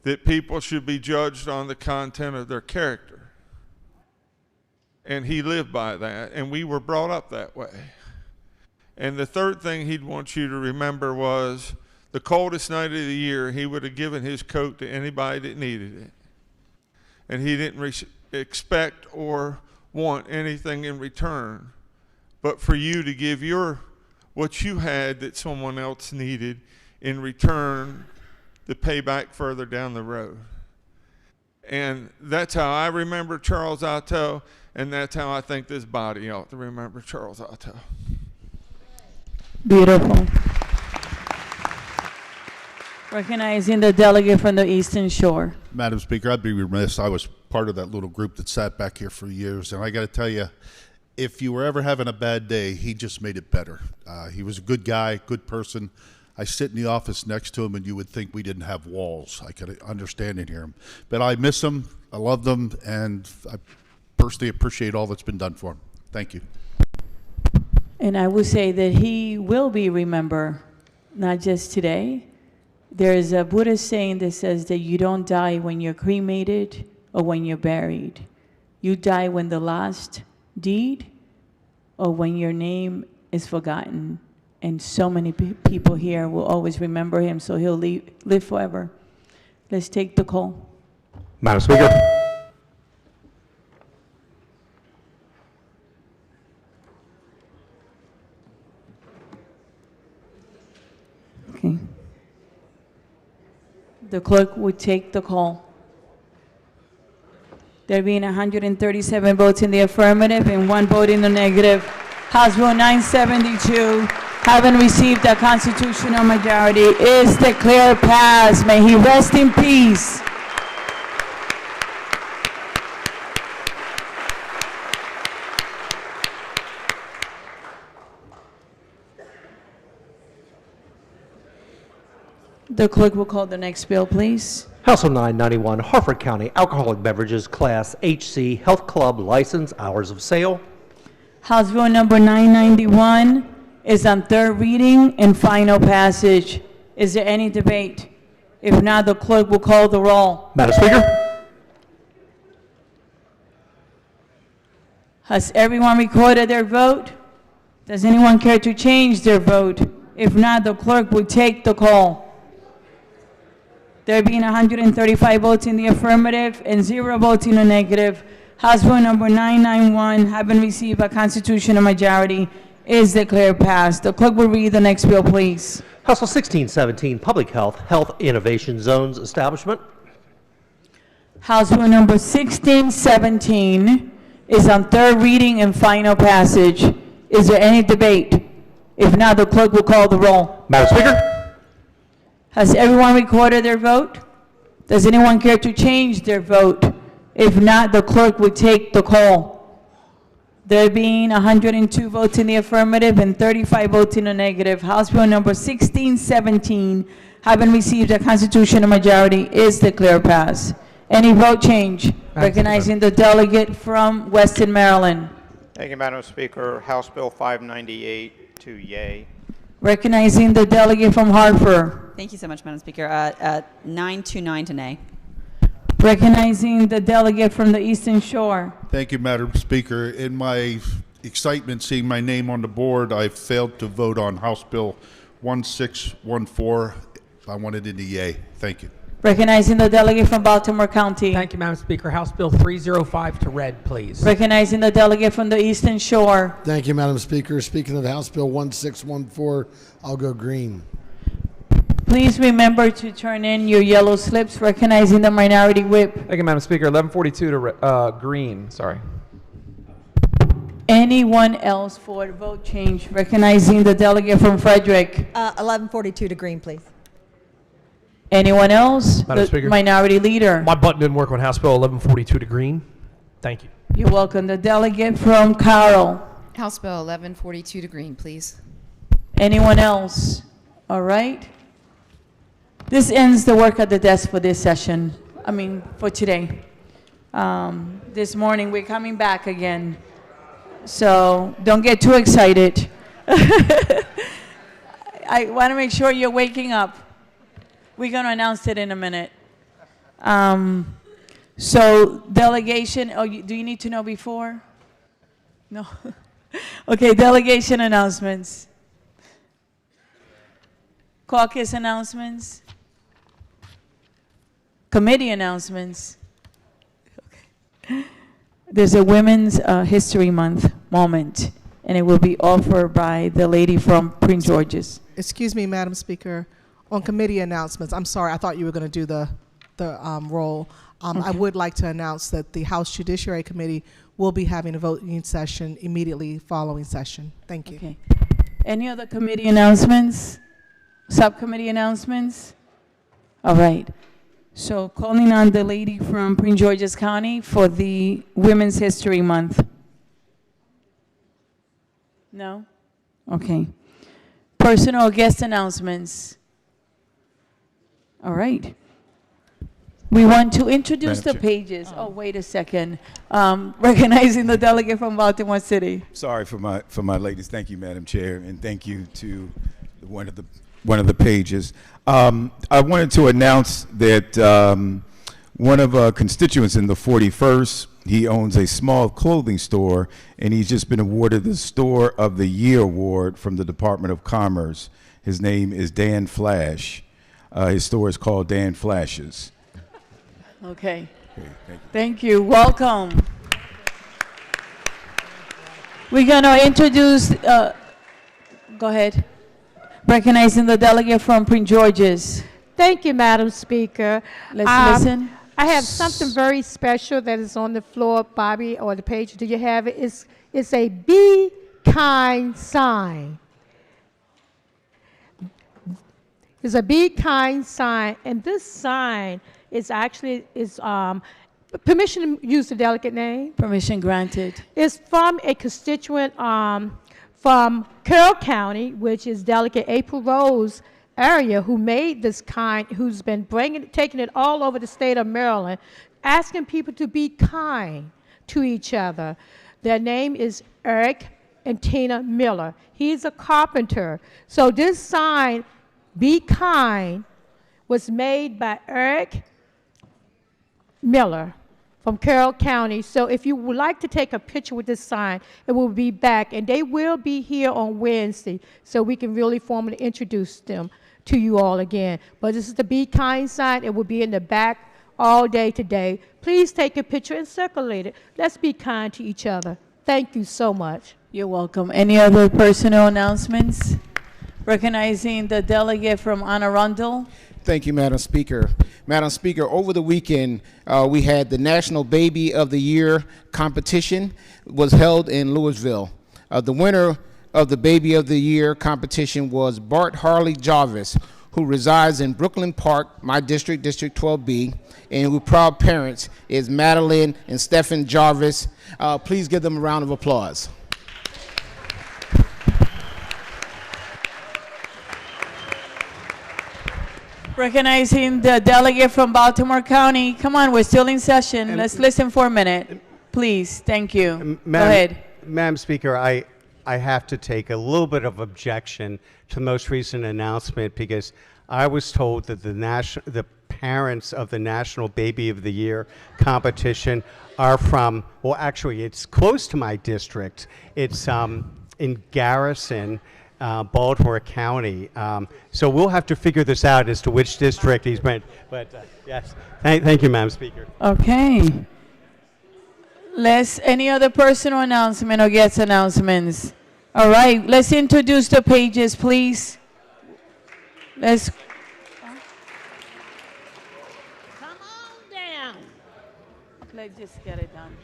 that people should be judged on the content of their character. And he lived by that, and we were brought up that way. And the third thing he'd want you to remember was the coldest night of the year, he would have given his coat to anybody that needed it. And he didn't expect or want anything in return, but for you to give what you had that someone else needed in return to pay back further down the road. And that's how I remember Charles Otto, and that's how I think this body ought to remember Charles Otto. Beautiful. Recognizing the delegate from the Eastern Shore. Madam Speaker, I'd be remiss. I was part of that little group that sat back here for years, and I got to tell you, if you were ever having a bad day, he just made it better. He was a good guy, good person. I sit in the office next to him, and you would think we didn't have walls. I could understand and hear him. But I miss him, I love them, and I personally appreciate all that's been done for him. Thank you. And I would say that he will be remembered, not just today. There is a Buddhist saying that says that you don't die when you're cremated or when you're buried. You die when the last deed or when your name is forgotten. And so many people here will always remember him, so he'll live forever. Let's take the call. Madam Speaker. Okay. The clerk would take the call. There being 137 votes in the affirmative and 1 vote in the negative, House Bill 972, having received a constitutional majority, is declared passed. May he rest in peace. The clerk will call the next bill, please. House Bill 991, Harford County Alcoholic Beverages Class HC Health Club License Hours of Sale. House Bill number 991 is on third reading and final passage. Is there any debate? If not, the clerk will call the roll. Madam Speaker. Has everyone recorded their vote? Does anyone care to change their vote? If not, the clerk will take the call. There being 135 votes in the affirmative and 0 votes in the negative, House Bill number 991, having received a constitutional majority, is declared passed. The clerk will read the next bill, please. House Bill 1617, Public Health, Health Innovation Zones Establishment. House Bill number 1617 is on third reading and final passage. Is there any debate? If not, the clerk will call the roll. Madam Speaker. Has everyone recorded their vote? Does anyone care to change their vote? If not, the clerk will take the call. There being 102 votes in the affirmative and 35 votes in the negative, House Bill number 1617, having received a constitutional majority, is declared passed. Any vote change? Recognizing the delegate from Western Maryland. Thank you, Madam Speaker. House Bill 598 to yay. Recognizing the delegate from Hartford. Thank you so much, Madam Speaker. 929 to nay. Recognizing the delegate from the Eastern Shore. Thank you, Madam Speaker. In my excitement seeing my name on the board, I failed to vote on House Bill 1614. I wanted in the yay. Thank you. Recognizing the delegate from Baltimore County. Thank you, Madam Speaker. House Bill 305 to red, please. Recognizing the delegate from the Eastern Shore. Thank you, Madam Speaker. Speaking of the House Bill 1614, I'll go green. Please remember to turn in your yellow slips, recognizing the minority whip. Thank you, Madam Speaker. 1142 to green, sorry. Anyone else for a vote change, recognizing the delegate from Frederick? 1142 to green, please. Anyone else? Madam The Speaker. minority leader. My button didn't work on House Bill 1142 to green. Thank you. You're welcome. The delegate from Carroll. House Bill 1142 to green, please. Anyone else? All right. This ends the work at the desk for this session. For today. This morning, we're coming back again. So don't get too excited. I want to make sure you're waking up. We're going to announce it in a minute. So delegation, do you need to know before? No? Okay, delegation announcements. Caucus announcements? Committee announcements? There's a Women's History Month moment, and it will be offered by the lady from Prince George's. Excuse me, Madam Speaker. On committee announcements, I'm sorry, I thought you were going to do the roll. I would like to announce that the House Judiciary Committee will be having a voting session immediately following session. Thank you. Okay. Any other committee announcements? Subcommittee announcements? All right. So calling on the lady from Prince George's County for the Women's History Month. No? Okay. Personal guest announcements. All right. We want to introduce the pages. Oh, wait a second. Recognizing the delegate from Baltimore City. Sorry for my ladies. Thank you, Madam Chair, and thank you to one of the pages. I wanted to announce that one of our constituents in the 41st, he owns a small clothing store, and he's just been awarded the Store of the Year award from the Department of Commerce. His name is Dan Flash. His store is called Dan Flashes. Okay. Okay, thank you. Thank you. Welcome. We're going to introduce, go ahead. Recognizing the delegate from Prince George's. Thank you, Madam Speaker. Let's listen. I have something very special that is on the floor, Bobby, or the page. Do you have it? It's a Be Kind sign. It's a Be Kind sign, and this sign is actually permission to use the delegate name. Permission granted. It's from a constituent from Carroll County, which is Delegate April Rose area, who made this kind, who's been taking it all over the state of Maryland, asking people to be kind to each other. Their name is Eric and Tina Miller. He's a carpenter. So this sign, Be Kind, was made by Eric Miller from Carroll County. So if you would like to take a picture with this sign, it will be back, and they will be here on Wednesday, so we can really formally introduce them to you all again. But this is the Be Kind sign. It will be in the back all day today. Please take a picture and circulate it. Let's be kind to each other. Thank you so much. You're welcome. Any other personal announcements? Recognizing the delegate from Anne Arundel. Thank you, Madam Speaker. Madam Speaker, over the weekend, we had the National Baby of the Year competition was held in Louisville. The winner of the Baby of the Year competition was Bart Harley Jarvis, who resides in Brooklyn Park, my district, District 12B, and whose proud parents is Madeline and Stephen Jarvis. Please give them a round of applause. Recognizing the delegate from Baltimore County. Come on, we're still in session. Let's listen for a minute. Please, thank you. Go ahead. Madam Speaker, I have to take a little bit of objection to the most recent announcement, because I was told that the parents of the National Baby of the Year competition are from, well, actually, it's close to my district. It's in Garrison, Baltimore County. So we'll have to figure this out as to which district he's meant. But yes, thank you, Madam Speaker. Okay. Any other personal announcement or guest announcements? All right, let's introduce the pages, please. Let's. Let's just get it done.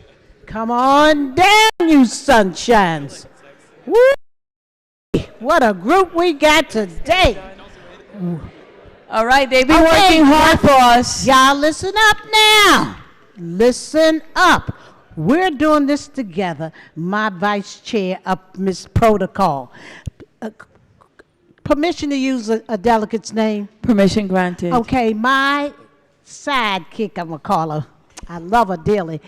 Come on down, you sunshines. Woo! What a group we got today. All right, they've been working hard for us. Y'all listen up now. Listen up. We're doing this together. My vice chair of Miss Protocol. Permission to use a delegate's name? Permission granted. Okay, my sidekick, I'm going to call her. I love her dearly.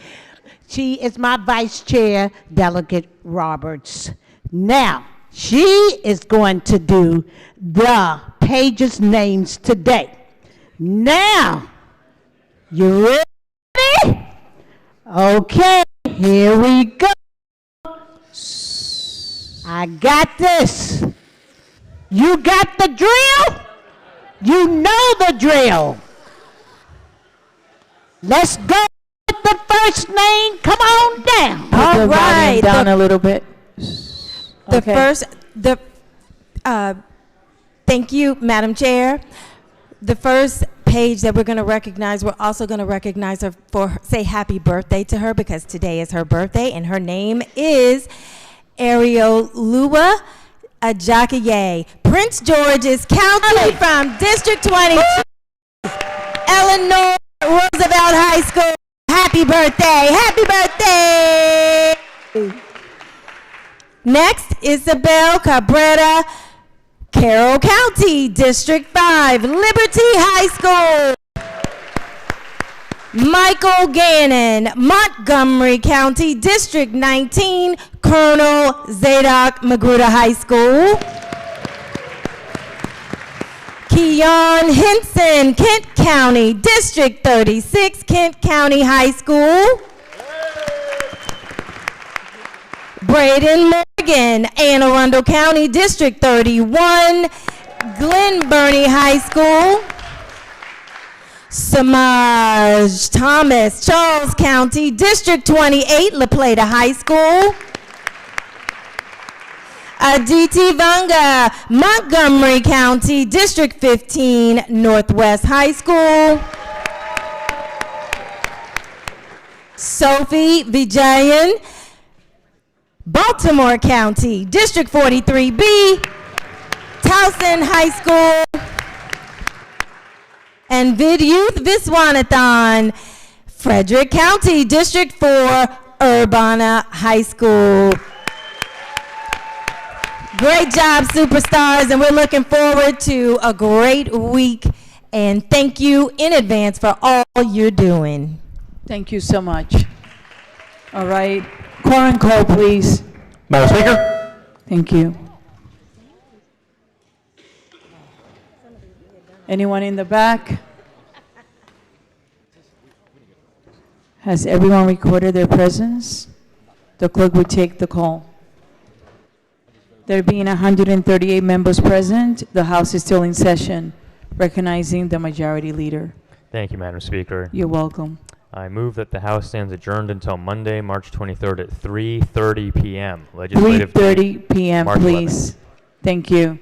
She is my vice chair, Delegate Roberts. Now, she is going to do the pages' names today. Now, you ready? Okay, here we go. I got this. You got the drill? You know the drill. Let's go with the first name. Come on down. Put the volume right, down a little bit. Thank you, Madam Chair. The first page that we're going to recognize, we're also going to recognize her for say happy birthday to her because today is her birthday, and her name is Ariolua Ajakaye, Prince George's County from District 22, Eleanor Roosevelt High School. Happy birthday! Happy birthday! Next, Isabel Cabrera, Carroll County, District 5, Liberty High School. Michael Gannon, Montgomery County, District 19, Colonel Zadok Magruder High School. Keon Henson, Kent County, District 36, Kent County High School. Braden Morgan, Anne Arundel County, District 31, Glen Burnie High School. Samaj Thomas, Charles County, District 28, La Plata High School. Aditi Vanga, Montgomery County, District 15, Northwest High School. Sophie Vijayan, Baltimore County, District 43B, Towson High School. And Vidyuth Viswanathan, Frederick County, District 4, Urbana High School. Great job, superstars, and we're looking forward to a great week. And thank you in advance for all you're doing. Thank you so much. All right. Quorum call, please. Madam Speaker? Thank you. Anyone in the back? Has everyone recorded their presence? The clerk will take the call. There being 138 members present, the House is still in session, recognizing the majority leader. Thank you, Madam Speaker. You're welcome. I move that the House stands adjourned until Monday, March 23rd at 3:30 p.m. Legislative 3:30 p.m., March please. 11th. Thank you.